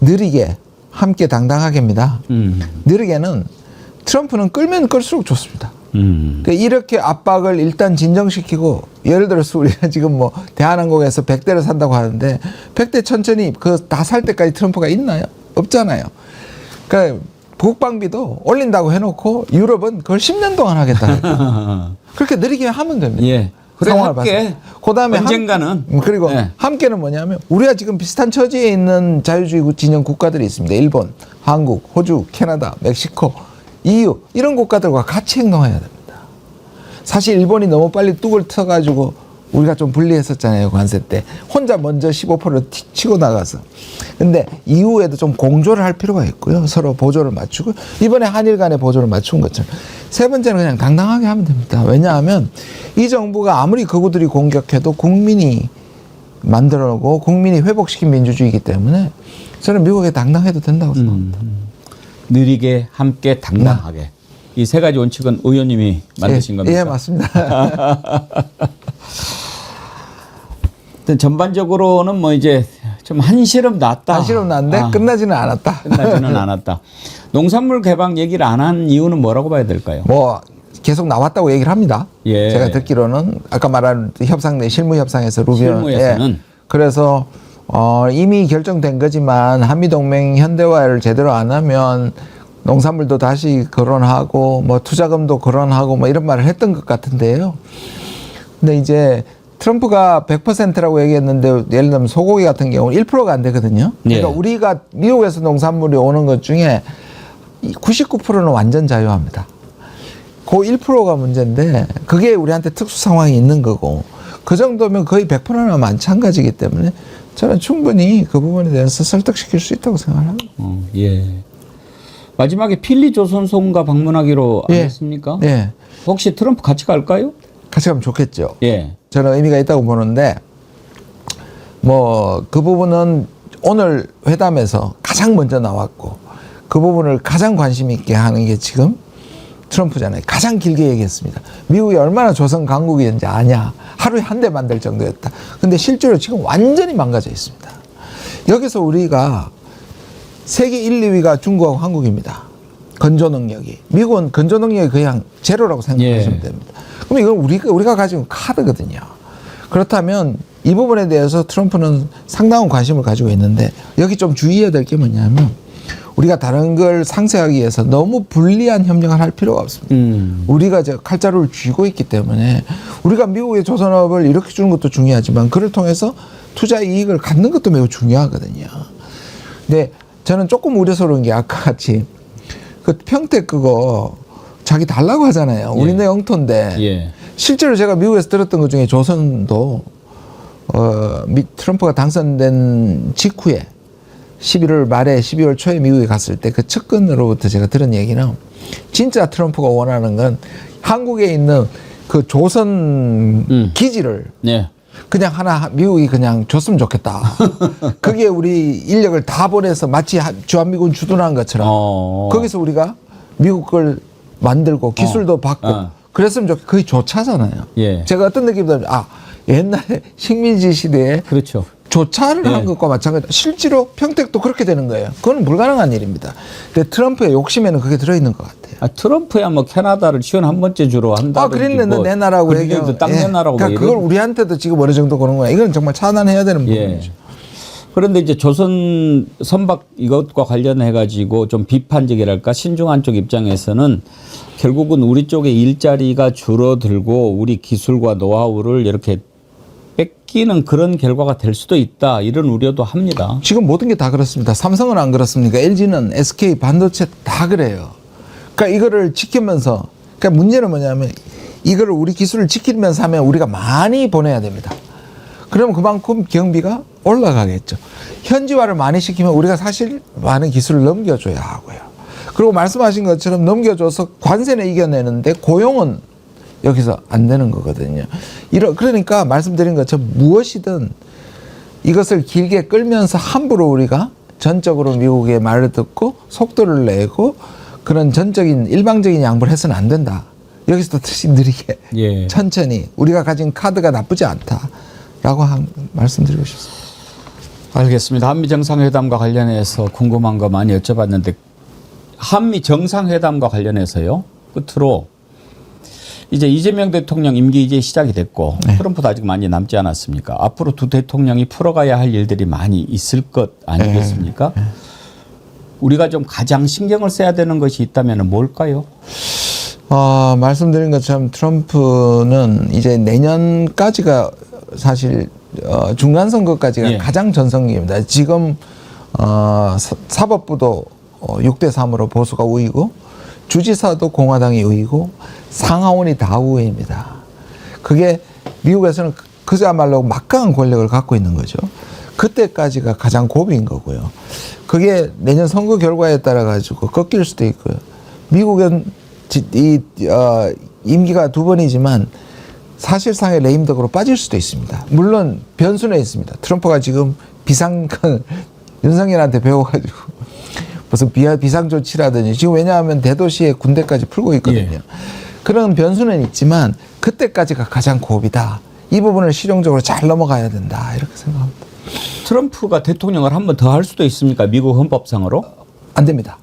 느리게, 함께 당당하게입니다. 느리게는 트럼프는 끌면 끌수록 좋습니다. 그러니까 이렇게 압박을 일단 진정시키고 예를 들어서 우리가 지금 뭐 대한항공에서 100대를 산다고 하는데 100대 천천히 그 다 살 때까지 트럼프가 있나요? 없잖아요. 그러니까 국방비도 올린다고 해놓고 유럽은 그걸 10년 동안 하겠다. 그렇게 느리게 하면 됩니다. 예. 그래 상황을 함께 봐서. 그다음에 언젠가는 그리고 예. 함께는 뭐냐면 우리가 지금 비슷한 처지에 있는 자유주의 진영 국가들이 있습니다. 일본, 한국, 호주, 캐나다, 멕시코, EU 이런 국가들과 같이 행동해야 됩니다. 사실 일본이 너무 빨리 뚝을 터가지고 우리가 좀 불리했었잖아요. 관세 때. 혼자 먼저 15%를 치고 나가서. 근데 이후에도 좀 공조를 할 필요가 있고요. 서로 보조를 맞추고 이번에 한일 간의 보조를 맞춘 것처럼. 3번째는 그냥 당당하게 하면 됩니다. 왜냐하면 이 정부가 아무리 극우들이 공격해도 국민이 만들어놓고 국민이 회복시킨 민주주의이기 때문에 저는 미국에 당당해도 된다고 생각합니다. 느리게 함께 당당하게. 이 3가지 원칙은 의원님이 만드신 겁니까? 예, 맞습니다. 전반적으로는 뭐 이제 좀 한시름 났다. 한시름 났는데 끝나지는 않았다. 끝나지는 않았다. 농산물 개방 얘기를 안 한 이유는 뭐라고 봐야 될까요? 뭐 계속 나왔다고 얘기를 합니다. 예. 제가 듣기로는 아까 말한 협상 내 실무 협상에서 루비언 실무에서는 그래서 이미 결정된 거지만 한미 동맹 현대화를 제대로 안 하면 농산물도 다시 거론하고 뭐 투자금도 거론하고 뭐 이런 말을 했던 것 같은데요. 근데 이제 트럼프가 100%라고 얘기했는데 예를 들면 소고기 같은 경우는 1%가 안 되거든요. 그러니까 예. 우리가 미국에서 농산물이 오는 것 중에 99%는 완전 자유합니다. 그 1%가 문제인데 그게 우리한테 특수 상황이 있는 거고 그 정도면 거의 100%나 마찬가지이기 때문에 저는 충분히 그 부분에 대해서 설득시킬 수 있다고 생각합니다. 예. 마지막에 필리 조선소인가 방문하기로 안 예. 했습니까? 예. 혹시 트럼프 같이 갈까요? 같이 가면 좋겠죠. 예. 저는 의미가 있다고 보는데 뭐 그 부분은 오늘 회담에서 가장 먼저 나왔고 그 부분을 가장 관심 있게 하는 게 지금 트럼프잖아요. 가장 길게 얘기했습니다. 미국이 얼마나 조선 강국이었는지 아냐. 하루에 한 대 만들 정도였다. 근데 실제로 지금 완전히 망가져 있습니다. 여기서 우리가 세계 1, 2위가 중국하고 한국입니다. 건조 능력이. 미국은 건조 능력이 그냥 제로라고 생각하시면 됩니다. 그럼 이건 우리가 가지고 카드거든요. 그렇다면 이 부분에 대해서 트럼프는 상당한 관심을 가지고 있는데 여기 좀 주의해야 될 게 뭐냐면 우리가 다른 걸 상쇄하기 위해서 너무 불리한 협력을 할 필요가 없습니다. 우리가 이제 칼자루를 쥐고 있기 때문에 우리가 미국의 조선업을 이렇게 주는 것도 중요하지만 그를 통해서 투자 이익을 갖는 것도 매우 중요하거든요. 근데 저는 조금 우려스러운 게 아까 같이 그 평택 그거 자기 달라고 하잖아요. 우리네 영토인데 예. 실제로 제가 미국에서 들었던 것 중에 조선도 트럼프가 당선된 직후에 11월 말에 12월 초에 미국에 갔을 때 그 측근으로부터 제가 들은 얘기는 진짜 트럼프가 원하는 건 한국에 있는 그 조선 기지를 예. 그냥 하나 미국이 그냥 줬으면 좋겠다. 그게 우리 인력을 다 보내서 마치 주한미군 주둔한 것처럼 거기서 우리가 미국 걸 만들고 기술도 받고 그랬으면 좋겠다. 그게 조차잖아요. 예. 제가 어떤 느낌이 들면 옛날에 식민지 시대에 그렇죠. 조차를 한 것과 마찬가지로 실제로 평택도 그렇게 되는 거예요. 그건 불가능한 일입니다. 근데 트럼프의 욕심에는 그게 들어있는 것 같아요. 트럼프야 뭐 캐나다를 지원 한 번째 주로 한다든지 그랬는데 내 나라고 얘기하고 땅 내 나라고 그러니까 그걸 우리한테도 지금 어느 정도 그런 거야. 이건 정말 차단해야 되는 부분이죠. 그런데 이제 조선 선박 이것과 관련해 가지고 좀 비판적이랄까 신중한 쪽 입장에서는 결국은 우리 쪽의 일자리가 줄어들고 우리 기술과 노하우를 이렇게 뺏기는 그런 결과가 될 수도 있다 이런 우려도 합니다. 지금 모든 게 다 그렇습니다. 삼성은 안 그렇습니까? LG는 SK 반도체 다 그래요. 그러니까 이거를 지키면서 그러니까 문제는 뭐냐면 이거를 우리 기술을 지키면서 하면 우리가 많이 보내야 됩니다. 그러면 그만큼 경비가 올라가겠죠. 현지화를 많이 시키면 우리가 사실 많은 기술을 넘겨줘야 하고요. 그리고 말씀하신 것처럼 넘겨줘서 관세는 이겨내는데 고용은 여기서 안 되는 거거든요. 그러니까 말씀드린 것처럼 무엇이든 이것을 길게 끌면서 함부로 우리가 전적으로 미국의 말을 듣고 속도를 내고 그런 전적인 일방적인 양보를 해서는 안 된다. 여기서도 다시 느리게 천천히 우리가 가진 카드가 나쁘지 않다라고 말씀드리고 싶습니다. 알겠습니다. 한미 정상회담과 관련해서 궁금한 거 많이 여쭤봤는데 한미 정상회담과 관련해서요. 끝으로 이제 이재명 대통령 임기 이제 시작이 됐고 트럼프도 아직 많이 남지 않았습니까? 앞으로 두 대통령이 풀어가야 할 일들이 많이 있을 것 아니겠습니까? 우리가 좀 가장 신경을 써야 되는 것이 있다면 뭘까요? 말씀드린 것처럼 트럼프는 이제 내년까지가 사실 중간 선거까지가 가장 전성기입니다. 지금 사법부도 6대3으로 보수가 우위고 주지사도 공화당이 우위고 상하원이 다 우위입니다. 그게 미국에서는 그야말로 막강한 권력을 갖고 있는 거죠. 그때까지가 가장 고비인 거고요. 그게 내년 선거 결과에 따라 가지고 꺾일 수도 있고요. 미국은 임기가 2번이지만 사실상의 레임덕으로 빠질 수도 있습니다. 물론 변수는 있습니다. 트럼프가 지금 윤석열한테 배워가지고 무슨 비상조치라든지 지금 왜냐하면 대도시에 군대까지 풀고 있거든요. 그런 변수는 있지만 그때까지가 가장 고비다. 이 부분을 실용적으로 잘 넘어가야 된다. 이렇게 생각합니다. 트럼프가 대통령을 한 번 더 할 수도 있습니까? 미국 헌법상으로? 안 됩니다.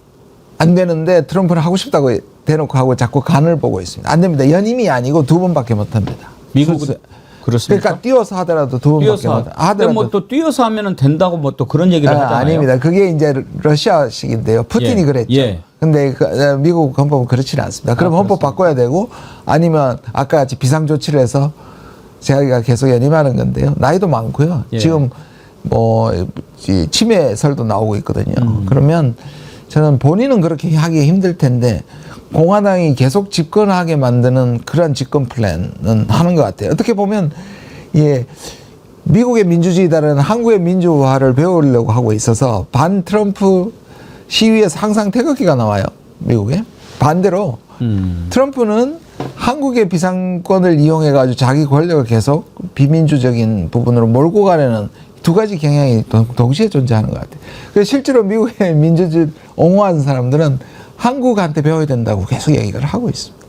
안 되는데 트럼프는 하고 싶다고 대놓고 하고 자꾸 간을 보고 있습니다. 안 됩니다. 연임이 아니고 2번밖에 못 합니다. 미국은 그렇습니까? 그러니까 뛰어서 하더라도 2번밖에 못 하더라도 뭐 또 뛰어서 하면은 된다고 뭐 또 그런 얘기를 하잖아요. 아닙니다. 그게 이제 러시아식인데요. 푸틴이 그랬죠. 근데 미국 헌법은 그렇지는 않습니다. 그럼 헌법 바꿔야 되고 아니면 아까 같이 비상조치를 해서 자기가 계속 연임하는 건데요. 나이도 많고요. 지금 뭐 치매설도 나오고 있거든요. 그러면 저는 본인은 그렇게 하기 힘들 텐데 공화당이 계속 집권하게 만드는 그런 집권 플랜은 하는 것 같아요. 어떻게 보면 예. 미국의 민주주의다는 한국의 민주화를 배우려고 하고 있어서 반 트럼프 시위에서 항상 태극기가 나와요. 미국에. 반대로 트럼프는 한국의 비상권을 이용해가지고 자기 권력을 계속 비민주적인 부분으로 몰고 가려는 두 가지 경향이 동시에 존재하는 것 같아요. 그래서 실제로 미국의 민주주의 옹호하는 사람들은 한국한테 배워야 된다고 계속 얘기를 하고 있습니다.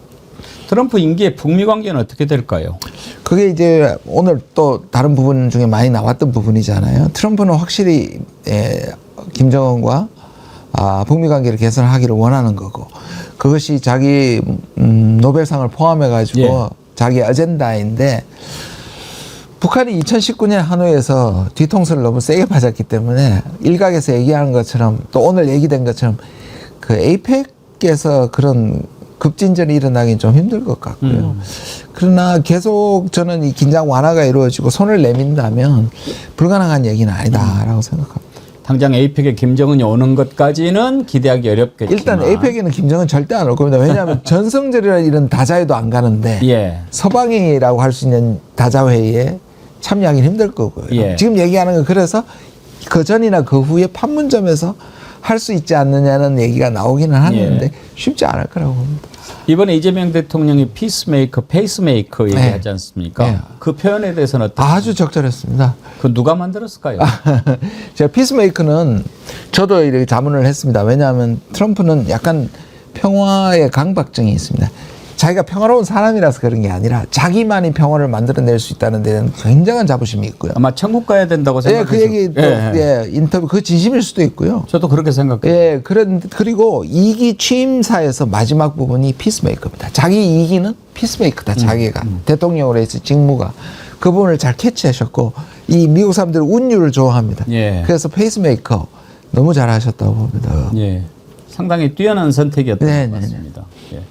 트럼프 임기의 북미 관계는 어떻게 될까요? 그게 이제 오늘 또 다른 부분 중에 많이 나왔던 부분이잖아요. 트럼프는 확실히 김정은과 북미 관계를 개선하기를 원하는 거고 그것이 자기 노벨상을 포함해 가지고 예. 자기 어젠다인데 북한이 2019년 하노이에서 뒤통수를 너무 세게 맞았기 때문에 일각에서 얘기하는 것처럼 또 오늘 얘기된 것처럼 그 에이펙에서 그런 급진전이 일어나긴 좀 힘들 것 같고요. 그러나 계속 저는 이 긴장 완화가 이루어지고 손을 내민다면 불가능한 얘기는 아니다라고 생각합니다. 당장 에이펙에 김정은이 오는 것까지는 기대하기 어렵겠지만 일단 에이펙에는 김정은 절대 안 올 겁니다. 왜냐하면 전성절이라는 이런 다자회도 안 가는데 예. 서방이라고 할 수 있는 다자회의에 참여하기는 힘들 거고요. 예. 지금 얘기하는 건 그래서 그 전이나 그 후에 판문점에서 할 수 있지 않느냐는 얘기가 나오기는 하는데 쉽지 않을 거라고 봅니다. 이번에 이재명 대통령이 피스메이커, 페이스메이커 얘기하지 않습니까? 네. 그 표현에 대해서는 어떻게 아주 적절했습니다. 그 누가 만들었을까요? 제가 피스메이커는 저도 이렇게 자문을 했습니다. 왜냐하면 트럼프는 약간 평화의 강박증이 있습니다. 자기가 평화로운 사람이라서 그런 게 아니라 자기만이 평화를 만들어낼 수 있다는 데는 굉장한 자부심이 있고요. 아마 천국 가야 된다고 예, 생각해서 그 얘기 또 인터뷰 그 진심일 수도 있고요. 저도 그렇게 생각해요. 예, 그리고 2기 취임사에서 마지막 부분이 피스메이커입니다. 자기 2기는 피스메이커다. 자기가 대통령으로 해서 직무가 그 부분을 잘 캐치하셨고 이 미국 사람들은 운율을 좋아합니다. 예. 그래서 페이스메이커 너무 잘하셨다고 봅니다. 예, 상당히 뛰어난 선택이었던 네, 것 네, 같습니다. 예.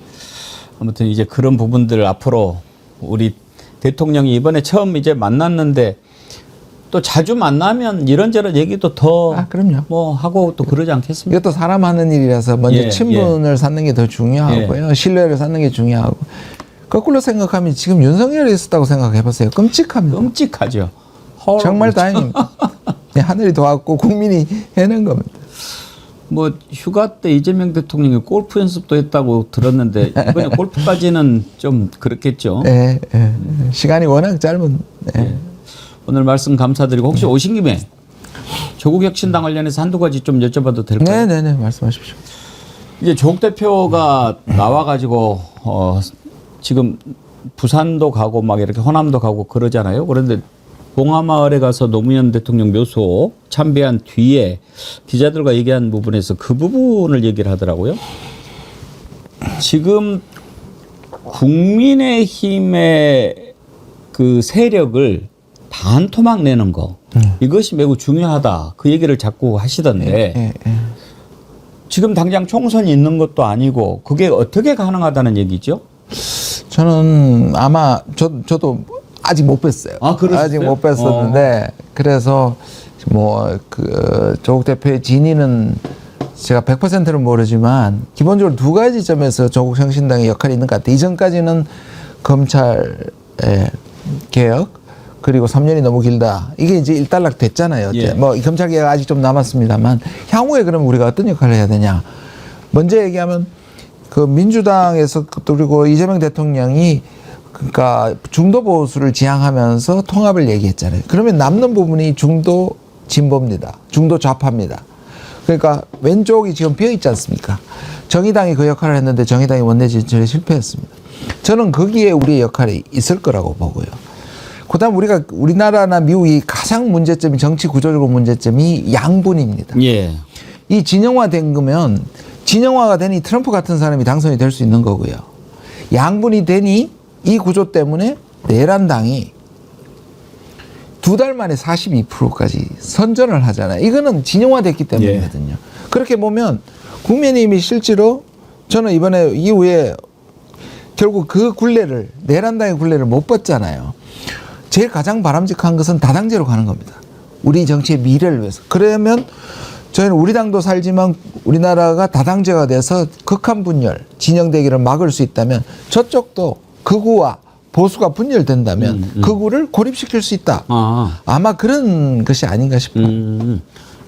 아무튼 이제 그런 부분들 앞으로 우리 대통령이 이번에 처음 이제 만났는데 또 자주 만나면 이런저런 얘기도 더 그럼요. 뭐 하고 또 그러지 않겠습니까? 이것도 사람 하는 일이라서 먼저 예, 친분을 쌓는 게 더 중요하고요. 신뢰를 쌓는 게 중요하고. 거꾸로 생각하면 지금 윤석열이 있었다고 생각해보세요. 끔찍합니다. 끔찍하죠. 정말 다행입니다. 네, 하늘이 도왔고 국민이 해낸 겁니다. 뭐 휴가 때 이재명 대통령이 골프 연습도 했다고 들었는데 이번에 골프까지는 좀 그렇겠죠. 네, 네. 시간이 워낙 짧은. 네. 예. 오늘 말씀 감사드리고 혹시 오신 김에 조국 혁신당 관련해서 한두 가지 좀 여쭤봐도 될까요? 네, 말씀하십시오. 이제 조국 대표가 나와가지고 지금 부산도 가고 막 이렇게 호남도 가고 그러잖아요. 그런데 봉하마을에 가서 노무현 대통령 묘소 참배한 뒤에 기자들과 얘기한 부분에서 그 부분을 얘기를 하더라고요. 지금 국민의힘의 그 세력을 반토막 내는 거 이것이 매우 중요하다. 그 얘기를 자꾸 하시던데 지금 당장 총선이 있는 것도 아니고 그게 어떻게 가능하다는 얘기죠? 저는 아마 저도 아직 못 뵀어요. 아직 못 뵀었는데 그래서 뭐 그 조국 대표의 진위는 제가 100%는 모르지만 기본적으로 두 가지 점에서 조국 혁신당의 역할이 있는 것 같아요. 이전까지는 검찰의 개혁 그리고 3년이 너무 길다. 이게 이제 일단락 됐잖아요. 예. 뭐 검찰 개혁 아직 좀 남았습니다만 향후에 그럼 우리가 어떤 역할을 해야 되냐. 먼저 얘기하면 그 민주당에서 그리고 이재명 대통령이 그러니까 중도 보수를 지향하면서 통합을 얘기했잖아요. 그러면 남는 부분이 중도 진보입니다. 중도 좌파입니다. 그러니까 왼쪽이 지금 비어 있지 않습니까? 정의당이 그 역할을 했는데 정의당이 원내 진출에 실패했습니다. 저는 거기에 우리의 역할이 있을 거라고 보고요. 그다음 우리나라나 미국이 가장 문제점이 정치 구조적으로 문제점이 양분입니다. 예. 이 진영화된 거면 진영화가 되니 트럼프 같은 사람이 당선이 될 수 있는 거고요. 양분이 되니 이 구조 때문에 내란당이 2달 만에 42%까지 선전을 하잖아요. 이거는 진영화됐기 때문이거든요. 그렇게 보면 국민의힘이 실제로 저는 이번에 이후에 결국 그 굴레를 내란당의 굴레를 못 뻗잖아요. 제일 가장 바람직한 것은 다당제로 가는 겁니다. 우리 정치의 미래를 위해서. 그러면 저희는 우리 당도 살지만 우리나라가 다당제가 돼서 극한 분열, 진영 대결을 막을 수 있다면 저쪽도 극우와 보수가 분열된다면 극우를 고립시킬 수 있다. 아마 그런 것이 아닌가 싶어요.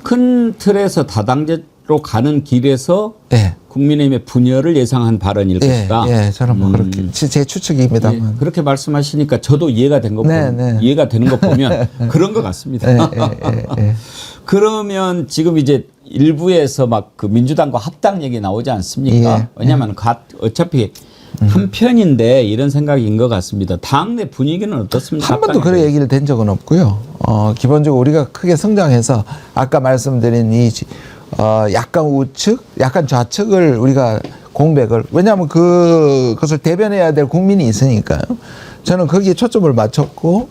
큰 틀에서 다당제로 가는 길에서 예. 국민의힘의 분열을 예상한 발언일 것이다. 예, 저는 뭐 그렇게 제 추측입니다만. 예, 그렇게 말씀하시니까 저도 이해가 된 거 이해가 되는 거 보면 그런 것 같습니다. 그러면 지금 이제 일부에서 막 그 민주당과 합당 얘기 나오지 않습니까? 예. 왜냐하면 어차피 한 편인데 이런 생각인 것 같습니다. 당내 분위기는 어떻습니까? 한 번도 그런 얘기를 된 적은 없고요. 기본적으로 우리가 크게 성장해서 아까 말씀드린 이 약간 우측, 약간 좌측을 우리가 공백을, 왜냐하면 그것을 대변해야 될 국민이 있으니까요. 저는 거기에 초점을 맞췄고,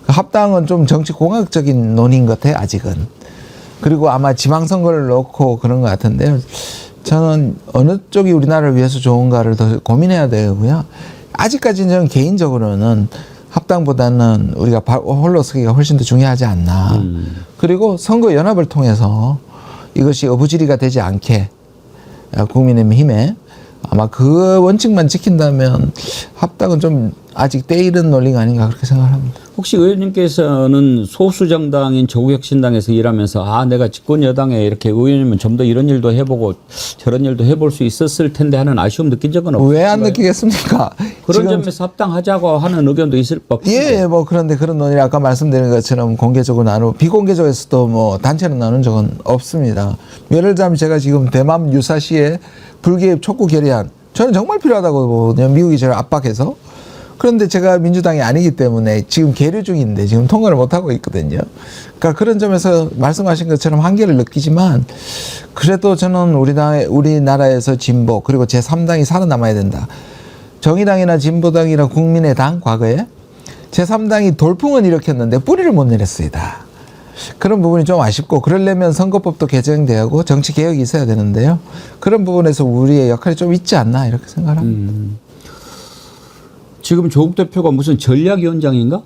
합당은 좀 정치 공학적인 논의인 것 같아요, 아직은. 그리고 아마 지방선거를 놓고 그런 것 같은데요. 저는 어느 쪽이 우리나라를 위해서 좋은가를 더 고민해야 되고요. 아직까지는 저는 개인적으로는 합당보다는 우리가 홀로 서기가 훨씬 더 중요하지 않나. 그리고 선거 연합을 통해서 이것이 어부지리가 되지 않게 국민의힘에 아마 그 원칙만 지킨다면 합당은 좀 아직 때이른 논리가 아닌가 그렇게 생각합니다. 혹시 의원님께서는 소수 정당인 조국혁신당에서 일하면서 내가 집권 여당에 이렇게 의원이면 좀 더 이런 일도 해보고 저런 일도 해볼 수 있었을 텐데 하는 아쉬움 느낀 적은 없어요? 왜 안 느끼겠습니까? 그런 점에서 합당하자고 하는 의견도 있을 법한데. 예, 뭐 그런데 그런 논의를 아까 말씀드린 것처럼 공개적으로 나누고 비공개적에서도 뭐 단체로 나눈 적은 없습니다. 예를 들자면 제가 지금 대만 유사시에 불개입 촉구 결의안 저는 정말 필요하다고 보거든요. 미국이 저를 압박해서. 그런데 제가 민주당이 아니기 때문에 지금 계류 중인데 지금 통과를 못하고 있거든요. 그러니까 그런 점에서 말씀하신 것처럼 한계를 느끼지만 그래도 저는 우리나라에서 진보 그리고 제3당이 살아남아야 된다. 정의당이나 진보당이나 국민의당 과거에 제3당이 돌풍은 일으켰는데 뿌리를 못 내렸습니다. 그런 부분이 좀 아쉽고 그러려면 선거법도 개정되고 정치 개혁이 있어야 되는데요. 그런 부분에서 우리의 역할이 좀 있지 않나 이렇게 생각합니다. 지금 조국 대표가 무슨 전략위원장인가?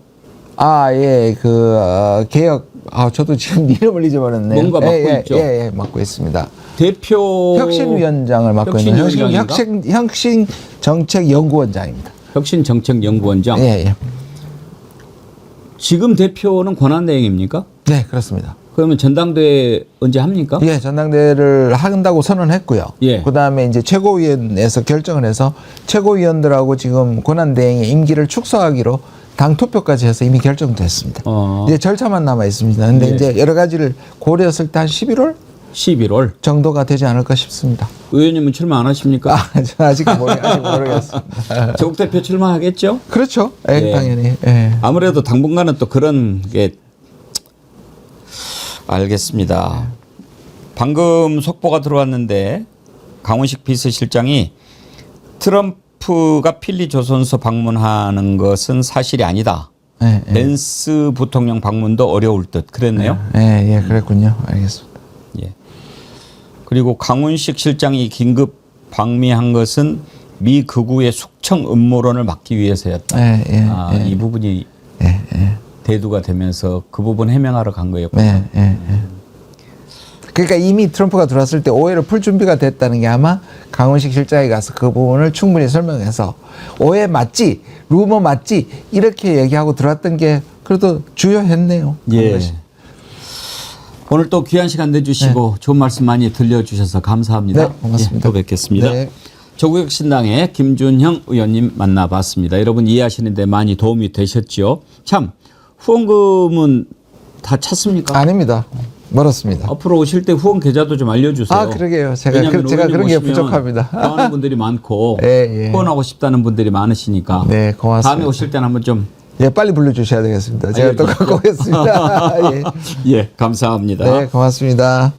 예, 개혁. 저도 지금 이름을 잊어버렸네요. 뭔가 맡고 있죠? 예, 맡고 있습니다. 대표 혁신위원장을 맡고 있는 혁신정책연구원장입니다. 혁신정책연구원장. 예. 지금 대표는 권한대행입니까? 네, 그렇습니다. 그러면 전당대회 언제 합니까? 예, 전당대회를 한다고 선언했고요. 예. 그다음에 이제 최고위원회에서 결정을 해서 최고위원들하고 지금 권한대행의 임기를 축소하기로 당 투표까지 해서 이미 결정됐습니다. 이제 절차만 남아 있습니다. 근데 예. 이제 여러 가지를 고려했을 때 한 11월 정도가 되지 않을까 싶습니다. 의원님은 출마 안 하십니까? 저 아직 모르겠습니다. 조국 대표 출마하겠죠? 그렇죠. 예. 당연히. 예. 아무래도 당분간은 또 그런 게 알겠습니다. 방금 속보가 들어왔는데 강훈식 비서실장이 트럼프가 필리 조선소 방문하는 것은 사실이 아니다. 낸스 부통령 방문도 어려울 듯 그랬네요. 예, 그랬군요. 알겠습니다. 예. 그리고 강훈식 실장이 긴급 방미한 것은 미 극우의 숙청 음모론을 막기 위해서였다. 이 부분이 대두가 되면서 그 부분 해명하러 간 거였군요. 그러니까 이미 트럼프가 들어왔을 때 오해를 풀 준비가 됐다는 게 아마 강훈식 실장이 가서 그 부분을 충분히 설명해서 오해 맞지, 루머 맞지 이렇게 얘기하고 들어왔던 게 그래도 주요했네요. 예. 오늘 또 귀한 시간 내주시고 좋은 말씀 많이 들려주셔서 감사합니다. 네, 고맙습니다. 또 뵙겠습니다. 네. 조국혁신당의 김준형 의원님 만나봤습니다. 여러분 이해하시는 데 많이 도움이 되셨죠? 참 후원금은 다 찼습니까? 아닙니다. 멀었습니다. 앞으로 오실 때 후원 계좌도 좀 알려주세요. 그러게요. 제가 그런 게 부족합니다. 좋아하는 분들이 많고 예. 후원하고 싶다는 분들이 많으시니까 네, 고맙습니다. 다음에 오실 때는 한번 좀 빨리 불러주셔야 되겠습니다. 제가 또 갖고 오겠습니다. 예, 감사합니다. 네, 고맙습니다.